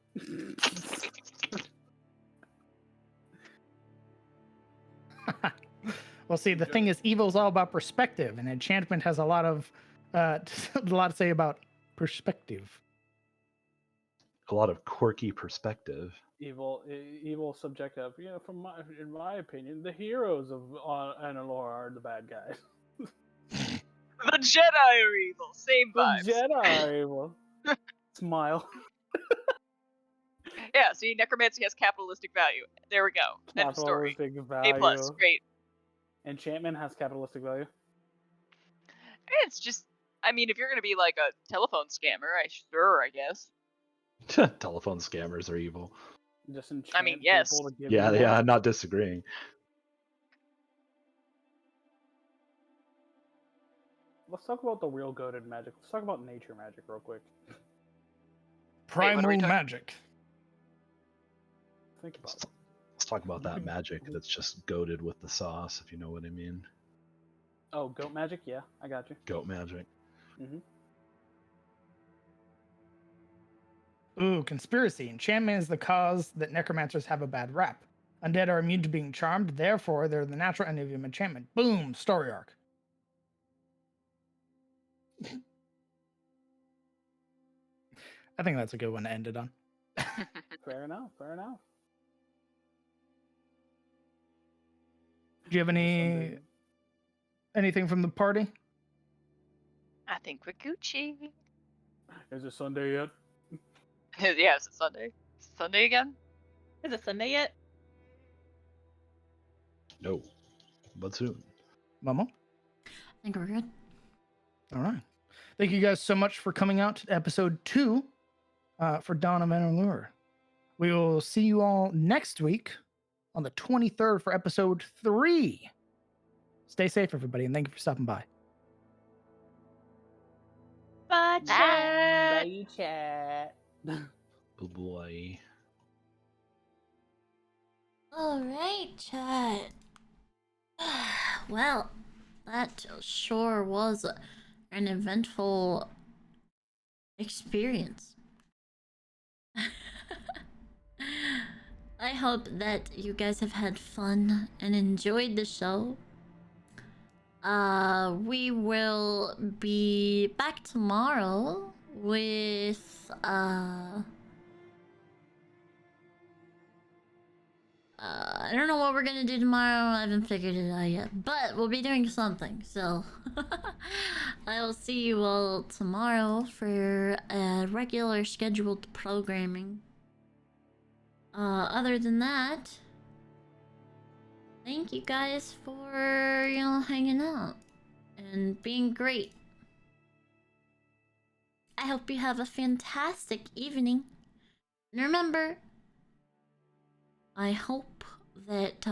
Well, see, the thing is, evil's all about perspective, and enchantment has a lot of a lot to say about perspective. A lot of quirky perspective. Evil subjective. You know, in my opinion, the heroes of Anor'lur are the bad guys. The Jedi are evil. Same The vibes. Jedi are evil. Smile. Yeah, see, necromancy has capitalistic value. There we go. End of story. Capitalistic A plus. value. Great. Enchantment has capitalistic value. It's just, I mean, if you're gonna be like a telephone scammer, I guess. Telephone scammers are evil. Just enchant I mean, yes. people to give Yeah, you yeah, more. I'm not disagreeing. Let's talk about the real goated magic. Let's talk about nature magic real quick. Primal talking- magic. Think about it. Let's talk about that could- magic that's just goated with the sauce, if you know what I mean. Oh, goat magic? Yeah, I got you. Goat magic. Ooh, conspiracy. Enchantment is the cause that necromancers have a bad rap. Undead are immune to being charmed, therefore they're the natural enemy of enchantment. Boom, story arc. I think that's a good one to end it on. Fair enough. Fair enough. Do you have anything from the party? I think we're Gucci. Is it Sunday yet? Yeah, is it Sunday? Is it Sunday again? Is it Sunday yet? No, but soon. Momo? I think we're good. All right. Thank you guys so much for coming out to episode 2 for Dawn of Anor'lur. We will see you all next week on the 23rd for episode 3. Stay safe, everybody, and thank you for stopping by. Bye, chat. Bye, chat. Boy. All right, chat. Well, that sure was an eventful experience. I hope that you guys have had fun and enjoyed the show. We will be back tomorrow with I don't know what we're gonna do tomorrow. I haven't figured it out yet, but we'll be doing something. So I will see you all tomorrow for regular scheduled programming. Other than that, thank you guys for hanging out and being great. I hope you have a fantastic evening. And remember, I hope that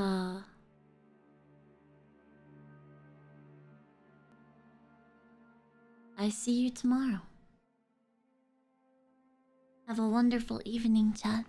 I see you tomorrow. Have a wonderful evening, chat.